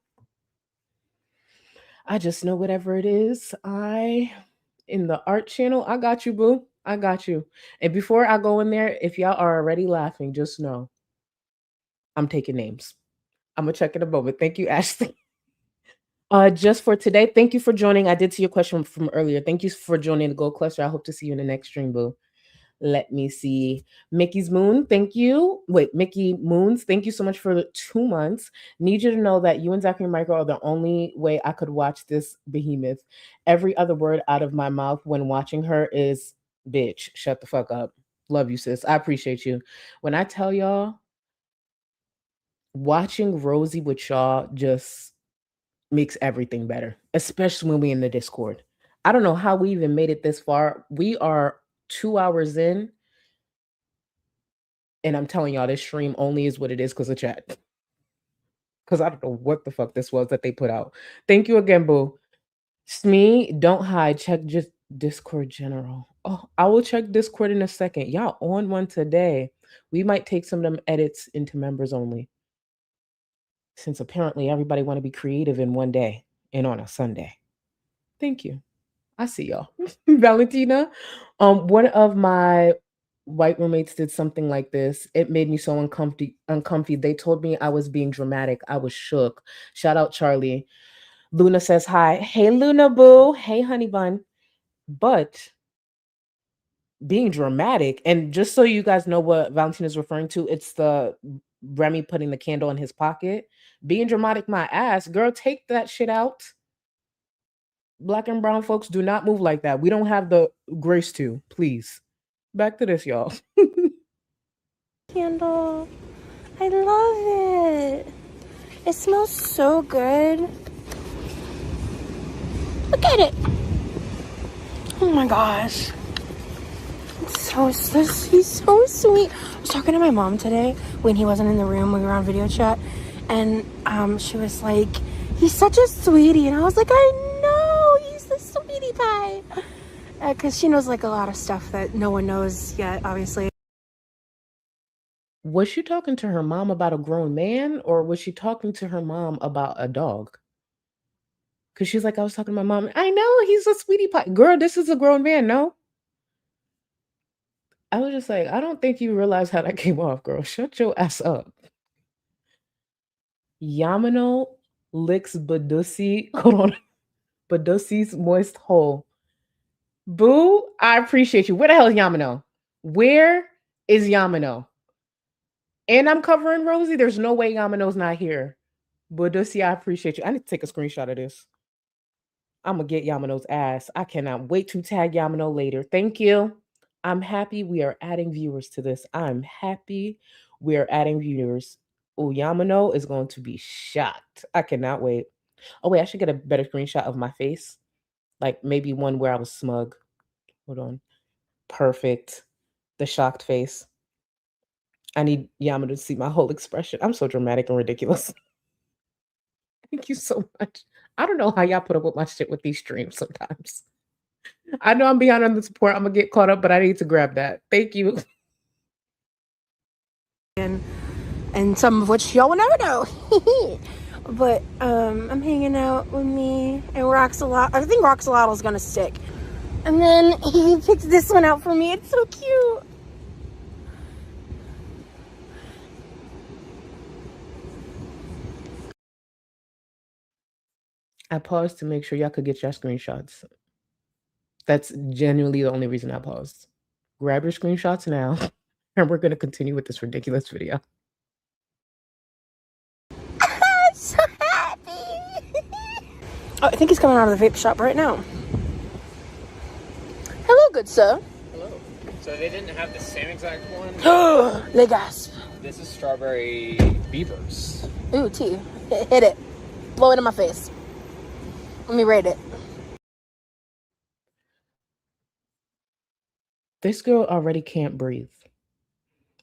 I just know whatever it is. In the art channel, I got you, boo. I got you. And before I go in there, if y'all are already laughing, just know I'm taking names. I'm gonna check in a moment. Thank you, Ashley. Just for today, thank you for joining. I did see your question from earlier. Thank you for joining the Gold Cluster. I hope to see you in the next stream, boo. Let me see. Mickey's Moon, thank you. Wait, Mickey Moons, thank you so much for the 2 months. Need you to know that you and Zachary and Michael are the only way I could watch this behemoth. Every other word out of my mouth when watching her is, bitch, shut the fuck up. Love you, sis. I appreciate you. When I tell y'all, watching Rosie with y'all just makes everything better, especially when we in the Discord. I don't know how we even made it this far. We are 2 hours in, and I'm telling y'all, this stream only is what it is because of chat. Because I don't know what the fuck this was that they put out. Thank you again, boo. Smee, don't hide. Check just Discord general. Oh, I will check Discord in a second. Y'all on one today. We might take some of them edits into members only, since apparently everybody want to be creative in one day and on a Sunday. Thank you. I see y'all. Valentina, one of my white roommates did something like this. It made me so uncomfy. They told me I was being dramatic. I was shook. Shout out Charlie. Luna says hi. Hey, Luna boo. Hey, honey bun. But being dramatic, and just so you guys know what Valentina is referring to, it's the Remy putting the candle in his pocket. Being dramatic, my ass. Girl, take that shit out. Black and brown folks do not move like that. We don't have the grace to. Please. Back to this, y'all. Candle. I love it. It smells so good. Look at it. Oh my gosh. He's so sweet. I was talking to my mom today when he wasn't in the room. We were on video chat. And she was like, he's such a sweetie. And I was like, I know. He's the sweetie pie. Because she knows like a lot of stuff that no one knows yet, obviously. Was she talking to her mom about a grown man, or was she talking to her mom about a dog? Because she's like, I was talking to my mom. I know, he's a sweetie pie. Girl, this is a grown man, no? I was just like, I don't think you realize how that came off, girl. Shut your ass up. Yamano licks Badusi. Hold on. Badusi's moist hole. Boo, I appreciate you. Where the hell is Yamano? Where is Yamano? And I'm covering Rosie. There's no way Yamano's not here. Badusi, I appreciate you. I need to take a screenshot of this. I'm going to get Yamano's ass. I cannot wait to tag Yamano later. Thank you. I'm happy we are adding viewers to this. I'm happy we are adding viewers. Oh, Yamano is going to be shocked. I cannot wait. Oh, wait, I should get a better screenshot of my face. Like maybe one where I was smug. Hold on. Perfect. The shocked face. I need Yamano to see my whole expression. I'm so dramatic and ridiculous. Thank you so much. I don't know how y'all put up with my shit with these streams sometimes. I know I'm behind on the support. I'm going to get caught up, but I need to grab that. Thank you. And some of which y'all will never know. But I'm hanging out with me and Roxalot. I think Roxalotl is going to stick. And then he picked this one out for me. It's so cute. I paused to make sure y'all could get your screenshots. That's genuinely the only reason I paused. Grab your screenshots now, and we're going to continue with this ridiculous video. I'm so happy. Oh, I think he's coming out of the vape shop right now. Hello, good sir. Hello. So they didn't have the same exact one? Le gasp. This is strawberry beavers. Ooh, tea. Hit it. Blow it in my face. Let me rate it. This girl already can't breathe.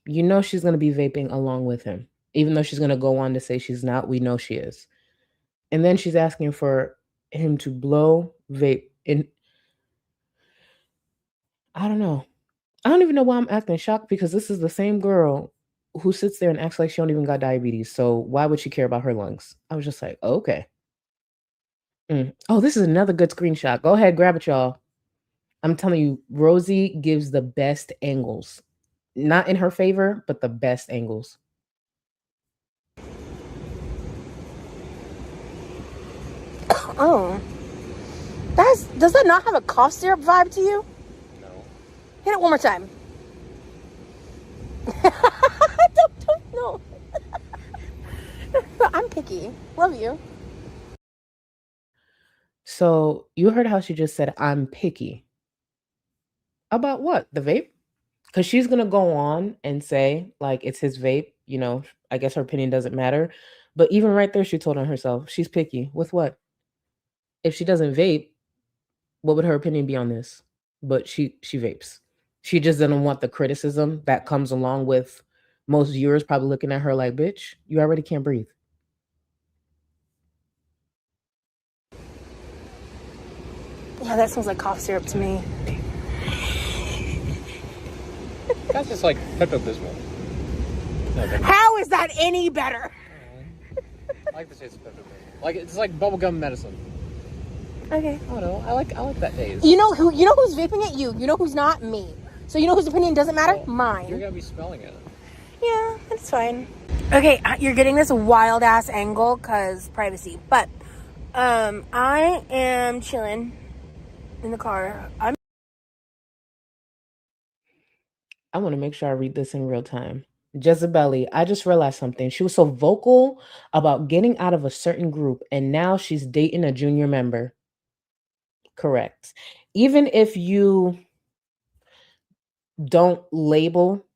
You know she's going to be vaping along with him. Even though she's going to go on to say she's not, we know she is. And then she's asking for him to blow vape. And I don't know. I don't even know why I'm acting shocked, because this is the same girl who sits there and acts like she don't even got diabetes. So why would she care about her lungs? I was just like, okay. Oh, this is another good screenshot. Go ahead, grab it, y'all. I'm telling you, Rosie gives the best angles. Not in her favor, but the best angles. Oh. Does that not have a cough syrup vibe to you? No. Hit it one more time. don't know. I'm picky. Love you. So you heard how she just said, I'm picky. About what? The vape? Because she's going to go on and say, like, it's his vape. You know, I guess her opinion doesn't matter. But even right there, she told on herself, she's picky. With what? If she doesn't vape, what would her opinion be on this? But she vapes. She just doesn't want the criticism that comes along with most viewers probably looking at her like, bitch, you already can't breathe. Yeah, that smells like cough syrup to me. That's just like Pepto-Bismol. How is that any better? I like the taste of Pepto-Bismol. Like, it's like bubblegum medicine. Okay. I don't know. I like that taste. You know who's vaping it? You know who's not? Me. So you know whose opinion doesn't matter? Well, mine. You're gonna be smelling it. Yeah, it's fine. Okay, you're getting this wild ass angle because privacy. But I am chilling in the car. I want to make sure I read this in real time. Jezebeli, I just realized something. She was so vocal about getting out of a certain group, and now she's dating a junior member. Correct. Even if you don't label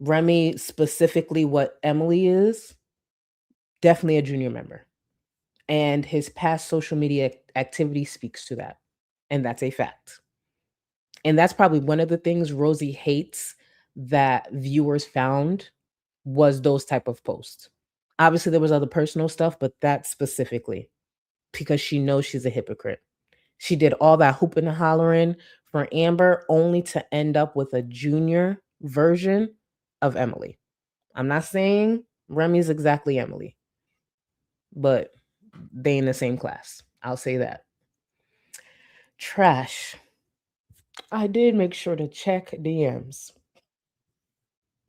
Remy specifically what Emily is, definitely a junior member. And his past social media activity speaks to that. And that's a fact. And that's probably one of the things Rosie hates that viewers found was those type of posts. Obviously, there was other personal stuff, but that specifically, because she knows she's a hypocrite. She did all that hooping and hollering for Amber only to end up with a junior version of Emily. I'm not saying Remy's exactly Emily, but they in the same class. I'll say that. Trash. I did make sure to check DMs.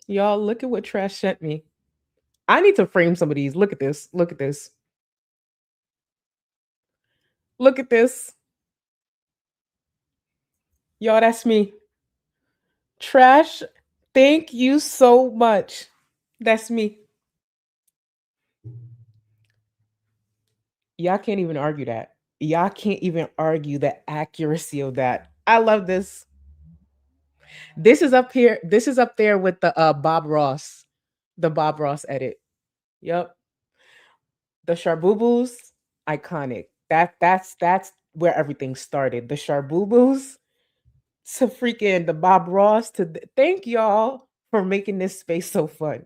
Y'all, look at what Trash sent me. I need to frame some of these. Look at this. Look at this. Look at this. Y'all, that's me. Trash, thank you so much. That's me. Y'all can't even argue that. Y'all can't even argue the accuracy of that. I love this. This is up here. This is up there with the Bob Ross. The Bob Ross edit. Yep. The Sharboobos, iconic. That's where everything started. The Sharboobos to freaking the Bob Ross thank y'all for making this space so fun.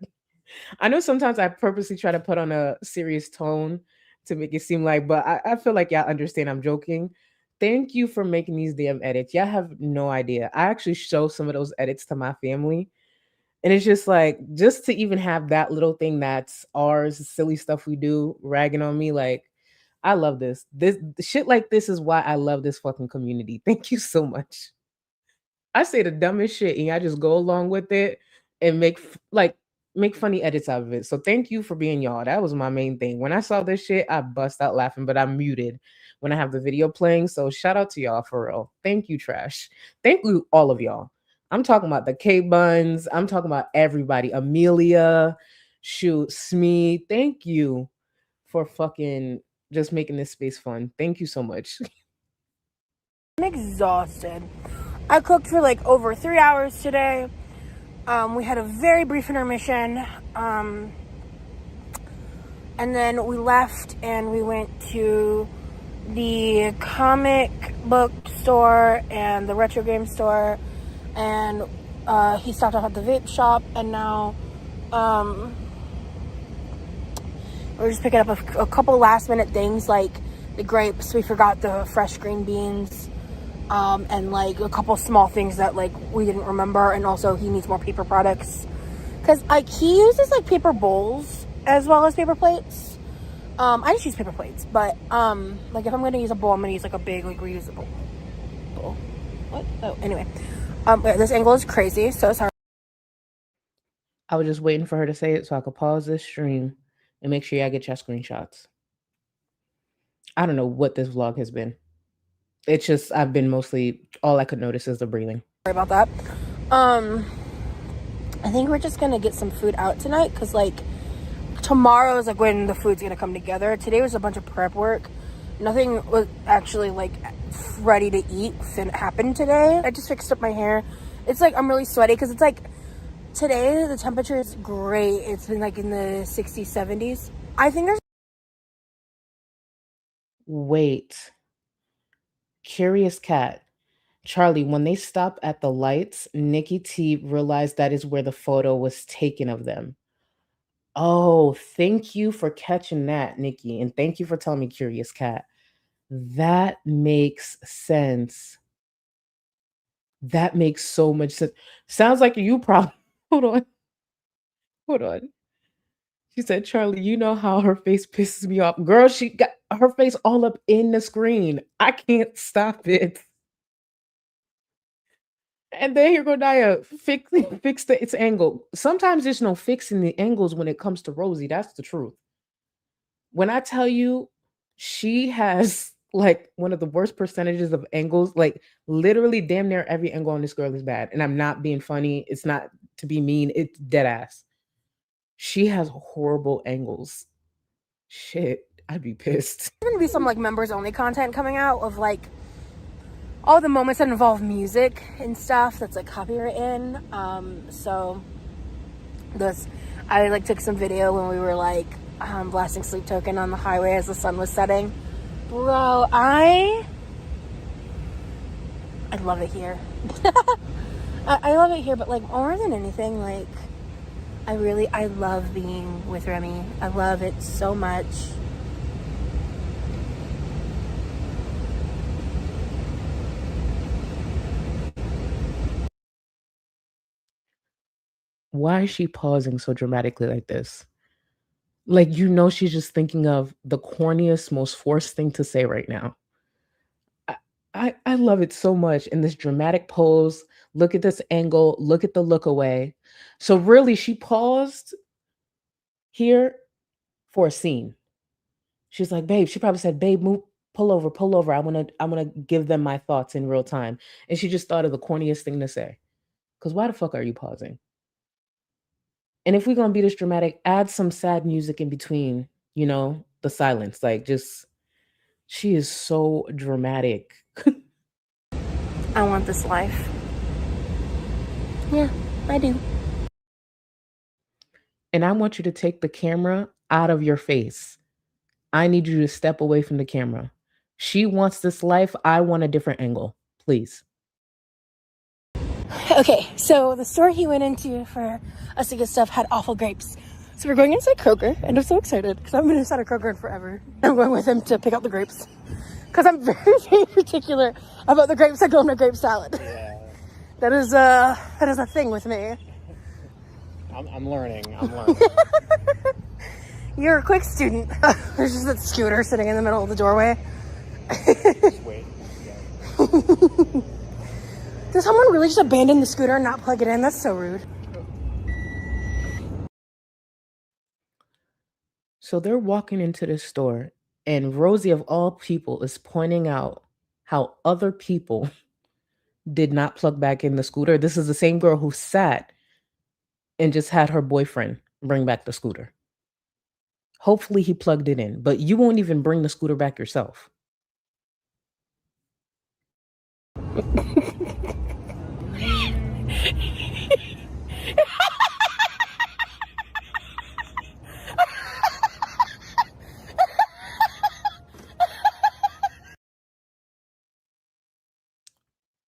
I know sometimes I purposely try to put on a serious tone to make it seem like, but I feel like y'all understand I'm joking. Thank you for making these damn edits. Y'all have no idea. I actually show some of those edits to my family. And it's just like, just to even have that little thing that's ours, silly stuff we do, ragging on me, like, I love this. This shit like this is why I love this fucking community. Thank you so much. I say the dumbest shit and I just go along with it and make funny edits out of it. So thank you for being y'all. That was my main thing. When I saw this shit, I bust out laughing, but I'm muted when I have the video playing. So shout out to y'all for real. Thank you, Trash. Thank you, all of y'all. I'm talking about the K-Buns. I'm talking about everybody. Amelia, shoot, Smee. Thank you for fucking just making this space fun. Thank you so much. I'm exhausted. I cooked for like over 3 hours today. We had a very brief intermission. And then we left and we went to the comic book store and the retro game store. And he stopped off at the vape shop. And now we're just picking up a couple last minute things like the grapes. We forgot the fresh green beans. And like a couple small things that like we didn't remember, and also he needs more paper products because like he uses like paper bowls as well as paper plates. I just use paper plates, but like if I'm gonna use a bowl, I'm gonna use like a big like reusable bowl. What? Oh, anyway, this angle is crazy, so sorry. I was just waiting for her to say it so I could pause this stream and make sure y'all get your screenshots. I don't know what this vlog has been. It's just, I've been mostly, all I could notice is the breathing. Sorry about that. I think we're just gonna get some food out tonight because like tomorrow is like when the food's gonna come together. Today was a bunch of prep work. Nothing was actually like ready to eat happened today. I just fixed up my hair. It's like I'm really sweaty because it's like today the temperature is great. It's been like in the 60s, 70s. I think there's Wait. Curious cat. Charlie, when they stop at the lights, Nikki T realized that is where the photo was taken of them. Oh, thank you for catching that, Nikki. And thank you for telling me, Curious Cat. That makes sense. That makes so much sense. Sounds like you probably... Hold on. Hold on. She said, Charlie, you know how her face pisses me off. Girl, she got her face all up in the screen. I can't stop it. And then here go Naya, fix its angle. Sometimes there's no fixing the angles when it comes to Rosie. That's the truth. When I tell you, she has like one of the worst percentages of angles. Like literally damn near every angle on this girl is bad. And I'm not being funny. It's not to be mean. It's dead ass. She has horrible angles. Shit, I'd be pissed. There's gonna be some like members only content coming out of like all the moments that involve music and stuff that's like copywritten. So this, I like took some video when we were like blasting Sleep Token on the highway as the sun was setting. Bro, I love it here. I love it here, but like more than anything, like I love being with Remy. I love it so much. Why is she pausing so dramatically like this? Like, you know, she's just thinking of the corniest, most forced thing to say right now. I love it so much in this dramatic pose. Look at this angle. Look at the look away. So really, she paused here for a scene. She's like, babe, she probably said, babe, move, pull over. I wanna give them my thoughts in real time. And she just thought of the corniest thing to say. Because why the fuck are you pausing? And if we're gonna be this dramatic, add some sad music in between, you know, the silence. Like, just, she is so dramatic. I want this life. Yeah, I do. And I want you to take the camera out of your face. I need you to step away from the camera. She wants this life. I want a different angle. Please. Okay, so the store he went into for us to get stuff had awful grapes. So we're going inside Kroger, and I'm so excited because I haven't been inside a Kroger in forever. I'm going with him to pick out the grapes because I'm very, very particular about the grapes that go in a grape salad. Yeah. That is a thing with me. I'm learning. You're a quick student. There's just that scooter sitting in the middle of the doorway. Just wait. Yeah. Does someone really just abandon the scooter and not plug it in? That's so rude. So they're walking into this store, and Rosie, of all people, is pointing out how other people did not plug back in the scooter. This is the same girl who sat and just had her boyfriend bring back the scooter. Hopefully he plugged it in, but you won't even bring the scooter back yourself.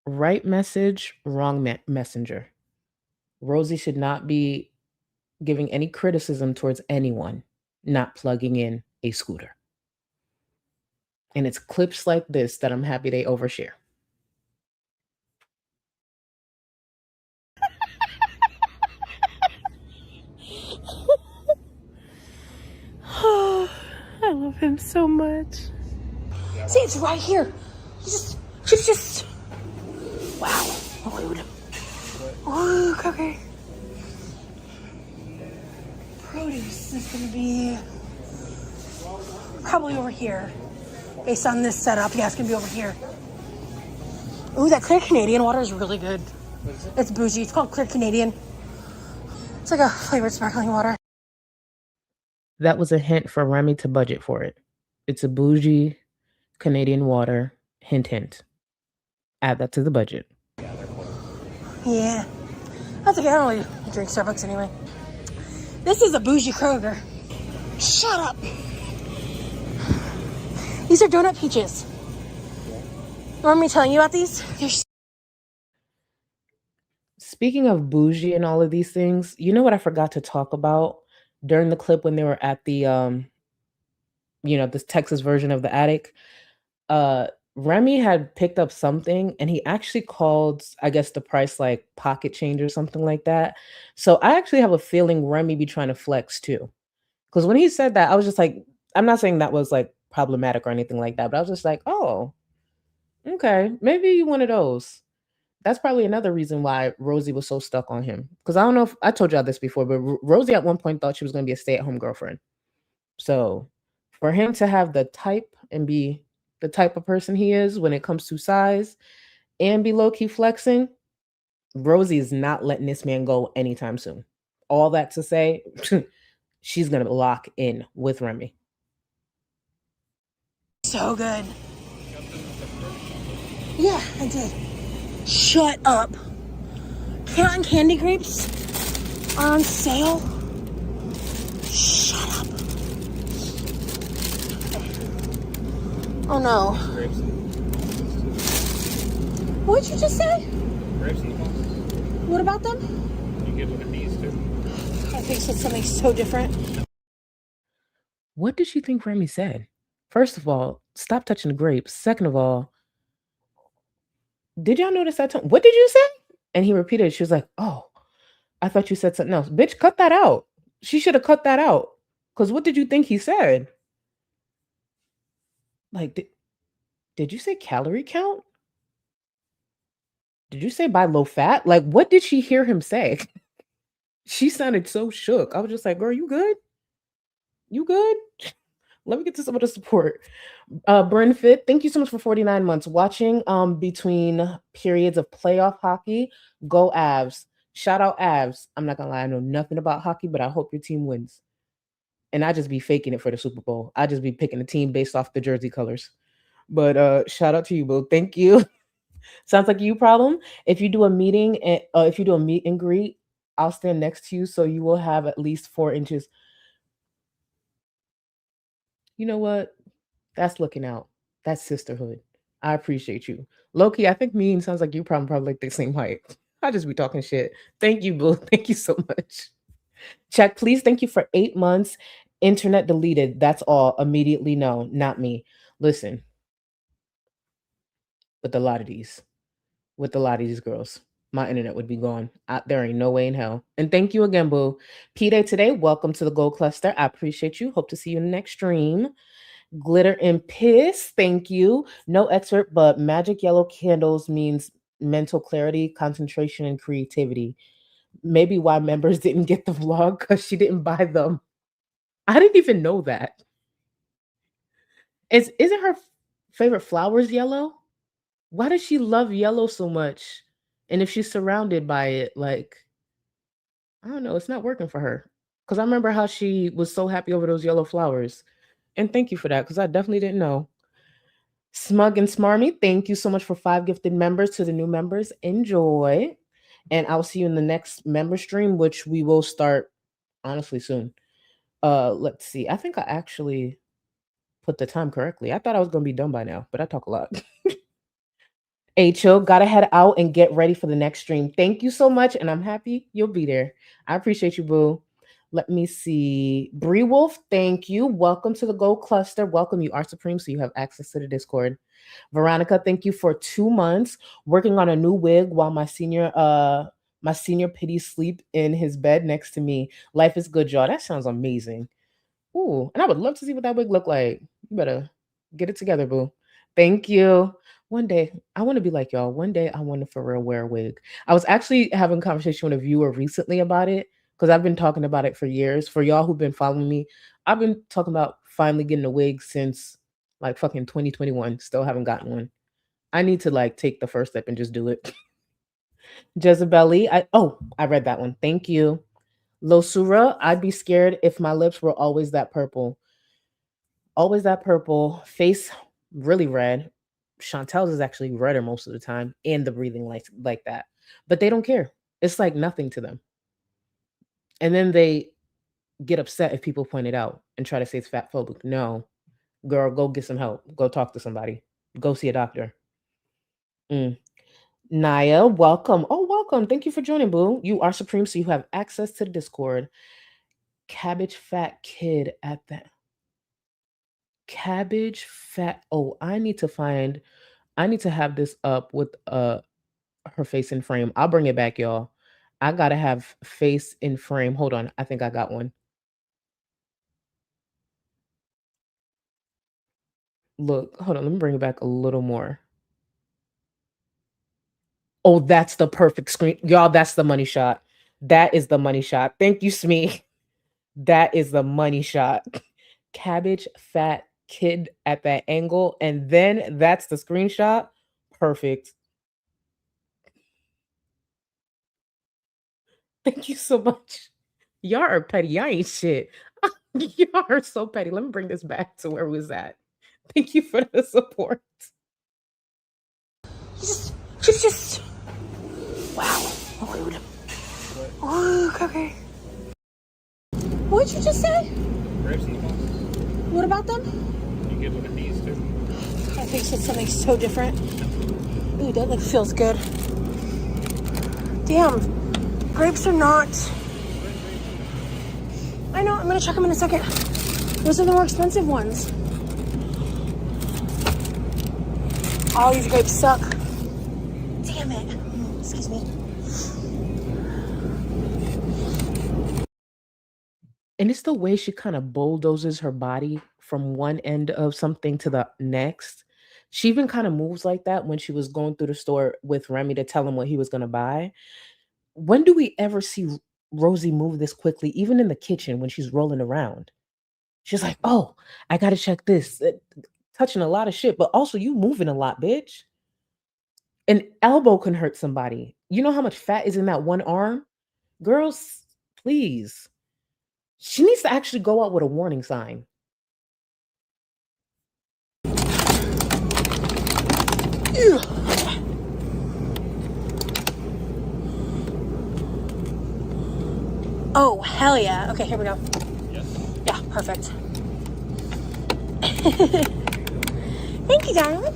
Right message, wrong messenger. Rosie should not be giving any criticism towards anyone not plugging in a scooter. And it's clips like this that I'm happy they overshare. Oh, I love him so much. See, it's right here. She's just wow, rude. Oh, okay. Produce is gonna be probably over here. based on this setup. Yeah, it's gonna be over here. Ooh, that clear Canadian water is really good. It's bougie. It's called Clear Canadian. It's like a flavored sparkling water. That was a hint for Remy to budget for it. It's a bougie Canadian water. Hint, hint. Add that to the budget. Yeah. That's okay. I don't really drink Starbucks anyway. This is a bougie Kroger. Shut up. These are donut peaches. Remember me telling you about these? Speaking of bougie and all of these things, you know what I forgot to talk about during the clip when they were at the this Texas version of the attic? Remy had picked up something and he actually called, I guess, the price like pocket change or something like that. So I actually have a feeling Remy be trying to flex too. Because when he said that, I was just like, I'm not saying that was like problematic or anything like that, but I was just like, oh, okay, maybe you one of those. That's probably another reason why Rosie was so stuck on him. Because I don't know if I told y'all this before, but Rosie at one point thought she was going to be a stay-at-home girlfriend. So for him to have the type and be the type of person he is when it comes to size and be low-key flexing, Rosie is not letting this man go anytime soon. All that to say, she's going to lock in with Remy. So good. Yeah, I did. Shut up. Cotton candy grapes are on sale. Shut up. Oh no. Grapes and What'd you just say? grapes in the boxes. What about them? You get look at these too. I think it's something so different. What did she think Remy said? First of all, stop touching the grapes. Second of all, did y'all notice that tone? What did you say? And he repeated it. She was like, oh, I thought you said something else. Bitch, cut that out. She should have cut that out. Because what did you think he said? Like, did you say calorie count? Did you say by low fat? Like, what did she hear him say? She sounded so shook. I was just like, girl, you good? You good? Let me get to some of the support. Bryn Fit, thank you so much for 49 months. Watching between periods of playoff hockey. Go Avs. Shout out Avs. I'm not gonna lie, I know nothing about hockey, but I hope your team wins. And I just be faking it for the Super Bowl. I just be picking a team based off the jersey colors. But shout out to you, boo. Thank you. Sounds like you problem. If you do a meeting and if you do a meet and greet, I'll stand next to you, so you will have at least 4 inches. You know what? That's looking out. That's sisterhood. I appreciate you. Loki, I think me and sounds like you probably like the same height. I just be talking shit. Thank you, boo. Thank you so much. Check, please. Thank you for 8 months. Internet deleted. That's all. Immediately no, not me. Listen. With a lot of these girls, my internet would be gone. There ain't no way in hell. And thank you again, boo. P-Day today. Welcome to the Gold Cluster. I appreciate you. Hope to see you in the next stream. Glitter and Piss. Thank you. No excerpt, but magic yellow candles means mental clarity, concentration, and creativity. Maybe why members didn't get the vlog because she didn't buy them. I didn't even know that. Isn't her favorite flowers yellow? Why does she love yellow so much? And if she's surrounded by it, like, I don't know, it's not working for her. Because I remember how she was so happy over those yellow flowers. And thank you for that, because I definitely didn't know. Smug and Smarmy, thank you so much for 5 gifted members. To the new members, enjoy. And I'll see you in the next member stream, which we will start, honestly, soon. Let's see. I think I actually put the time correctly. I thought I was going to be done by now, but I talk a lot. Hey, chill, gotta head out and get ready for the next stream. Thank you so much, and I'm happy you'll be there. I appreciate you, boo. Let me see. Bree Wolf, thank you. Welcome to the Gold Cluster. Welcome. You are Supreme, so you have access to the Discord. Veronica, thank you for 2 months. Working on a new wig while my senior pities sleep in his bed next to me. Life is good, y'all. That sounds amazing. Ooh, and I would love to see what that wig look like. You better get it together, boo. Thank you. One day, I want to be like y'all. One day, I want to for real wear a wig. I was actually having a conversation with a viewer recently about it because I've been talking about it for years. For y'all who've been following me, I've been talking about finally getting a wig since Like fucking 2021. Still haven't gotten one. I need to like take the first step and just do it. Jezebeli. I read that one. Thank you. Losura, I'd be scared if my lips were always that purple. Always that purple. Face really red. Chantel's is actually redder most of the time, and the breathing like that. But they don't care. It's like nothing to them. And then they get upset if people point it out and try to say it's fat phobic. No, girl, go get some help. Go talk to somebody. Go see a doctor. Naya, welcome. Oh, welcome. Thank you for joining, boo. You are supreme, so you have access to the Discord. Cabbage fat kid at that. Cabbage fat. Oh, I need to have this up with her face in frame. I'll bring it back, y'all. I gotta have face in frame. Hold on. I think I got one. Look, hold on. Let me bring it back a little more. Oh, that's the perfect screen. Y'all, that's the money shot. That is the money shot. Thank you, Smee. That is the money shot. Cabbage fat kid at that angle. And then that's the screenshot. Perfect. Thank you so much. Y'all are petty. Y'all ain't shit. Y'all are so petty. Let me bring this back to where it was at. Thank you for the support. Just. Wow. Rude. Oh, okay. What'd you just say? Grapes in the box. What about them? You could look at these too. I think it's something so different. Ooh, that like feels good. Damn. Grapes are not. I know, I'm gonna check them in a second. Those are the more expensive ones. All these grapes suck. Damn it. Excuse me. And it's the way she kind of bulldozes her body from one end of something to the next. She even kind of moves like that when she was going through the store with Remy to tell him what he was going to buy. When do we ever see Rosie move this quickly, even in the kitchen when she's rolling around? She's like, oh, I got to check this. Touching a lot of shit, but also you moving a lot, bitch. An elbow can hurt somebody. You know how much fat is in that one arm? Girls, please. She needs to actually go out with a warning sign. Ew. Oh, hell yeah. Okay, here we go. Yes. Yeah, perfect. Thank you, darling.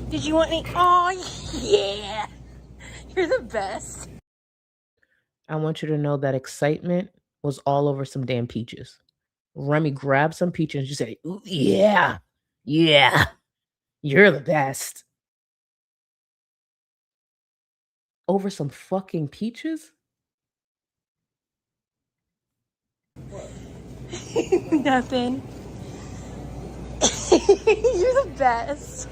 Did you want any? Oh, yeah. You're the best. I want you to know that excitement was all over some damn peaches. Remy grabbed some peaches and she said, ooh, yeah, yeah, you're the best. Over some fucking peaches? Nothing. You're the best.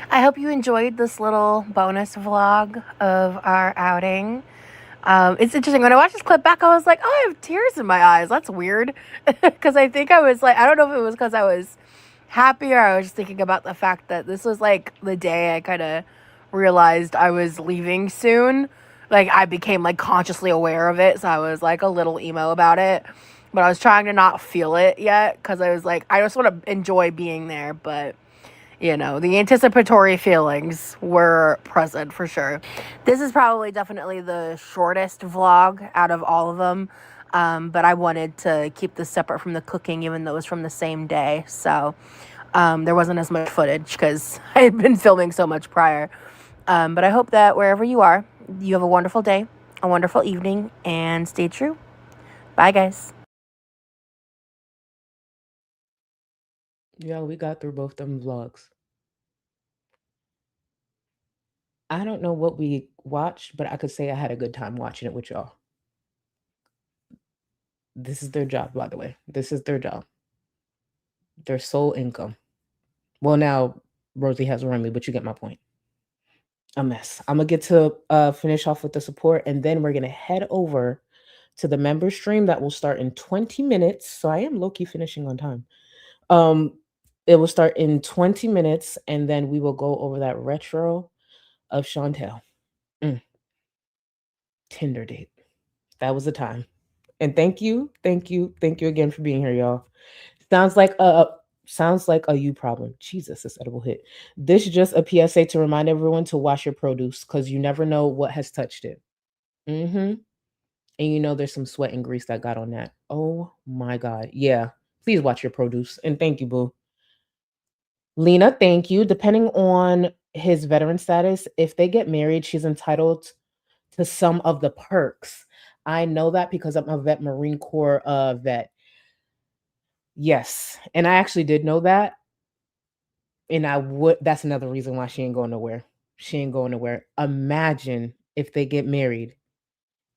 I hope you enjoyed this little bonus vlog of our outing. It's interesting. When I watched this clip back, I was like, oh, I have tears in my eyes. That's weird. Because I think I was like, I don't know if it was because I was happy or I was just thinking about the fact that this was like the day I kind of realized I was leaving soon. Like I became like consciously aware of it. So I was like a little emo about it. But I was trying to not feel it yet because I was like, I just want to enjoy being there. But, you know, the anticipatory feelings were present for sure. This is probably definitely the shortest vlog out of all of them. But I wanted to keep this separate from the cooking, even though it was from the same day. So there wasn't as much footage because I had been filming so much prior. But I hope that wherever you are, you have a wonderful day, a wonderful evening, and stay true. Bye, guys. Yeah, we got through both them vlogs. I don't know what we watched, but I could say I had a good time watching it with y'all. This is their job, by the way. This is their job. Their sole income. Well, now Rosie has Remy, but you get my point. A mess. I'm going to get to finish off with the support, and then we're going to head over to the member stream that will start in 20 minutes. So I am low-key finishing on time. It will start in 20 minutes, and then we will go over that retro of Shantel. Tinder date. That was the time. And thank you again for being here, y'all. Sounds like a you problem. Jesus, this edible hit. This is just a PSA to remind everyone to wash your produce because you never know what has touched it. And you know there's some sweat and grease that got on that. Oh my God. Yeah. Please watch your produce. And thank you, boo. Lena, thank you. Depending on his veteran status, if they get married, she's entitled to some of the perks. I know that because I'm a Marine Corps vet. Yes. And I actually did know that. And that's another reason why she ain't going nowhere. She ain't going nowhere. Imagine if they get married.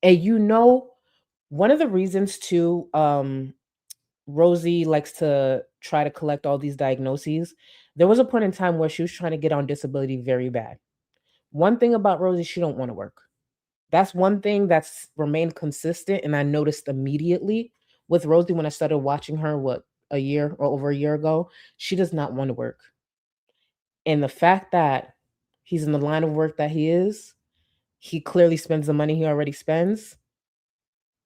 And you know, one of the reasons too, Rosie likes to try to collect all these diagnoses. There was a point in time where she was trying to get on disability very bad. One thing about Rosie, she don't want to work. That's one thing that's remained consistent. And I noticed immediately with Rosie when I started watching her, a year or over a year ago, she does not want to work. And the fact that he's in the line of work that he is, he clearly spends the money he already spends.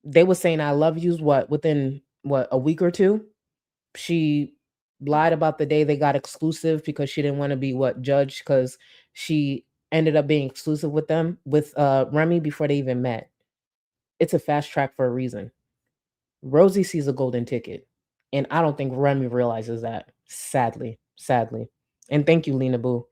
They were saying I love yous within a week or two. She lied about the day they got exclusive because she didn't want to be judged because she ended up being exclusive with them with Remy before they even met. It's a fast track for a reason. Rosie sees a golden ticket, and I don't think Remy realizes that. Sadly. And thank you, Lena Boo.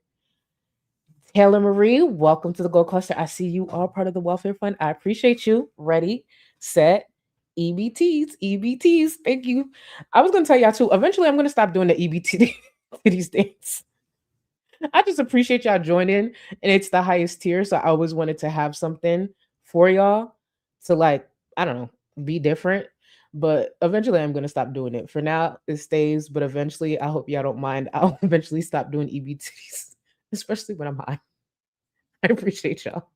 Taylor Marie, welcome to the Gold Cluster. I see you are part of the Welfare Fund. I appreciate you. Ready, set, EBTs. Thank you. I was going to tell y'all too, eventually I'm going to stop doing the EBT these days. I just appreciate y'all joining, and it's the highest tier, so I always wanted to have something for y'all to I don't know, be different. But eventually I'm going to stop doing it. For now, it stays, but eventually, I hope y'all don't mind, I'll eventually stop doing EBTs, especially when I'm high. I appreciate y'all.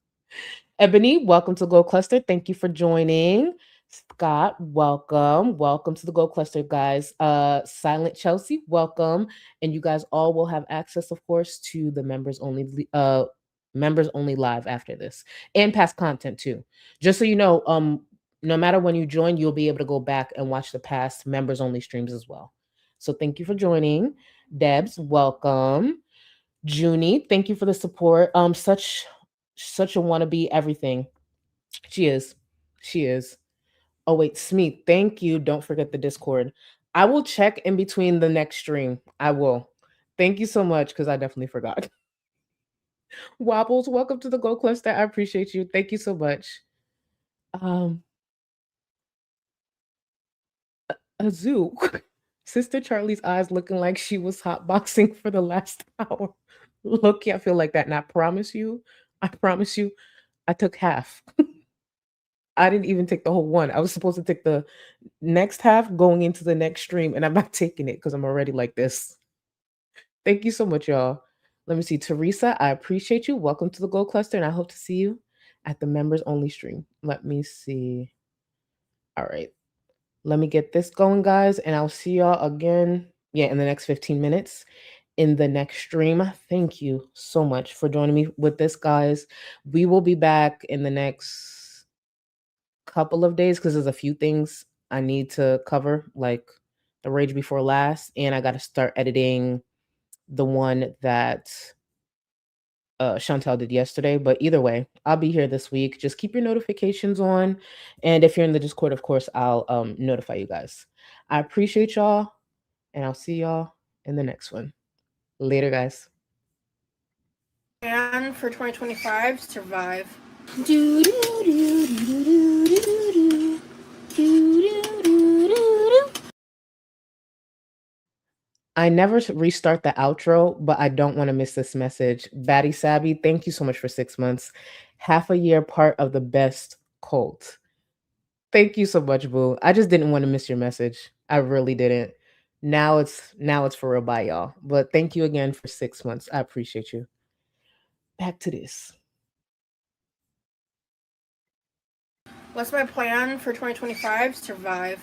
Ebony, welcome to Gold Cluster. Thank you for joining. Scott, welcome. Welcome to the Gold Cluster, guys. Silent Chelsea, welcome. And you guys all will have access, of course, to the members only live after this and past content too. Just so you know, no matter when you join, you'll be able to go back and watch the past members only streams as well. So thank you for joining. Debs, welcome. Junie, thank you for the support. Such a wannabe everything. She is. Oh wait, Smeet, thank you. Don't forget the Discord. I will check in between the next stream. I will. Thank you so much because I definitely forgot. Wobbles, welcome to the Gold Cluster. I appreciate you. Thank you so much. Azoo. Sister Charlie's eyes looking like she was hotboxing for the last hour. Look, I feel like that. And I promise you, I took half. I didn't even take the whole one. I was supposed to take the next half going into the next stream, and I'm not taking it because I'm already like this. Thank you so much, y'all. Let me see. Teresa, I appreciate you. Welcome to the Gold Cluster, and I hope to see you at the members only stream. Let me see. All right. Let me get this going, guys, and I'll see y'all again, in the next 15 minutes in the next stream. Thank you so much for joining me with this, guys. We will be back in the next couple of days because there's a few things I need to cover, like the Rage Before Last, and I got to start editing the one that Shantel did yesterday. But either way, I'll be here this week. Just keep your notifications on, and if you're in the Discord, of course, I'll notify you guys. I appreciate y'all, and I'll see y'all in the next one. Later, guys. And for 2025, survive. I never restart the outro, but I don't want to miss this message. Batty Sabby, thank you so much for 6 months. Half a year part of the best cult. Thank you so much, boo. I just didn't want to miss your message. I really didn't. Now it's for real. Bye, y'all. But thank you again for 6 months. I appreciate you. Back to this. What's my plan for 2025? Survive.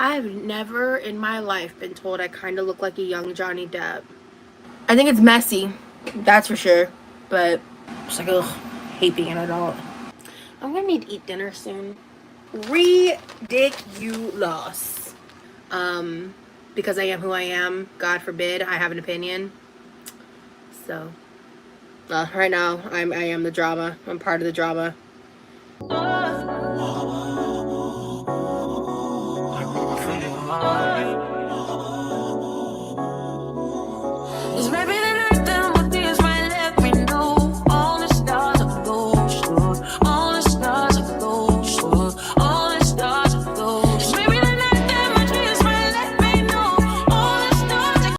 I've never in my life been told I kind of look like a young Johnny Depp. I think it's messy, that's for sure, but it's like, ugh, hate being an adult. I'm gonna need to eat dinner soon. Ridiculous. Because I am who I am, God forbid I have an opinion. So, right now, I am the drama. I'm part of the drama.